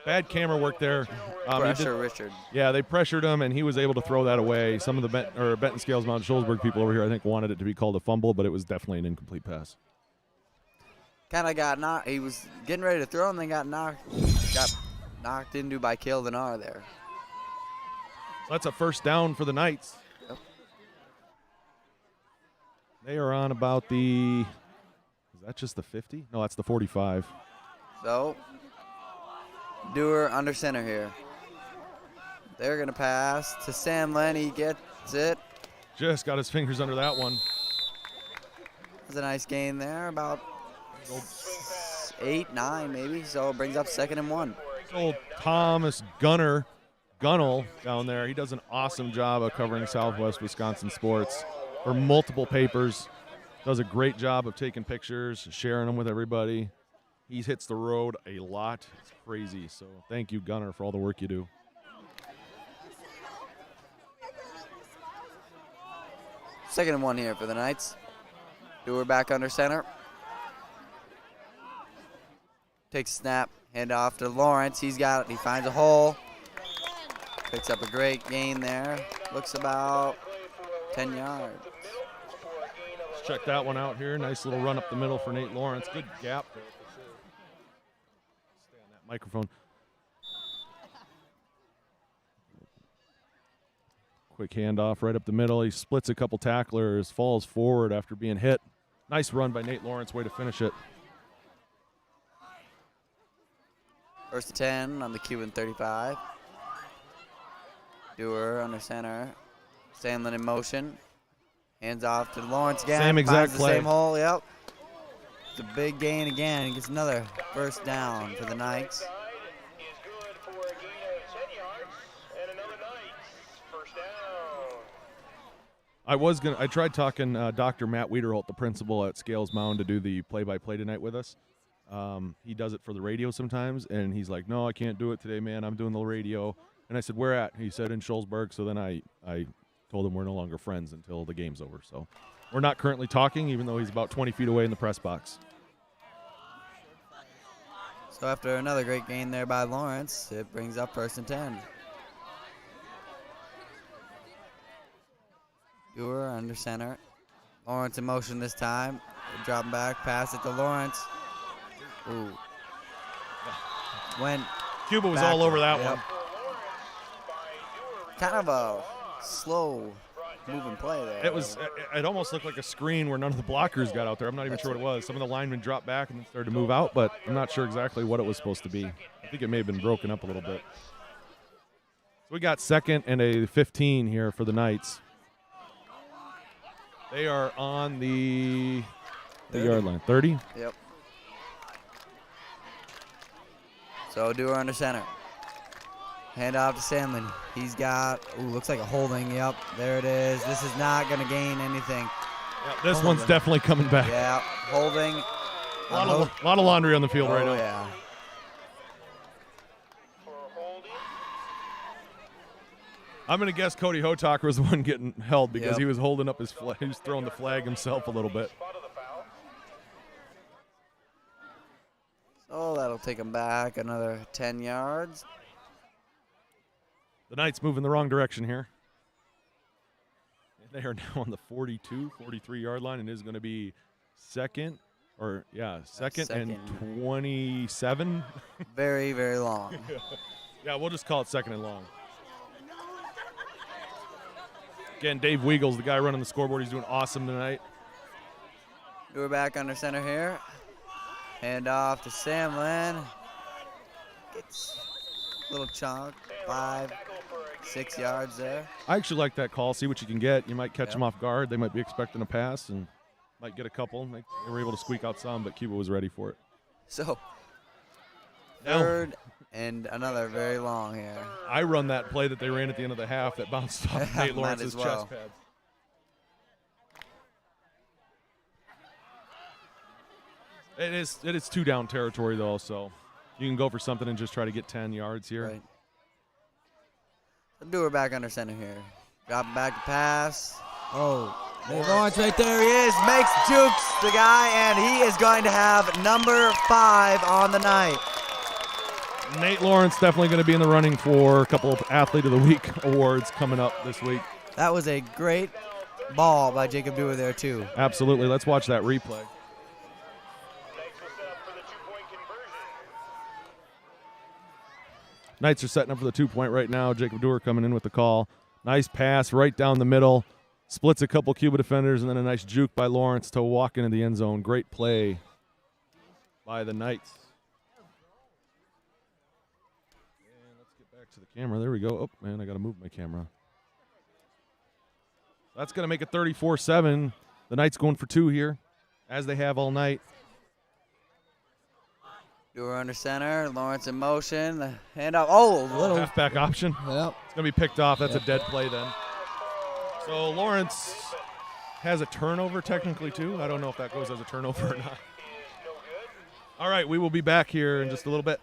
Bad camera work there. Pressure Richard. Yeah, they pressured him, and he was able to throw that away. Some of the Benton Scales Mound Shullsburg people over here, I think, wanted it to be called a fumble, but it was definitely an incomplete pass. Kind of got knocked. He was getting ready to throw, and then got knocked into by Cale Dinar there. That's a first down for the Knights. Yep. They are on about the, is that just the 50? No, that's the 45. So, Dewar under center here. They're going to pass to Sandlin. He gets it. Just got his fingers under that one. That's a nice gain there, about 8, 9 maybe. So it brings up 2nd and 1. Old Thomas Gunnell down there. He does an awesome job of covering Southwest Wisconsin sports for multiple papers. Does a great job of taking pictures, sharing them with everybody. He hits the road a lot. It's crazy. So thank you, Gunner, for all the work you do. Second and 1 here for the Knights. Dewar back under center. Takes a snap, hand off to Lawrence. He finds a hole. Picks up a great gain there. Looks about 10 yards. Let's check that one out here. Nice little run up the middle for Nate Lawrence. Good gap there for sure. Stay on that microphone. Quick handoff right up the middle. He splits a couple tacklers, falls forward after being hit. Nice run by Nate Lawrence. Way to finish it. First and 10 on the Cuban 35. Dewar under center. Sandlin in motion. Hands off to Lawrence again. Same exact Finds play. the same hole, yep. It's a big gain again. He gets another first down for the Knights. Is good for a gain of 10 yards and another Knights first down. I tried talking Dr. Matt Wiederholt, the principal at Scales Mound, to do the play-by-play tonight with us. He does it for the radio sometimes, and he's like, no, I can't do it today, man. I'm doing the radio. And I said, where at? He said, in Shullsburg. So then I told him we're no longer friends until the game's over. So we're not currently talking, even though he's about 20 feet away in the press box. So after another great gain there by Lawrence, it brings up 1st and 10. Dewar under center. Lawrence in motion this time. Dropping back, pass it to Lawrence. Ooh. Went Cuba was backward. all over that Yep. one. Kind of a slow moving play there. It almost looked like a screen where none of the blockers got out there. I'm not even sure what it was. Some of the linemen dropped back and then started to move out, but I'm not sure exactly what it was supposed to be. I think it may have been broken up a little bit. So we got 2nd and a 15 here for the Knights. They are on the 30-yard line. 30? Yep. So Dewar under center. Hand off to Sandlin. He's got, looks like a holding. Yep, there it is. This is not going to gain anything. Yep, this one's definitely coming back. Yeah, holding. A lot of laundry on the field right now. Yeah. I'm going to guess Cody Hotaker was the one getting held because he was holding up his flag. He was throwing the flag himself a little bit. So that'll take him back another 10 yards. The Knights moving the wrong direction here. They are now on the 42, 43-yard line, and it is going to be second and 27. Very, very long. Yeah, we'll just call it 2nd and long. Again, Dave Weagle's the guy running the scoreboard. He's doing awesome tonight. We're back under center here. Hand off to Samlin. Gets a little chunk, 5, 6 yards there. I actually like that call. See what you can get. You might catch them off guard. They might be expecting a pass and might get a couple. They were able to squeak out some, but Cuba was ready for it. So, 3rd and another very long here. I run that play that they ran at the end of the half that bounced off Nate Lawrence's chest pads. It is 2-down territory, though, so you can go for something and just try to get 10 yards here. Right. Dewar back under center here. Dropping back to pass. Nate Lawrence right there he is. Makes jukes the guy, and he is going to have number 5 on the night. Nate Lawrence definitely going to be in the running for a couple of Athlete of the Week awards coming up this week. That was a great ball by Jacob Dewar there, too. Absolutely. Let's watch that replay. Knights are setting up for the 2-point right now. Jacob Dewar coming in with the call. Nice pass right down the middle. Splits a couple Cuba defenders, and then a nice juke by Lawrence to walk into the end zone. Great play by the Knights. And let's get back to the camera. There we go. Oh, man, I got to move my camera. That's going to make it 34-7. The Knights going for 2 here, as they have all night. Dewar under center. Lawrence in motion. The handoff. Oh, a little. Halfback option. Yep. It's going to be picked off. That's a dead play then. So Lawrence has a turnover technically too. I don't know if that goes as a turnover or not. All right, we will be back here in just a little bit.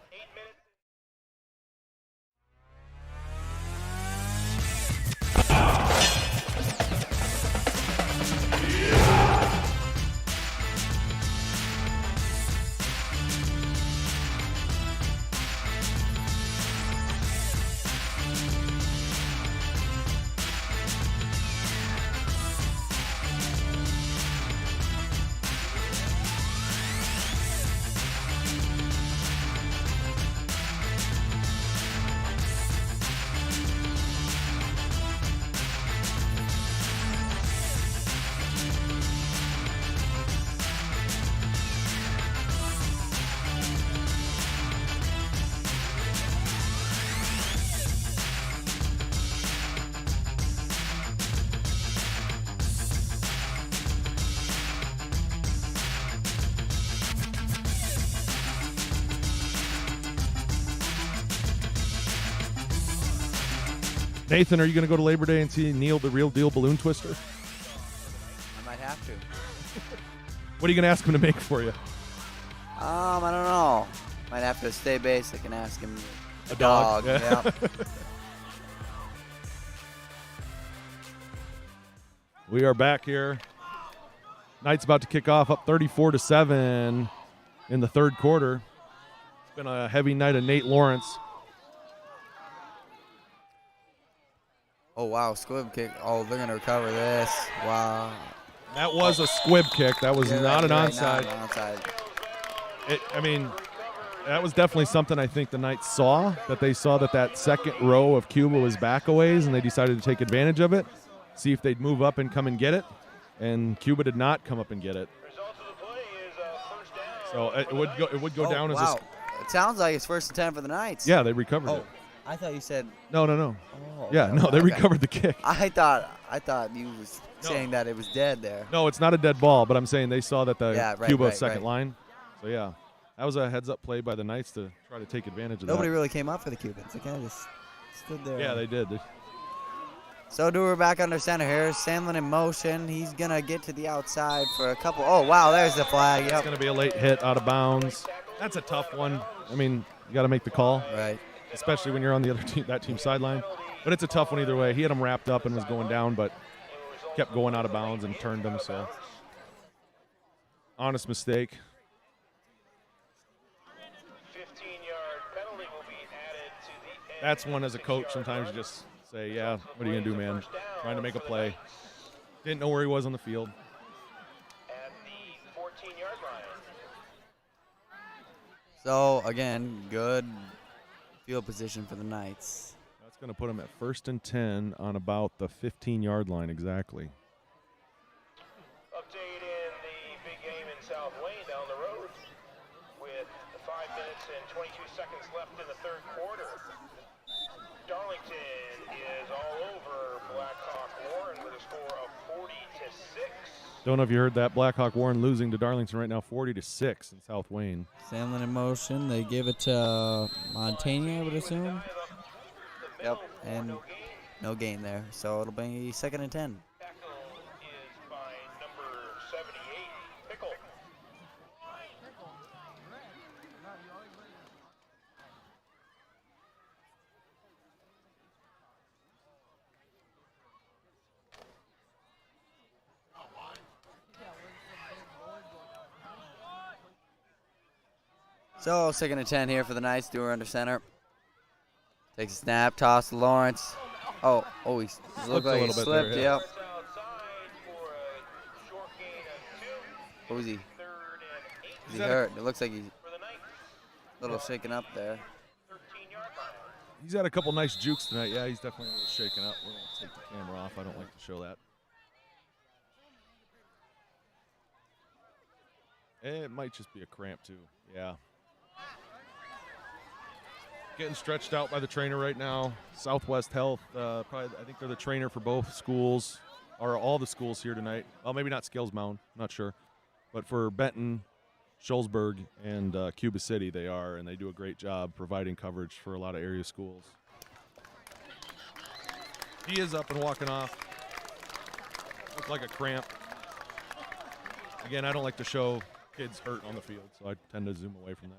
Nathan, are you going to go to Labor Day and see Neil the Real Deal Balloon Twister? to. What are you going to ask him to make for you? I don't know. Might have to stay basic and ask him A dog? Yeah. We are back here. Knight's about to kick off, up 34-7 in the third quarter. It's been a heavy night of Nate Lawrence. Oh, wow. Squib kick. Oh, they're going to recover this. Wow. That was a squib kick. That was not an onside. Not an onside. That was definitely something I think the Knights saw, that they saw that second row of Cuba was back-a-ways, and they decided to take advantage of it, see if they'd move up and come and get it. And Cuba did not come up and get it. So it would go down as wow. It sounds like it's 1st and 10 for the Knights. Yeah, they recovered it. I thought you said. No. Oh, Yeah, okay, no, they okay. recovered the kick. I thought you was saying that it was dead there. No, it's not a dead ball, but I'm saying they saw that the Cuba second right. line. So yeah, that was a heads-up play by the Knights to try to take advantage of Nobody that. really came up for the Cubans. They kind of just stood there. Yeah, they did. So we're back under center here. Samlin in motion. He's going to get to the outside for a couple. Oh, wow, there's the flag. It's Yep. going to be a late hit out of bounds. That's a tough one. I mean, you got to make the call. Right. Especially when you're on the other team, that team's sideline. But it's a tough one either way. He had him wrapped up and was going down, but kept going out of bounds and turned him. So, honest mistake. 15-yard penalty will be added to the end. That's one as a coach. Sometimes you just say, yeah, what are you going to do, man? Trying to make a play. Didn't know where he was on the field. At the 14-yard line. So, again, good field position for the Knights. That's going to put him at 1st and 10 on about the 15-yard line exactly. Update in the big game in South Wayne down the road with 5 minutes and 22 seconds left in the third quarter. Darlington is all over Blackhawk Warren with a score of 40-6. Don't know if you heard that. Blackhawk Warren losing to Darlington right now 40-6 in South Wayne. Samlin in motion. They give it to Montaigne, I would assume. Yep, and no gain there. So it'll be 2nd and 10. Tackle is by number 78, Pickle. So 2nd and 10 here for the Knights. Dewar under center. Takes a snap, toss to Lawrence. Oh, he looked like he slipped. There, yeah. Yep. What was he? Is he hurt? It looks like he's a little shaken up there. He's had a couple nice jukes tonight. Yeah, he's definitely a little shaken up. We're going to take the camera off. I don't like to show that. It might just be a cramp, too. Yeah. Getting stretched out by the trainer right now. Southwest Health, probably, I think they're the trainer for both schools, or all the schools here tonight. Well, maybe not Scales Mound, I'm not sure. But for Benton, Shullsburg, and Cuba City, they are, and they do a great job providing coverage for a lot of area schools. He is up and walking off. Looks like a cramp. Again, I don't like to show kids hurt on the field, so I tend to zoom away from that.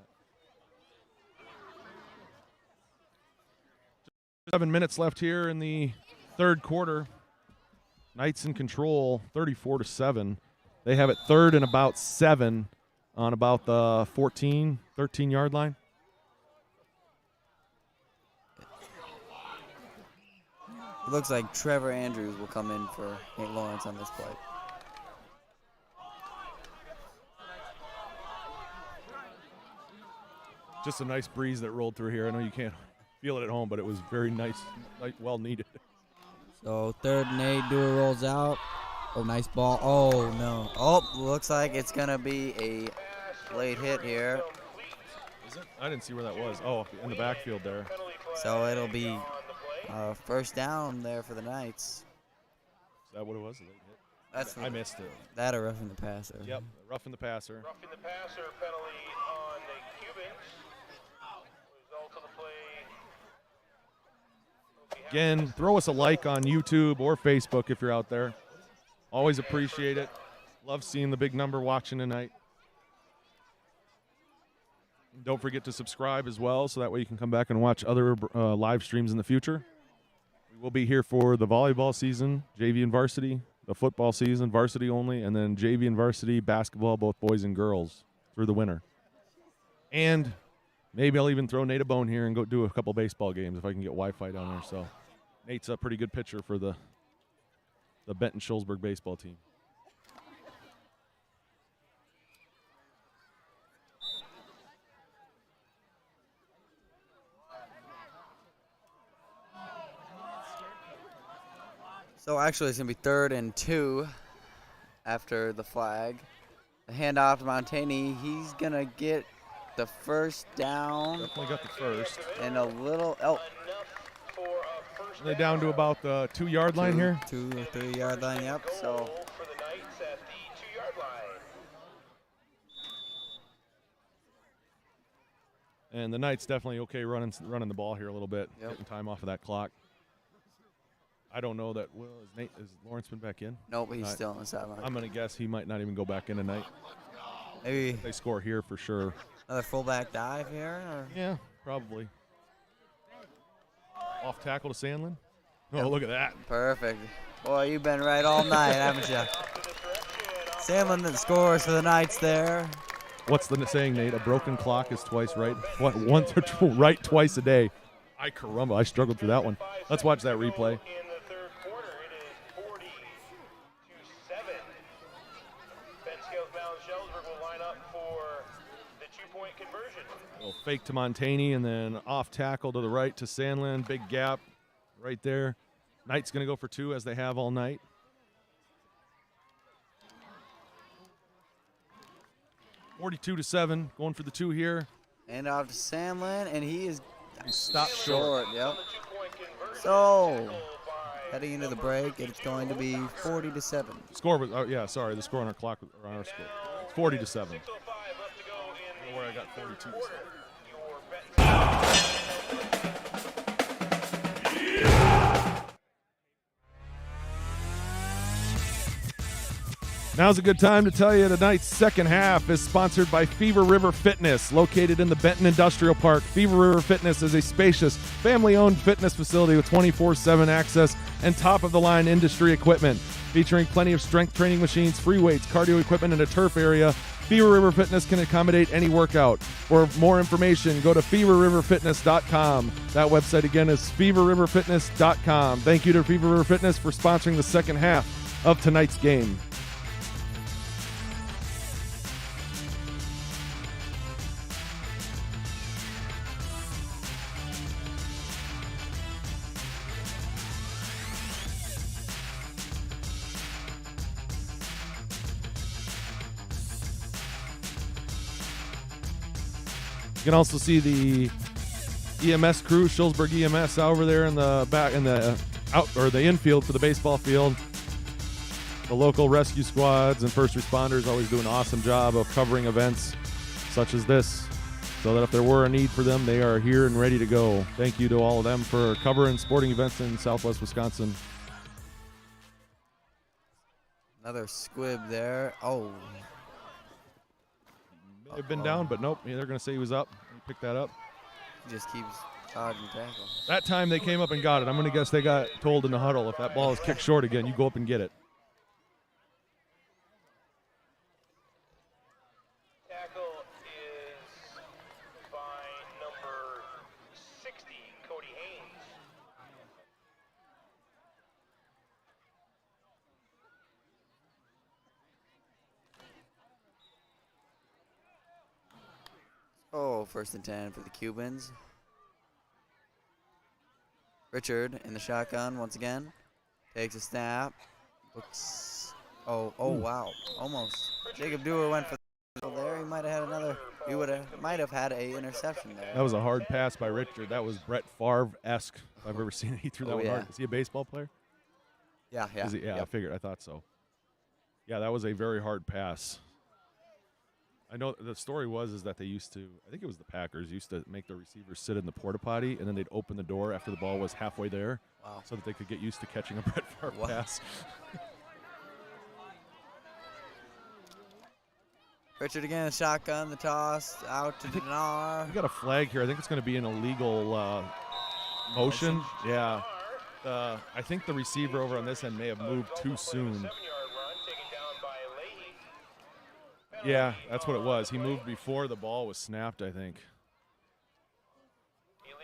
7 minutes left here in the third quarter. Knights in control, 34-7. They have it 3rd and about 7 on about the 13-yard line. It looks like Trevor Andrews will come in for Nate Lawrence on this play. Just a nice breeze that rolled through here. I know you can't feel it at home, but it was very nice, like well needed. So 3rd and 8, Dewar rolls out. Oh, nice ball. Oh, no. Oh, looks like it's going to be a late hit here. Is it? I didn't see where that was. Oh, in the backfield there. So it'll be 1st down there for the Knights. Is that what it was? A late hit? That's I missed it. That or roughing the passer. Yep, roughing the passer. Roughing the passer penalty on the Cubans. Result of the play. Again, throw us a like on YouTube or Facebook if you're out there. Always appreciate it. Love seeing the big number watching tonight. Don't forget to subscribe as well, so that way you can come back and watch other live streams in the future. We will be here for the volleyball season, JV and varsity, the football season, varsity only, and then JV and varsity basketball, both boys and girls, through the winter. And maybe I'll even throw Nate a bone here and go do a couple baseball games if I can get Wi-Fi down there. So Nate's a pretty good pitcher for the Benton Shullsburg baseball team. So actually it's going to be 3rd and 2 after the flag. The handoff to Montaigne. He's going to get the first down. Definitely got the first. And a little, They're down to about the 2-yard line here. 2 or 3 yard line, yep. So For the Knights at the 2-yard line. And the Knights definitely okay running the ball here a little bit, Yep. getting time off of that clock. I don't know that is Lawrence been back in? nope, he's still on the sideline. I'm going to guess he might not even go back in tonight. Maybe They score here for sure. another fullback dive here. Or? Yeah, probably. Off tackle to Sandlin. Oh, Yep. look at that. Perfect. Boy, you've been right all night, haven't you? Sandlin that scores for the Knights there. What's the saying, Nate? A broken clock is twice right. What? Once or right twice a day. I caramba, I struggled through that one. Let's watch that replay. In the third quarter, it is 40-7. Ben Scales Mound Shullsburg will line up for the 2-point conversion. Little fake to Montaigne and then off tackle to the right to Sandlin. Big gap right there. Knight's going to go for 2 as they have all night. (42-7), going for the 2 here. And off to Sandlin, and he is Stop short. Yep. The 2-point conversion. So By heading into the break, it's going to be 40-7. Score was, sorry, the score on our clock, or on our score. It's 40-7. 6:05 left to go in the Where I got 42 to quarter. 7. Your Benton Now's a good time to tell you tonight's second half is sponsored by Fever River Fitness, located in the Benton Industrial Park. Fever River Fitness is a spacious, family-owned fitness facility with 24/7 access and top-of-the-line industry equipment. Featuring plenty of strength training machines, free weights, cardio equipment, and a turf area, Fever River Fitness can accommodate any workout. For more information, go to feverriverfitness.com. That website again is feverriverfitness.com. Thank you to Fever River Fitness for sponsoring the second half of tonight's game. You can also see the EMS crew, Shullsburg EMS, over there in the back, in the the infield for the baseball field. The local rescue squads and first responders always do an awesome job of covering events such as this, so that if there were a need for them, they are here and ready to go. Thank you to all of them for covering sporting events in Southwest Wisconsin. Another squib there. Oh, May have been down, but nope, they're going to say he was up. He picked that up. he just keeps charging tackle. That time they came up and got it. I'm going to guess they got told in the huddle, if that ball is kicked short again, you go up and get it. tackle is by number 60, Cody Haynes. Oh, 1st and 10 for the Cubans. Richard in the shotgun once again. Takes a snap. Looks. Oh, wow. Almost. Jacob Dewar went for there. He might have had another. He might have had a interception there. That was a hard pass by Richard. That was Brett Favre-esque, if I've ever seen it. He threw that one yeah. hard. Is he a baseball player? Yeah. Is he? Yeah, Yep. I figured. I thought so. Yeah, that was a very hard pass. I know the story is that they used to, I think it was the Packers, used to make the receivers sit in the porta potty, and then they'd open the door after the ball was halfway there, Wow. so that they could get used to catching a Brett Favre Wow. pass. Richard again, the shotgun, the toss, out to Dinar. We got a flag here. I think it's going to be an illegal motion. Yeah. I think the receiver over on this end may have moved too soon. Yeah, that's what it was. He moved before the ball was snapped, I think.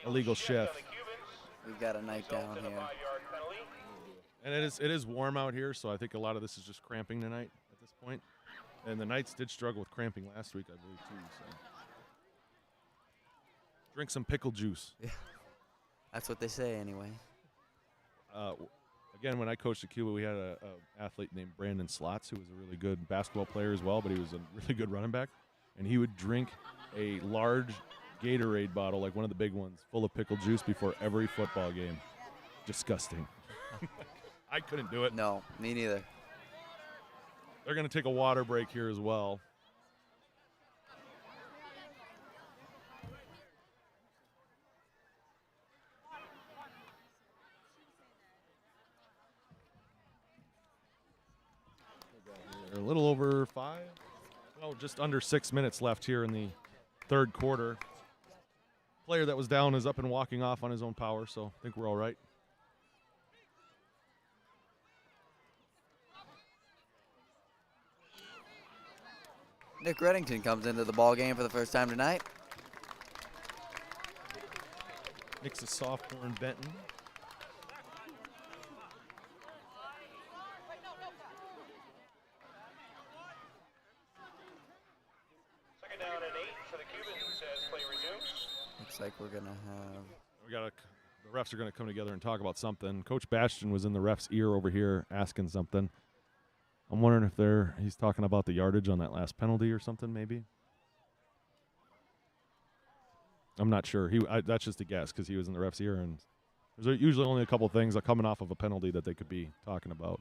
Illegal shift. We've got a night down here. And it is warm out here, so I think a lot of this is just cramping tonight at this point. And the Knights did struggle with cramping last week, I believe, too. So. Drink some pickle juice. Yeah, that's what they say anyway. Again, when I coached at Cuba, we had a athlete named Brandon Slotz, who was a really good basketball player as well, but he was a really good running back. And he would drink a large Gatorade bottle, like one of the big ones, full of pickle juice before every football game. Disgusting. I couldn't do it. No, me neither. They're going to take a water break here as well. A little over 5. Oh, just under 6 minutes left here in the third quarter. Player that was down is up and walking off on his own power, so I think we're all right. Nick Reddington comes into the ball game for the first time tonight. Nick's a sophomore in Benton. Second down and 8 for the Cubans as play resumes. Looks like we're gonna have. The refs are going to come together and talk about something. Coach Bastion was in the ref's ear over here asking something. I'm wondering if he's talking about the yardage on that last penalty or something, maybe. I'm not sure. That's just a guess because he was in the ref's ear, and there's usually only a couple things coming off of a penalty that they could be talking about.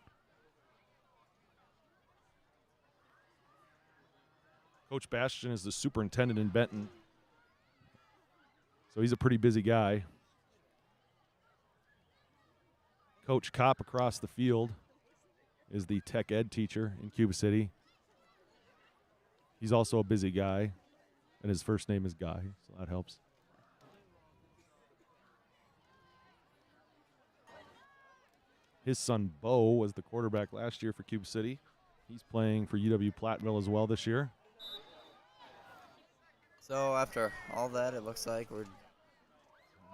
Coach Bastion is the superintendent in Benton, so he's a pretty busy guy. Coach Kopp across the field is the tech ed teacher in Cuba City. He's also a busy guy, and his first name is Guy, so that helps. His son, Bo, was the quarterback last year for Cuba City. He's playing for UW-Platteville as well this year. So after all that, it looks like we're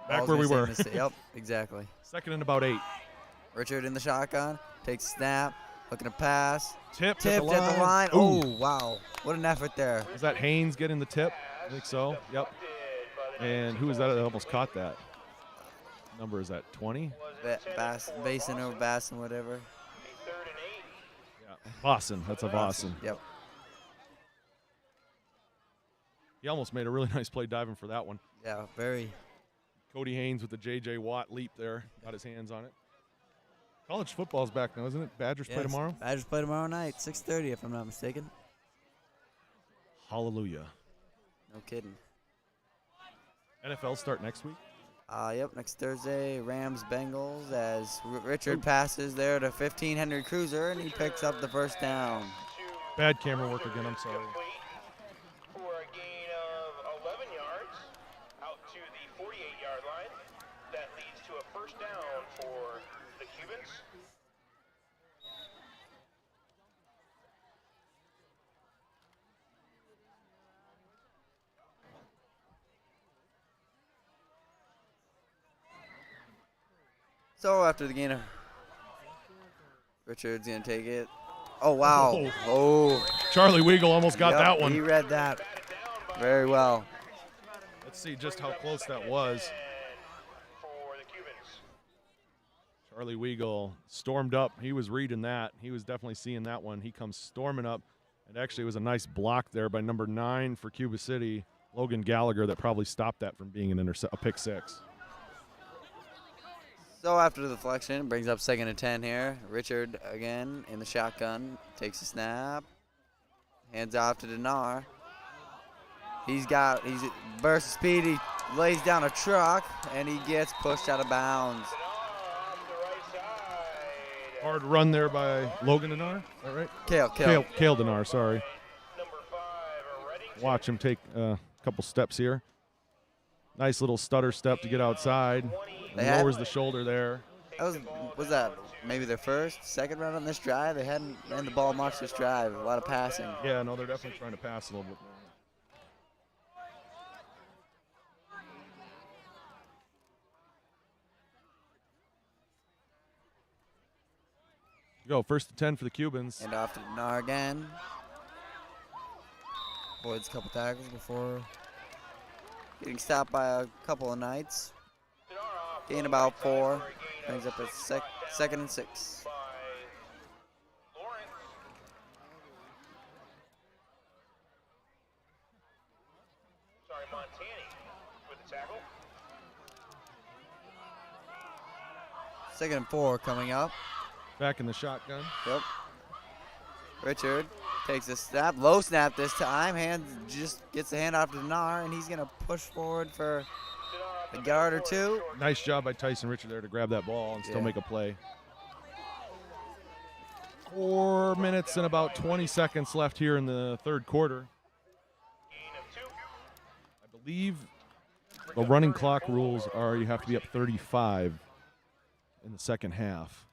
back where we were. Yep, exactly. Second and about 8. Richard in the shotgun, takes snap, looking to pass. Tipped at the line. Ooh. Oh, wow. What an effort there. Was that Haynes getting the tip? I think so. Yep. And who was that almost caught that? Number is that 20? Basin over Bassin, whatever. Yeah. Boston. That's a Boston. Yep. He almost made a really nice play diving for that one. Yeah, very. Cody Haynes with the J.J. Watt leap there. Got his hands on it. College football's back now, isn't it? Badgers play tomorrow? Badgers play tomorrow night, 6:30 if I'm not mistaken. Hallelujah. No kidding. NFL start next week? Yep, next Thursday, Rams-Bengals as Richard passes there to 15 Henry Cruiser, and he picks up the first down. Bad camera work again, I'm sorry. For a gain of 11 yards out to the 48-yard line. That leads to a first down for the Cubans. So after the gain of Richard's going to take it. Oh, wow. Oh. Charlie Weagle almost got that one. He read that very well. Let's see just how close that was. Charlie Weagle stormed up. He was reading that. He was definitely seeing that one. He comes storming up. And actually, it was a nice block there by number 9 for Cuba City, Logan Gallagher, that probably stopped that from being a pick six. So after the deflection, it brings up 2nd and 10 here. Richard again in the shotgun, takes a snap, hands off to Dinar. He's burst speed, he lays down a truck, and he gets pushed out of bounds. Hard run there by Logan Dinar, is that right? Kale. Kale Dinar, sorry. Number 5, Watch him take a couple steps here. Nice little stutter step to get outside. They Lowers the shoulder there. That was that maybe their second run on this drive? They hadn't ran the ball much this drive. A lot of passing. Yeah, no, they're definitely trying to pass a little bit more. Go, 1st and 10 for the Cubans. And off to Nar again. Avoids a couple tackles before getting stopped by a couple of Knights. Gain about 4. Brings up a 2nd and 6. Montani with the tackle. 2nd and 4 coming up. Back in the shotgun. Yep. Richard takes a snap, low snap this time. Just gets the hand off to Nar, and he's gonna push forward for a yard or 2. Nice job by Tyson Richard there to grab that ball and still make a play. 4 minutes and about 20 seconds left here in the 3rd quarter. I believe the running clock rules are you have to be up 35 in the 2nd half.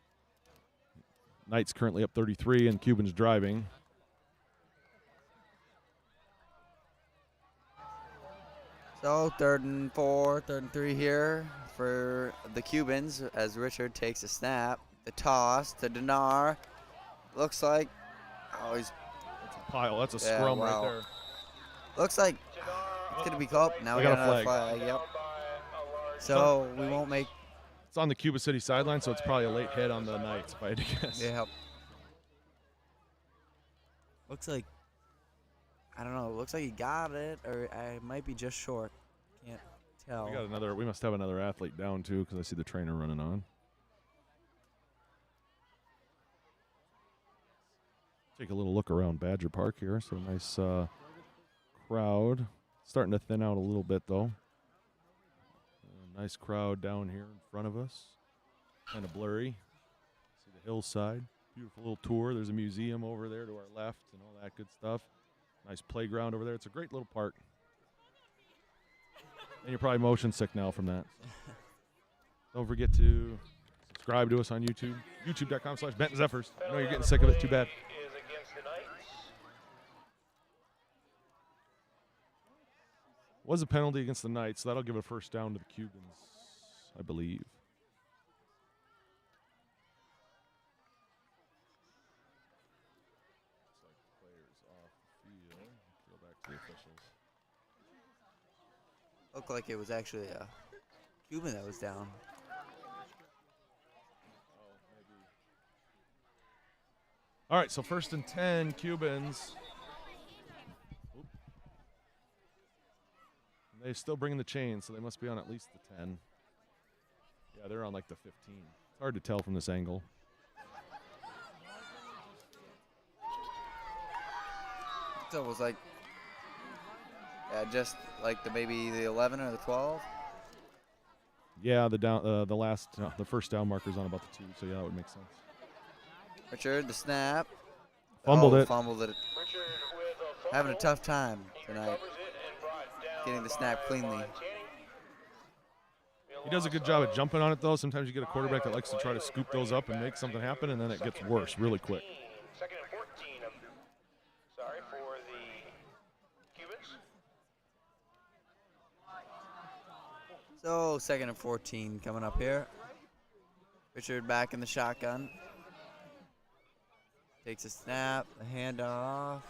Knights currently up 33 and Cubans driving. So 3rd and 4, 3rd and 3 here for the Cubans as Richard takes a snap. The toss to Dinar. Looks like, That's a pile. That's a scrum right there. Looks like it's going to be called. Now we got another flag. Yep. So we won't make. It's on the Cuba City sideline, so it's probably a late hit on the Knights, if I had to guess. Yeah. Looks like, I don't know. It looks like he got it, or it might be just short. Can't tell. We must have another athlete down too, because I see the trainer running on. Take a little look around Badger Park here. So nice crowd. Starting to thin out a little bit though. Nice crowd down here in front of us. Kind of blurry. See the hillside. Beautiful little tour. There's a museum over there to our left and all that good stuff. Nice playground over there. It's a great little park. And you're probably motion sick now from that. Don't forget to subscribe to us on YouTube. YouTube.com/Benton Zephyrs. I know you're getting sick of it. Too bad. Was a penalty against the Knights, so that'll give a 1st down to the Cubans, I believe. Looks like the players off the field. Go back to the officials. Looked like it was actually a Cuban that was down. All right, so 1st and 10, Cubans. They're still bringing the chain, so they must be on at least the 10. Yeah, they're on like the 15. It's hard to tell from this angle. It's almost like, just like maybe the 11 or the 12. Yeah, the 1st down marker's on about the 2, so yeah, that would make sense. Richard, the snap. Fumbled it. Fumbled it. Having a tough time tonight. Getting the snap cleanly. He does a good job at jumping on it, though. Sometimes you get a quarterback that likes to try to scoop those up and make something happen, and then it gets worse really quick. 2nd and 14. For the Cubans. So 2nd and 14 coming up here. Richard back in the shotgun. Takes a snap, a handoff.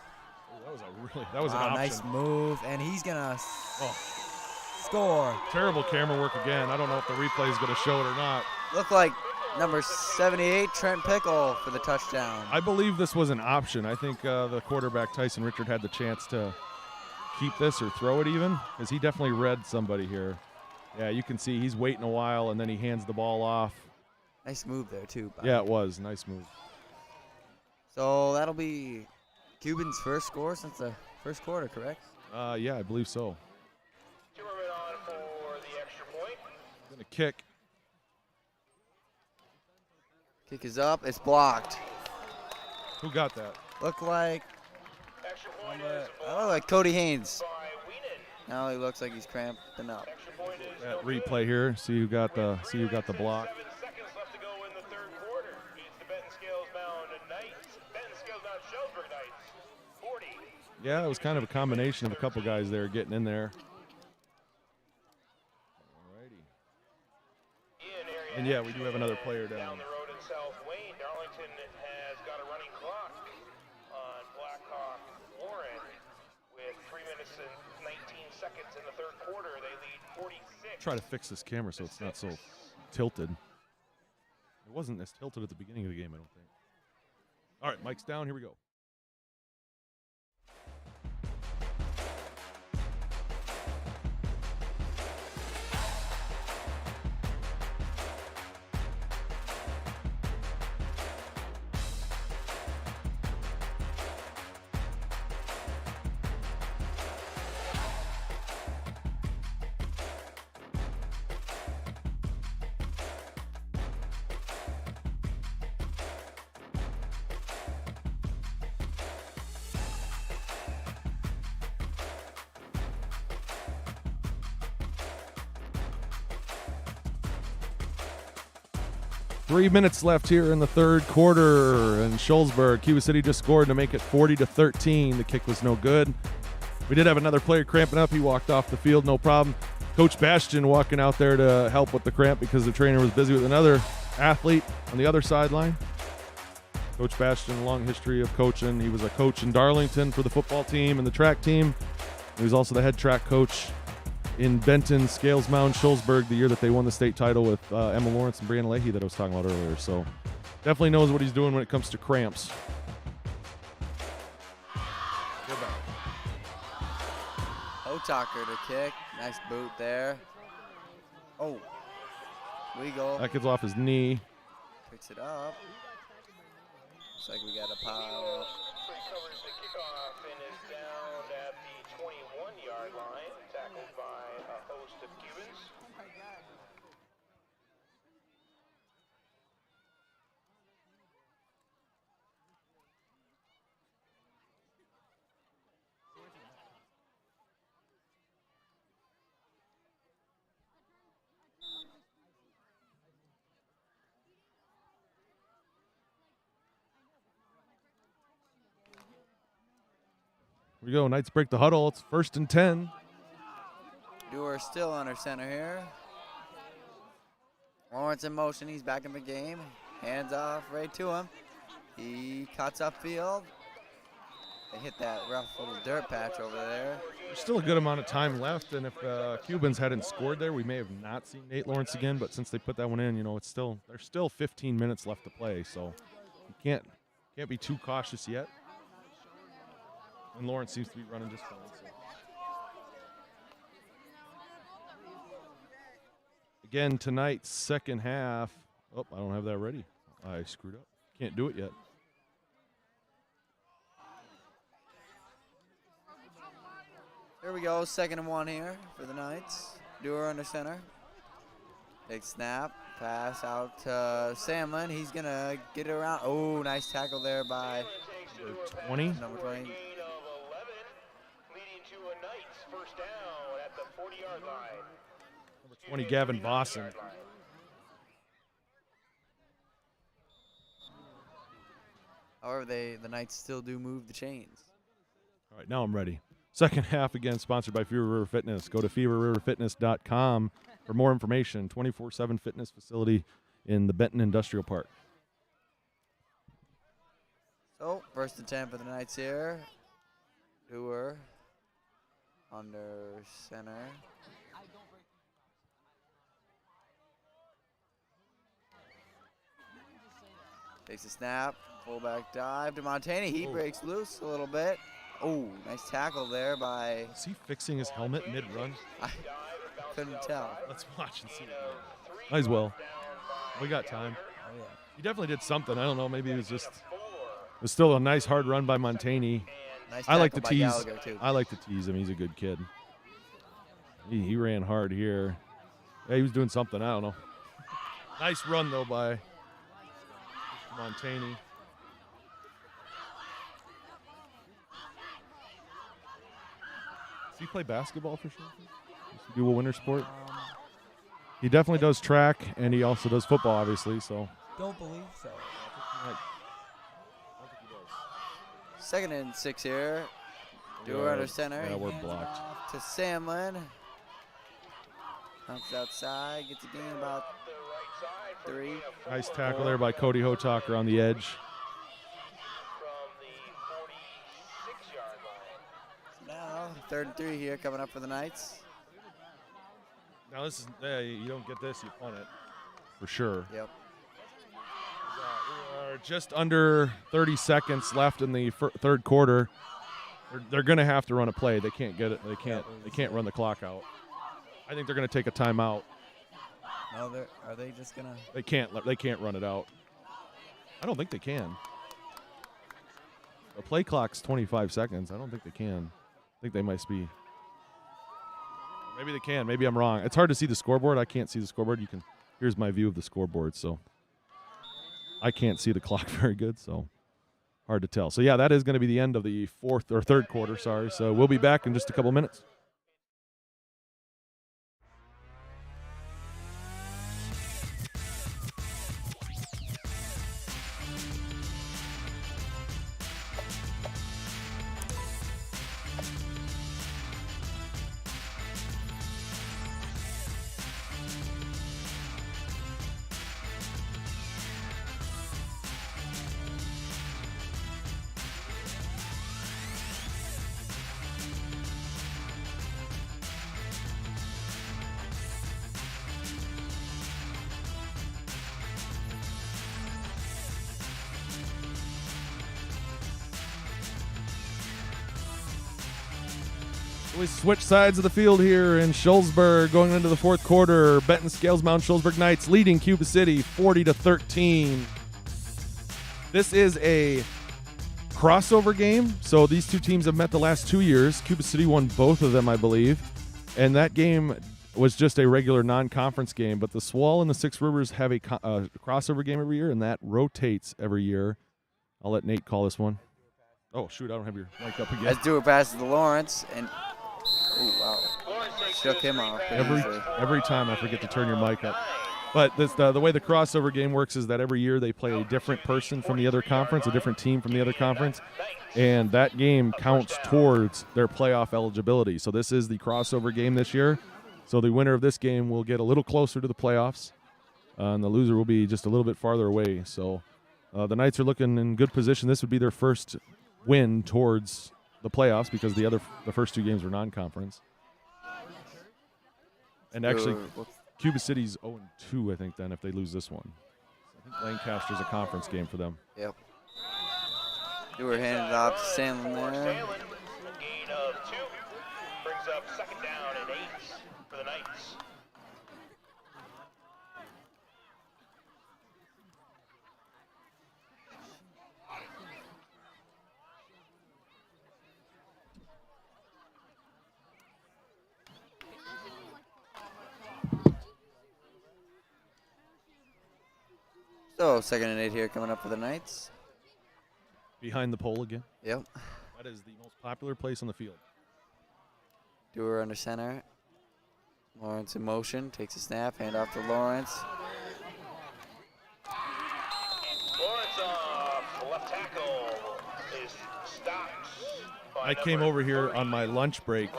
That was an option. Nice move, and he's gonna score. Terrible camera work again. I don't know if the replay is going to show it or not. Looked like number 78, Trent Pickle, for the touchdown. I believe this was an option. I think the quarterback, Tyson Richard, had the chance to keep this or throw it even, because he definitely read somebody here. Yeah, you can see he's waiting a while, and then he hands the ball off. Nice move there, too. Yeah, it was. Nice move. So that'll be Cuban's first score since the 1st quarter, correct? Yeah, I believe so. Timmerman on for the extra point. Gonna kick. Kick is up. It's blocked. Who got that? Looked like Oh, like Cody Haynes. Now he looks like he's cramping up. That replay here. See who got the block. 7 seconds left to go in the third quarter. It's the Benton Scales Mound Knights. Benton Scales Mound Shullsburg Knights. 40. Yeah, it was kind of a combination of a couple guys there getting in there. Alrighty. And yeah, we do have another player down. The road in South Wayne, Darlington has got a running clock on Blackhawk Warren with 3 minutes and 19 seconds in the third quarter. They lead 46. Try to fix this camera so it's not so tilted. It wasn't as tilted at the beginning of the game, I don't think. All right, mic's down. Here we go. Three minutes left here in the third quarter, and Shullsburg, Cuba City just scored to make it 40-13. The kick was no good. We did have another player cramping up. He walked off the field, no problem. Coach Bastian walking out there to help with the cramp because the trainer was busy with another athlete on the other sideline. Coach Bastian, a long history of coaching. He was a coach in Darlington for the football team and the track team. He was also the head track coach in Benton, Scales Mound, Shullsburg, the year that they won the state title with Emma Lawrence and Brianna Leahy that I was talking about earlier. So definitely knows what he's doing when it comes to cramps. Otaker to kick. Nice boot there. Oh, legal. That kid's off his knee. Picks it up. Looks like we got a pile. Recovers the kickoff and is down at the 21-yard line, tackled by a host of Cubans. Here we go. Knights break the huddle. It's 1st and 10. Dewar still under center here. Lawrence in motion. He's back in the game. Hands off right to him. He cuts upfield. They hit that rough little dirt patch over there. There's still a good amount of time left, and if the Cubans hadn't scored there, we may have not seen Nate Lawrence again. But since they put that one in, you know, there's still 15 minutes left to play, so you can't be too cautious yet. And Lawrence seems to be running just fine. So. Again, tonight's second half. Oh, I don't have that ready. I screwed up. Can't do it yet. Here we go, 2nd and 1 here for the Knights. Dewar under center. Big snap, pass out to Samlin. He's gonna get it around. Oh, nice tackle there by Number 20. number 20. Gain of 11, leading to a Knights first down at the 40-yard line. Number 20, Gavin Bosson. However, the Knights still do move the chains. All right, now I'm ready. Second half, again, sponsored by Fever River Fitness. Go to feverriverfitness.com for more information. 24/7 fitness facility in the Benton Industrial Park. So, 1st and 10 for the Knights here. Dewar under center. Takes a snap, fullback dive to Montaigne. He breaks loose a little bit. Oh, nice tackle there by. Is he fixing his helmet mid-run? I couldn't tell. Let's watch and see. Might as well. We got time. Oh, yeah. He definitely did something. I don't know. Maybe it was just. It was still a nice hard run by Montaigne. Nice I like to tackle by tease. Gallagher, too. I like to tease him. He's a good kid. He ran hard here. Yeah, he was doing something. I don't know. Nice run though by Montaigne. he play basketball for sure? Does he do a winter sport? He definitely does track, and he also does football, obviously. So. Don't believe so. Right. 2nd and 6 here. Dewar under center. Yeah, we're Hands blocked. off to Samlin. Comes outside. Gets a gain about 3. Nice tackle there by Cody Hotaker on the edge. From the 46-yard line. Now 3rd and 3 here coming up for the Knights. Now this is you don't get this, you punt it for sure. Yep. We are just under 30 seconds left in the third quarter. They're going to have to run a play. They can't get it. They can't run the clock out. I think they're going to take a timeout. No, are they just gonna? They can't run it out. I don't think they can. The play clock's 25 seconds. I don't think they can. I think they might be. Maybe they can. Maybe I'm wrong. It's hard to see the scoreboard. I can't see the scoreboard. Here's my view of the scoreboard. So I can't see the clock very good. So hard to tell. So yeah, that is going to be the end of the third quarter. Sorry. So we'll be back in just a couple minutes. We switch sides of the field here in Shullsburg going into the fourth quarter. Benton Scales Mound Shullsburg Knights leading Cuba City 40-13. This is a crossover game. So these two teams have met the last 2 years. Cuba City won both of them, I believe. And that game was just a regular non-conference game. But the Swall and the Six Rivers have a crossover game every year, and that rotates every year. I'll let Nate call this one. Oh, shoot, I don't have your mic up again. As Dewar passes to Lawrence, and wow, shook him off. Every time I forget to turn your mic up. But the way the crossover game works is that every year they play a different person from the other conference, a different team from the other conference, and that game counts towards their playoff eligibility. So this is the crossover game this year. So the winner of this game will get a little closer to the playoffs, and the loser will be just a little bit farther away. So the Knights are looking in good position. This would be their first win towards the playoffs because the first two games were non-conference. And actually, Cuba City's 0-2, I think, then, if they lose this one. I think Lancaster's a conference game for them. Yep. Dewar handed off to Sandlin there. Gain of 2 brings up 2nd down and 8 for the Knights. So 2nd and 8 here coming up for the Knights. Behind the pole again. Yep. That is the most popular place on the field. Dewar under center. Lawrence in motion, takes a snap, hand off to Lawrence. Lawrence off, left tackle is stopped. I came over here on my lunch break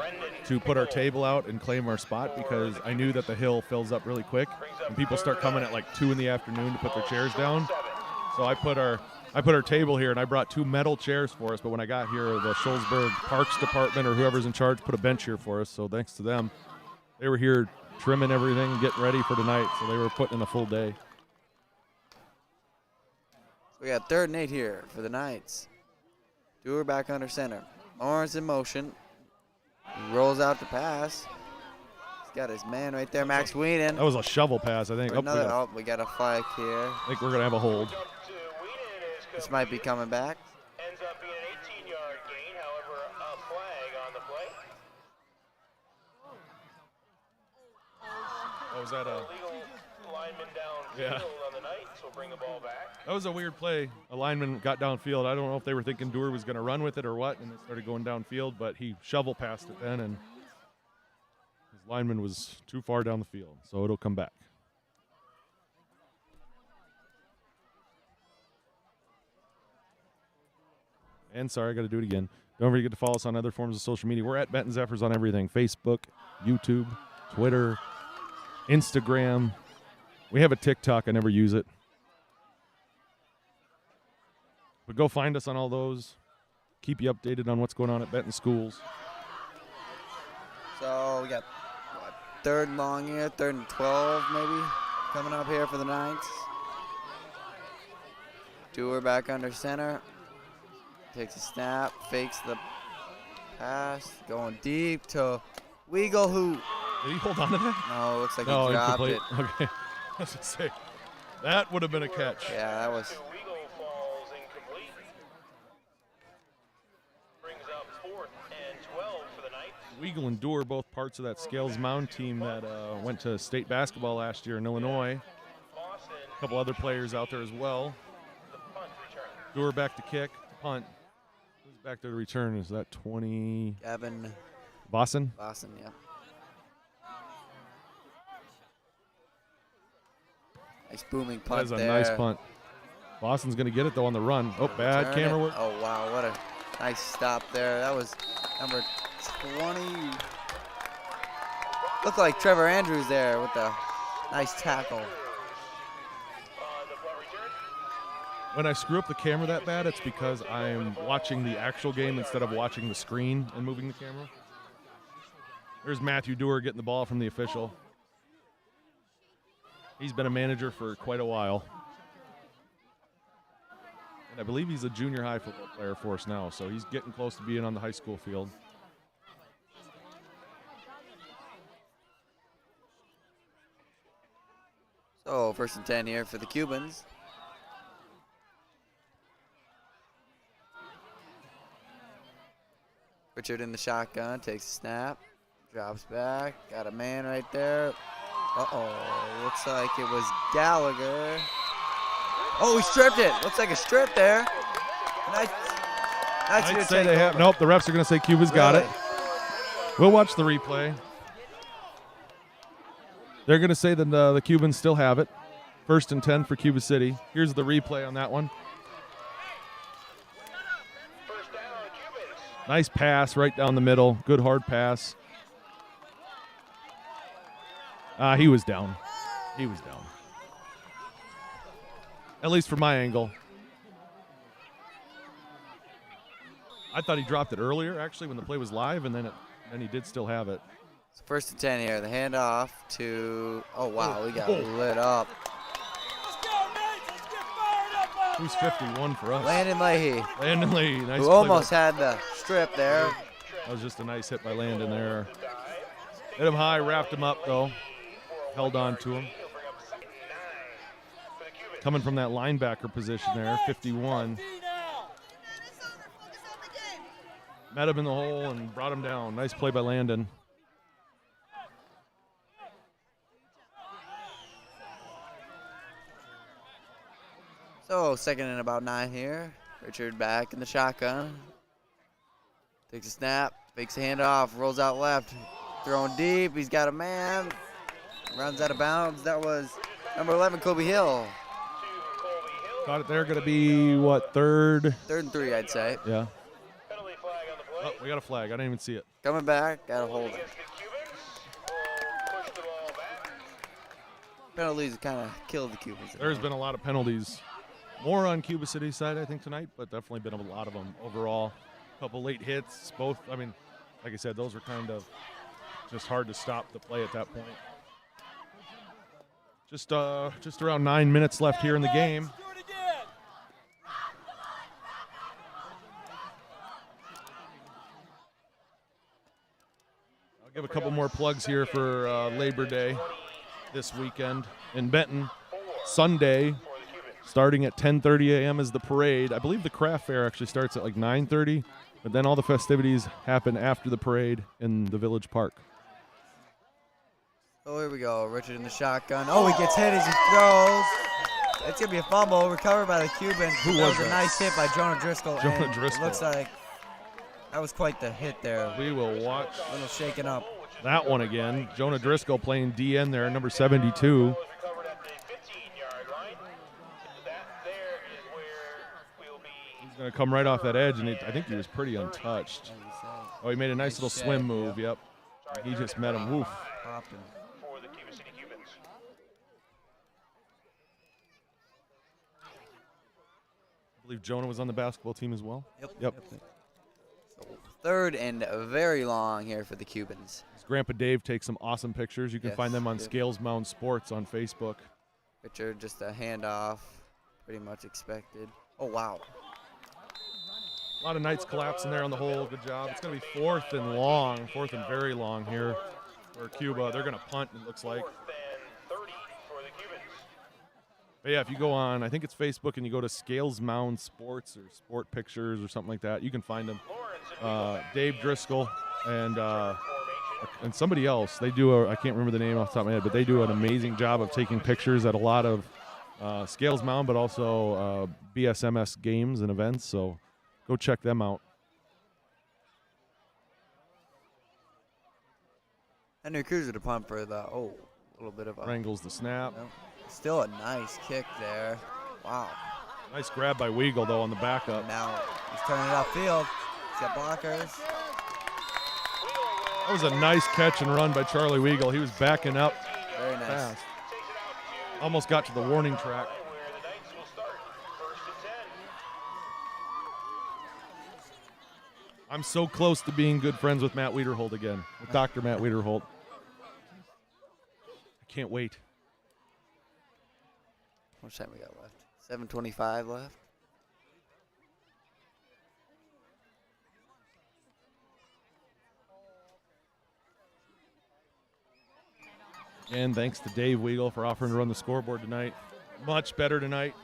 to put our table out and claim our spot because I knew that the hill fills up really quick and people start coming at like 2 in the afternoon to put their chairs down. So I put our table here and I brought 2 metal chairs for us. But when I got here, the Shullsburg Parks Department or whoever's in charge put a bench here for us. So thanks to them, they were here trimming everything, getting ready for tonight. So they were putting in a full day. We got 3rd and 8 here for the Knights. Dewar back under center. Lawrence in motion. He rolls out to pass. He's got his man right there, Max Weenan. That was a shovel pass, I think. We got a flag here. I think we're going to have a hold. This might be coming back. Ends up being an 18-yard gain, however, a flag on the play. Oh, was that a... Legal lineman downfield Yeah. on the night, so we'll bring the ball back. That was a weird play. A lineman got downfield. I don't know if they were thinking Dewar was going to run with it or what, and they started going downfield, but he shovel passed it then, and his lineman was too far down the field, so it'll come back. And sorry, I got to do it again. Don't forget to follow us on other forms of social media. We're at Benton Zephyrs on everything: Facebook, YouTube, Twitter, Instagram. We have a TikTok. I never use it. But go find us on all those. Keep you updated on what's going on at Benton schools. So we got what, 3rd and long here, 3rd and 12 maybe coming up here for the Knights. Dewar back under center. Takes a snap, fakes the pass, going deep to Weagle, who... Did he hold on to that? No, looks like No, he dropped incomplete. it. Okay. I was going to say, that would have been a catch. Yeah, that was... Weagle falls incomplete. Brings up 4th and 12 for the Knights. Weagle and Dewar, both parts of that Scales Mound team that went to state basketball last year in Illinois. Boston, A couple other players out there as well. the punt return. Dewar back to kick, punt. Who's back there to return? Is that 20? Gavin Boston? Boston, yeah. Nice booming That punt is a there. nice punt. Boston's going to get it, though, on the run. Oh, bad Return camera it. work. Oh, wow, what a nice stop there. That was number 20. Looked like Trevor Andrews there with the nice tackle. The punt return. When I screw up the camera that bad, it's because I'm watching the actual game instead of watching the screen and moving the camera. There's Matthew Dewar getting the ball from the official. He's been a manager for quite a while. And I believe he's a junior high football player for us now, so he's getting close to being on the high school field. So 1st and 10 here for the Cubans. Richard in the shotgun, takes a snap, drops back, got a man right there. Uh-oh, looks like it was Gallagher. Oh, he stripped it. Looks like a strip there. Nice. I'd say they have. Nope, the refs are going to say Cuba's got it. We'll watch the replay. They're going to say that the Cubans still have it. 1st and 10 for Cuba City. Here's the replay on that one. First down, Cubans. Nice pass right down the middle. Good hard pass. He was down. He was down. At least from my angle. I thought he dropped it earlier, actually, when the play was live, and then he did still have it. So 1st and 10 here. The handoff to, oh, wow, we got lit up. Who's 51 for us? Landon Leahy, Landon Lee. Nice who play almost by- had the strip there. That was just a nice hit by Landon there. Hit him high, wrapped him up, though. Held on to him. Coming from that linebacker position there, 51. Met him in the hole and brought him down. Nice play by Landon. So 2nd and about 9 here. Richard back in the shotgun. Takes a snap, fakes a handoff, rolls out left, throwing deep. He's got a man. Runs out of bounds. That was number 11, Kobe Hill. Got it there. Going to be, what, 3rd? 3rd and 3, I'd say. Yeah. Penalty flag on the play. Oh, we got a flag. I didn't even see it. Coming back, got a hold of it. Against the Cubans. We'll push the ball back. Penalties kind of killed the Cubans. There's been a lot of penalties. More on Cuba City's side, I think, tonight, but definitely been a lot of them overall. A couple late hits, both. I mean, like I said, those were kind of just hard to stop the play at that point. Just around 9 minutes left here in the game. I'll give a couple more plugs here for Labor Day this weekend in Benton. Sunday, starting at 10:30 a.m. is the parade. I believe the craft fair actually starts at like 9:30, but then all the festivities happen after the parade in the village park. Oh, here we go. Richard in the shotgun. Oh, he gets hit as he throws. It's going to be a fumble recovered by the Cubans. Who that was a that? nice hit by Jonah Driscoll. Jonah and Driscoll. It looks like that was quite the hit there. We will watch A little shaken up. that one again. Jonah Driscoll playing DN there, number 72. He's going to come right off that edge, and I think he was pretty untouched. Oh, he made a nice little swim move. Yep. He just met him. Woof. Popped him. For the Cuba City Cubans. I believe Jonah was on the basketball team as well. Yep. So 3rd and very long here for the Cubans. His grandpa Dave takes some awesome pictures. You can Yes, find them on good. Scales Mound Sports on Facebook. Richard, just a handoff, pretty much expected. Oh, wow. A lot of Knights collapsing there on the hole. Good job. It's going to be 4th and long, 4th and very long here for Cuba. They're going to punt, it looks like. 4th and 30 for the Cubans. But yeah, if you go on, I think it's Facebook, and you go to Scales Mound Sports or Sport Pictures or something like that, you can find them. Dave Driscoll and somebody else. They do I can't remember the name off the top of my head, but they do an amazing job of taking pictures at a lot of Scales Mound, but also BSMS games and events. So go check them out. Henry Cruiser to punt for the, little bit of a. Wrangles the snap. Nope. Still a nice kick there. Wow. Nice grab by Weagle, though, on the backup. Now he's turning it upfield. He's got blockers. That was a nice catch and run by Charlie Weagle. He was backing up Very nice. fast. Almost got to the warning track. Where the Knights will start. 1st and 10. I'm so close to being good friends with Matt Wiederholt again, with Dr. Matt Wiederholt. I can't wait. How much time we got left? 7:25 left. And thanks to Dave Weagle for offering to run the scoreboard tonight. Much better tonight.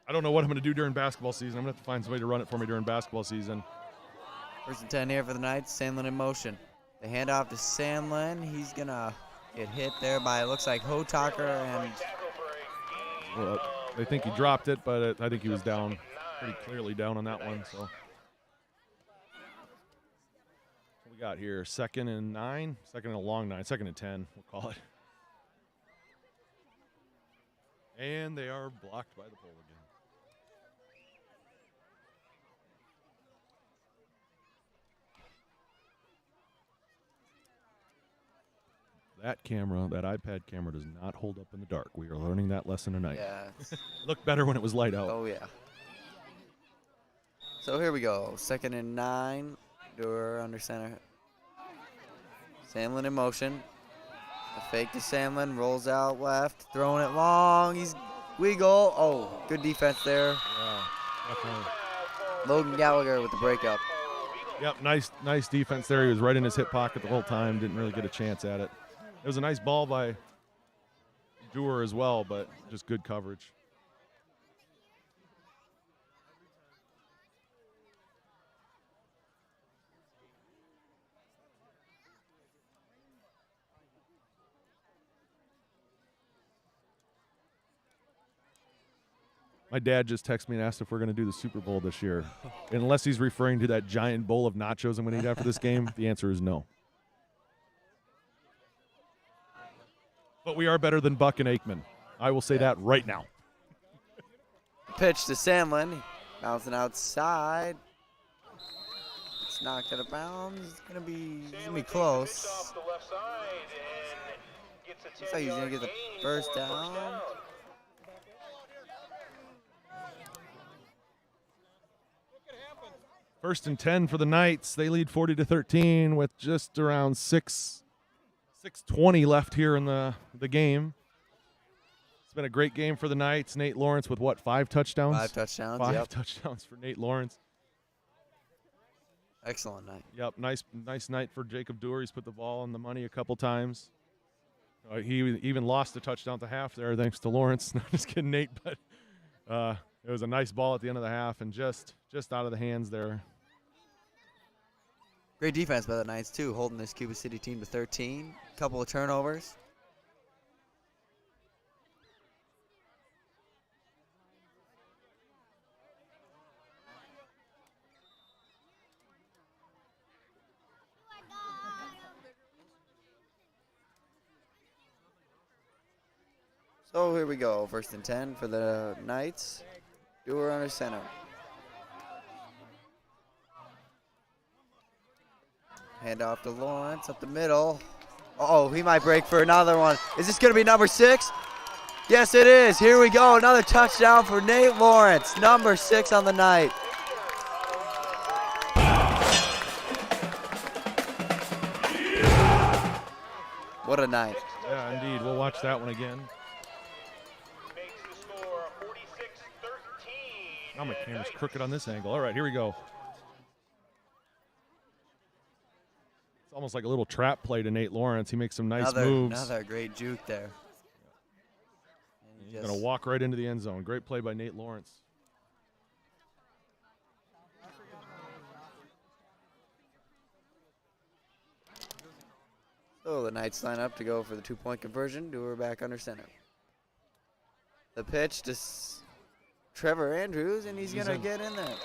I don't know what I'm going to do during basketball season. I'm going to have to find somebody to run it for me during basketball season. 1st and 10 here for the Knights. Sandlin in motion. The handoff to Sandlin. He's going to get hit there by, it looks like, Hotaker and Well, they think he dropped it, but I think he was down, pretty clearly down on that one. So what we got here? 2nd and 9, 2nd and a long 9, 2nd and 10, we'll call it. And they are blocked by the pole again. That camera, that iPad camera, does not hold up in the dark. We are learning that lesson tonight. yeah. Looked better when it was light out. Oh, yeah. So here we go. 2nd and 9. Dewar under center. Samlin in motion. A fake to Samlin. Rolls out left. Throwing it long. He's Weagle. Oh, good defense there. Yeah, definitely. Logan Gallagher with the breakup. Yep, nice defense there. He was right in his hip pocket the whole time. Didn't really get a chance at it. It was a nice ball by Dewar as well, but just good coverage. My dad just texted me and asked if we're going to do the Super Bowl this year. Unless he's referring to that giant bowl of nachos I'm going to eat after this game, the answer is no. But we are better than Buck and Aikman. I will say that right now. Pitch to Samlin. Bouncing outside. It's knocked out of bounds. It's going to be close. Off the left side and gets a Looks like he's going to get the gain first for down. First and 10 for the Knights. They lead 40-13 with just around 6:20 left here in the game. It's been a great game for the Knights. Nate Lawrence with what, 5 touchdowns? 5 touchdowns. Five Yep. touchdowns for Nate Lawrence. Excellent night. Yep, nice night for Jacob Dewar. He's put the ball on the money a couple times. He even lost a touchdown at the half there thanks to Lawrence. Not just kidding, Nate, but it was a nice ball at the end of the half and just out of the hands there. Great defense by the Knights, too, holding this Cuba City team to 13. Couple of turnovers. So here we go, 1st and 10 for the Knights. Dewar under center. Hand off to Lawrence up the middle. Uh-oh, he might break for another one. Is this going to be number 6? Yes, it is. Here we go. Another touchdown for Nate Lawrence, number 6 on the night. What a night. Yeah, indeed. We'll watch that one again. Makes the score 46-13. Now my camera's crooked on this angle. All right, here we go. It's almost like a little trap play to Nate Lawrence. He makes some nice moves. Another great juke there. He's going to walk right into the end zone. Great play by Nate Lawrence. So the Knights line up to go for the 2-point conversion. Dewar back under center. The pitch to Trevor Andrews, and he's going to get in there.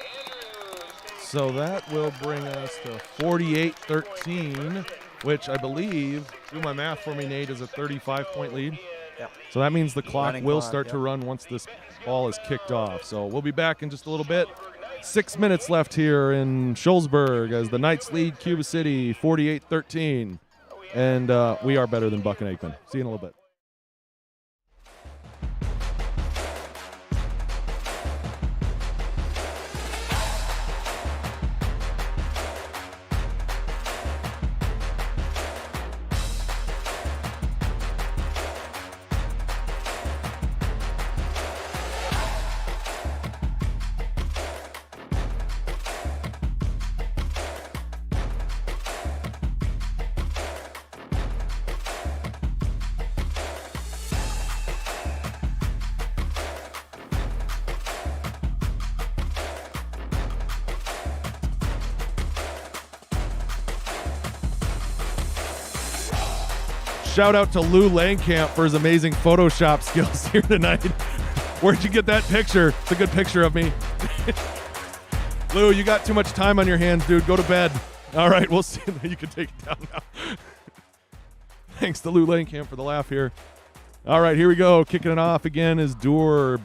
So that will bring us to 48-13, which I believe, do my math for me, Nate, is a 35-point lead. Yep. So that means the clock will clock, start to yep. run once this ball is kicked off. So we'll be back in just a little bit. 6 minutes left here in Shullsburg as the Knights lead Cuba City 48-13. And we are better than Buck and Aikman. See you in a little bit. Shout out to Lou Langkamp for his amazing Photoshop skills here tonight. Where'd you get that picture? It's a good picture of me. Lou, you got too much time on your hands, dude. Go to bed. All right, we'll see. You can take it down now. Thanks to Lou Langkamp for the laugh here. All right, here we go. Kicking it off again is Dewar.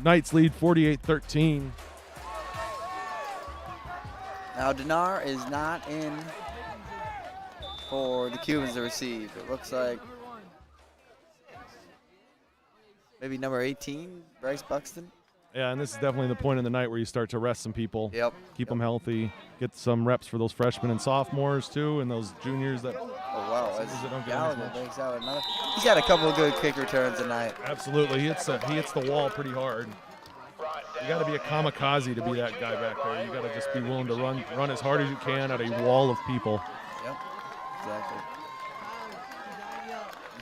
Knights lead 48-13. Now Dinar is not in for the Cubans to receive. It looks like maybe number 18, Bryce Buxton. Yeah, and this is definitely the point in the night where you start to rest some people. Yep. Keep them healthy. Get some reps for those freshmen and sophomores, too, and those juniors that. Oh, wow. That don't get Gallagher as much. breaks out another. He's got a couple of good kick returns tonight. Absolutely. He hits the wall pretty hard. You got to be a kamikaze to be that guy back there. You got to just be willing to run as hard as you can at a wall of people. Yep, exactly.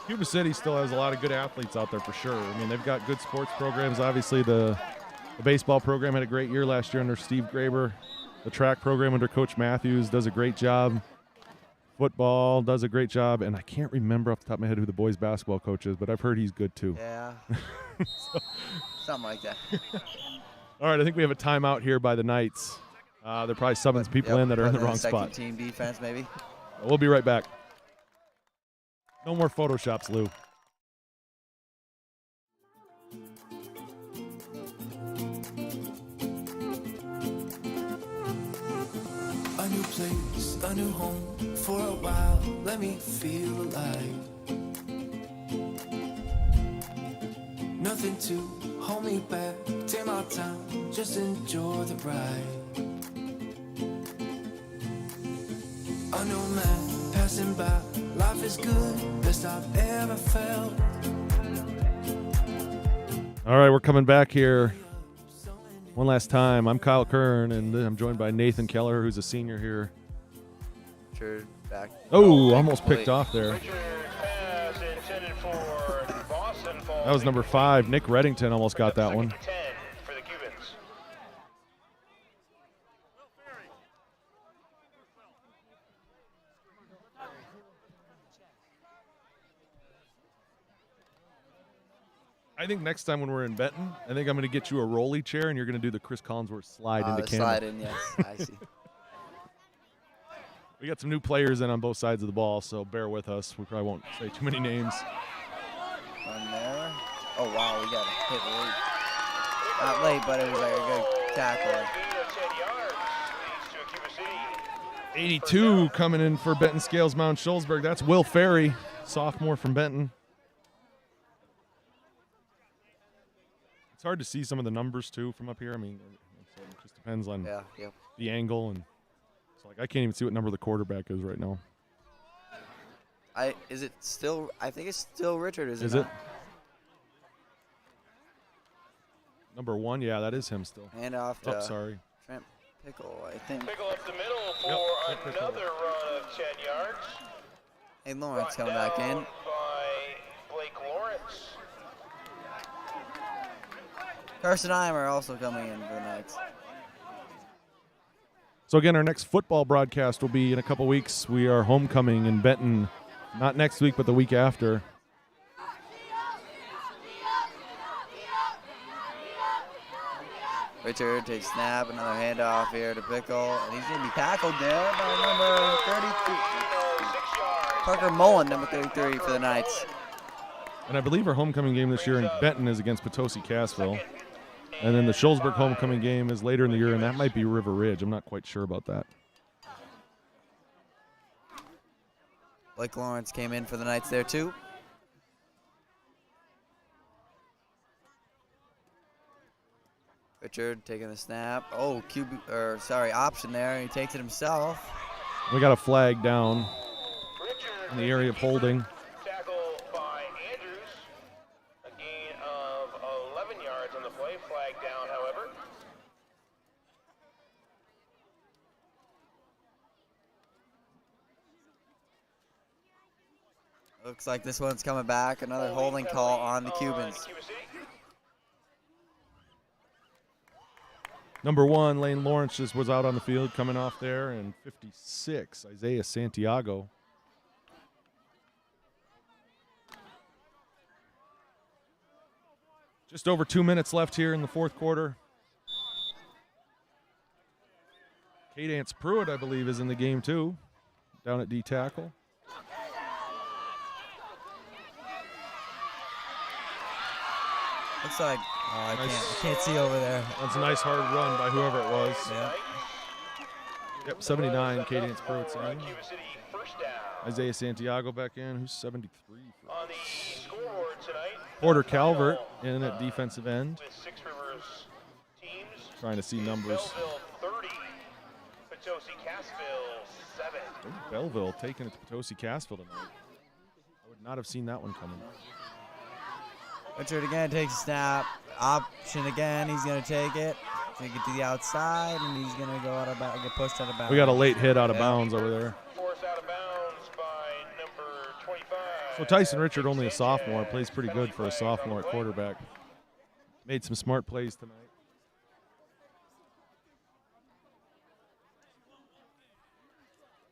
Cuba City still has a lot of good athletes out there for sure. I mean, they've got good sports programs. Obviously, the baseball program had a great year last year under Steve Graber. The track program under Coach Matthews does a great job. Football does a great job. And I can't remember off the top of my head who the boys basketball coach is, but I've heard he's good too. Yeah. Something like that. All right, I think we have a timeout here by the Knights. They're probably subbing people in that are in the wrong spot. Team defense, maybe. We'll be right back. No more Photoshops, Lou. A new place, a new home. For a while, let me feel alive. Nothing to hold me back. Take my time, just enjoy the ride. A new man passing by. Life is good, best I've ever felt. All right, we're coming back here one last time. I'm Kyle Kern, and I'm joined by Nathan Keller, who's a senior here. Sure, back. Oh, almost picked off there. Pass intended for Boston Falls. That was number 5. Nick Reddington almost got that one. 10 for the Cubans. I think next time when we're in Benton, I think I'm going to get you a rolly chair, and you're going to do the Chris Collinsworth slide into camera. Slide in, yes. I see. We got some new players in on both sides of the ball, so bear with us. We probably won't say too many names. One there. Oh, wow, we got a hit late. Not late, but it was like a good tackle. 82 coming in for Benton Scales Mound Shullsburg. That's Will Ferry, sophomore from Benton. It's hard to see some of the numbers, too, from up here. I mean, it just depends on the angle. And it's like I can't even see what number the quarterback is right now. Is it still? I think it's still Richard, is it? Number 1, yeah, that is him still. Hand off to sorry. Trent Pickle, I think. Pickle up the middle for another run of 10 yards. Hey, Lawrence coming back in. By Blake Lawrence. Carson Eimer also coming in for the Knights. So again, our next football broadcast will be in a couple weeks. We are homecoming in Benton, not next week, but the week after. Richard takes snap, another handoff here to Pickle, and he's going to be tackled there by number 33. Parker Mullen, number 33 for the Knights. And I believe our homecoming game this year in Benton is against Potosi Cassville. And then the Shullsburg homecoming game is later in the year, and that might be River Ridge. I'm not quite sure about that. Blake Lawrence came in for the Knights there, too. Richard taking the snap. Oh, option there. He takes it himself. We got a flag down in the area of holding. Tackle by Andrews. A gain of 11 yards on the play. Flag down, however. Looks like this one's coming back. Another holding call on the Cubans. Number 1, Lane Lawrence just was out on the field coming off there, and 56, Isaiah Santiago. Just over 2 minutes left here in the fourth quarter. Cadence Pruitt, I believe, is in the game too, down at D tackle. Looks like, I can't see over there. That's a nice hard run by whoever it was. Yeah. Yep, 79, Cadence Pruitt's in. Isaiah Santiago back in, who's 73 for us. On the scoreboard tonight, Porter Calvert in at defensive end. with Six Rivers teams. Trying to see numbers. Belleville 30, Potosi Cassville 7. Ooh, Belleville taking it to Potosi Cassville tonight. I would not have seen that one coming. Richard again takes a snap. Option again. He's going to take it. Take it to the outside, and he's going to go out of bounds, get pushed out of bounds. We got a late hit out of bounds over there. Forced out of bounds by number 25. So Tyson Richard, only a sophomore, plays pretty good for a sophomore at quarterback. Made some smart plays tonight.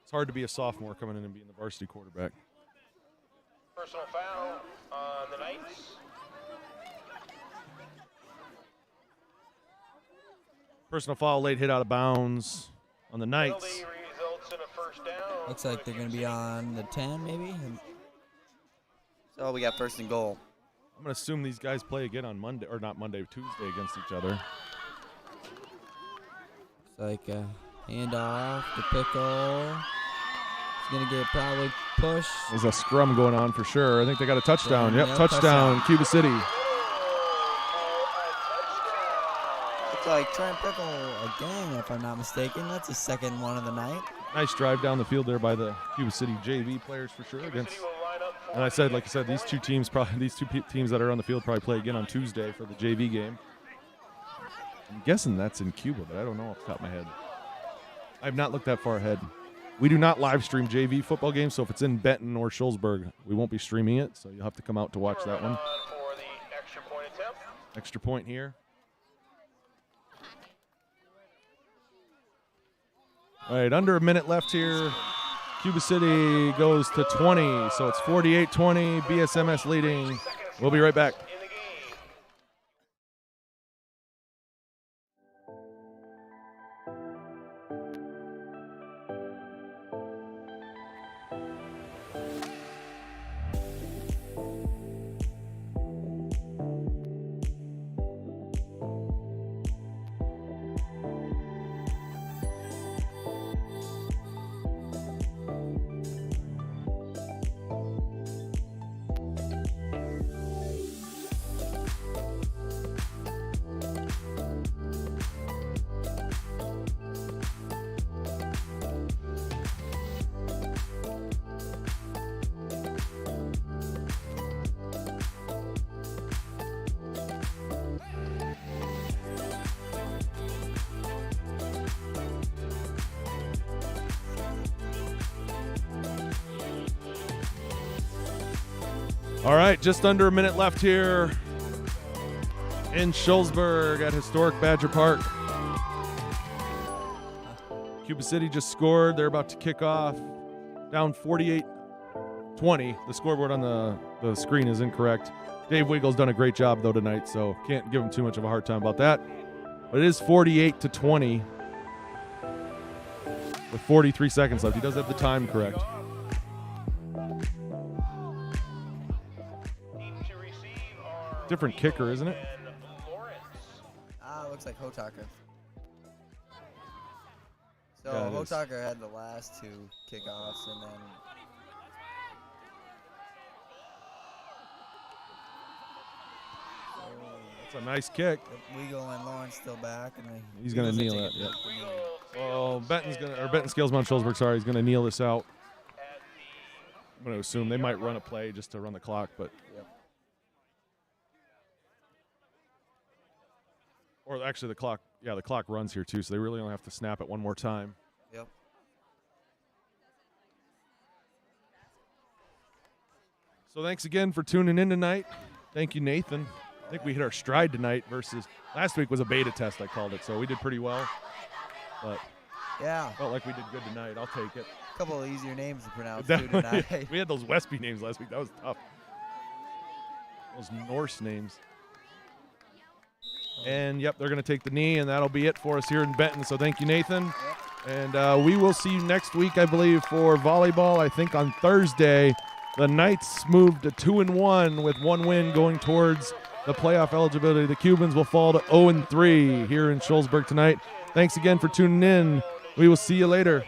It's hard to be a sophomore coming in and being the varsity quarterback. Personal foul on the Knights. Personal foul, late hit out of bounds on the Knights. Penalty results in a first down. Looks like they're going to be on the 10, maybe. So we got first and goal. I'm going to assume these guys play again on Monday, or not Monday, Tuesday against each other. It's like a handoff to Pickle. He's going to get probably pushed. There's a scrum going on for sure. I think they got a touchdown. Yep, Yep, touchdown, Cuba City. Looks like Trent Pickle again, if I'm not mistaken. That's the second one of the night. Nice drive down the field there by the Cuba City JV players for sure. Against, and like I said, these two teams that are on the field probably play again on Tuesday for the JV game. I'm guessing that's in Cuba, but I don't know off the top of my head. I have not looked that far ahead. We do not live stream JV football games, so if it's in Benton or Shullsburg, we won't be streaming it, so you'll have to come out to watch that one. For the extra point attempt. Extra point here. All right, under a minute left here. Cuba City goes to 20, so it's 48-20. BSMS leading. We'll be right back. In the game. All right, just under a minute left here in Shullsburg at historic Badger Park. Cuba City just scored. They're about to kick off. Down 48-20. The scoreboard on the screen is incorrect. Dave Wiggle's done a great job, though, tonight, so can't give him too much of a hard time about that. But it is 48-20 with 43 seconds left. He does have the time correct. Different kicker, isn't it? Looks like Hotaker. So Yeah, it is. Hotaker had the last two kickoffs, and then It's a nice kick. Wiggle and Lawrence still back, and then He's going to kneel take it. a Yep. break. Well, Benton Scales Mount Shullsburg, sorry, he's going to kneel this out. I'm going to assume they might run a play just to run the clock, but. Yep. Or actually, the clock runs here too, so they really only have to snap it one more time. Yep. So thanks again for tuning in tonight. Thank you, Nathan. I think we hit our stride tonight versus last week was a beta test, I called it, so we did pretty well. But Yeah. felt like we did good tonight. I'll take it. A couple of easier names to pronounce too tonight. We had those Westby names last week. That was tough. Those Norse names. And, yep, they're going to take the knee, and that'll be it for us here in Benton. So thank you, Nathan. Yep. And we will see you next week, I believe, for volleyball. I think on Thursday, the Knights moved to 2-1 with one win going towards the playoff eligibility. The Cubans will fall to 0-3 here in Shullsburg tonight. Thanks again for tuning in. We will see you later.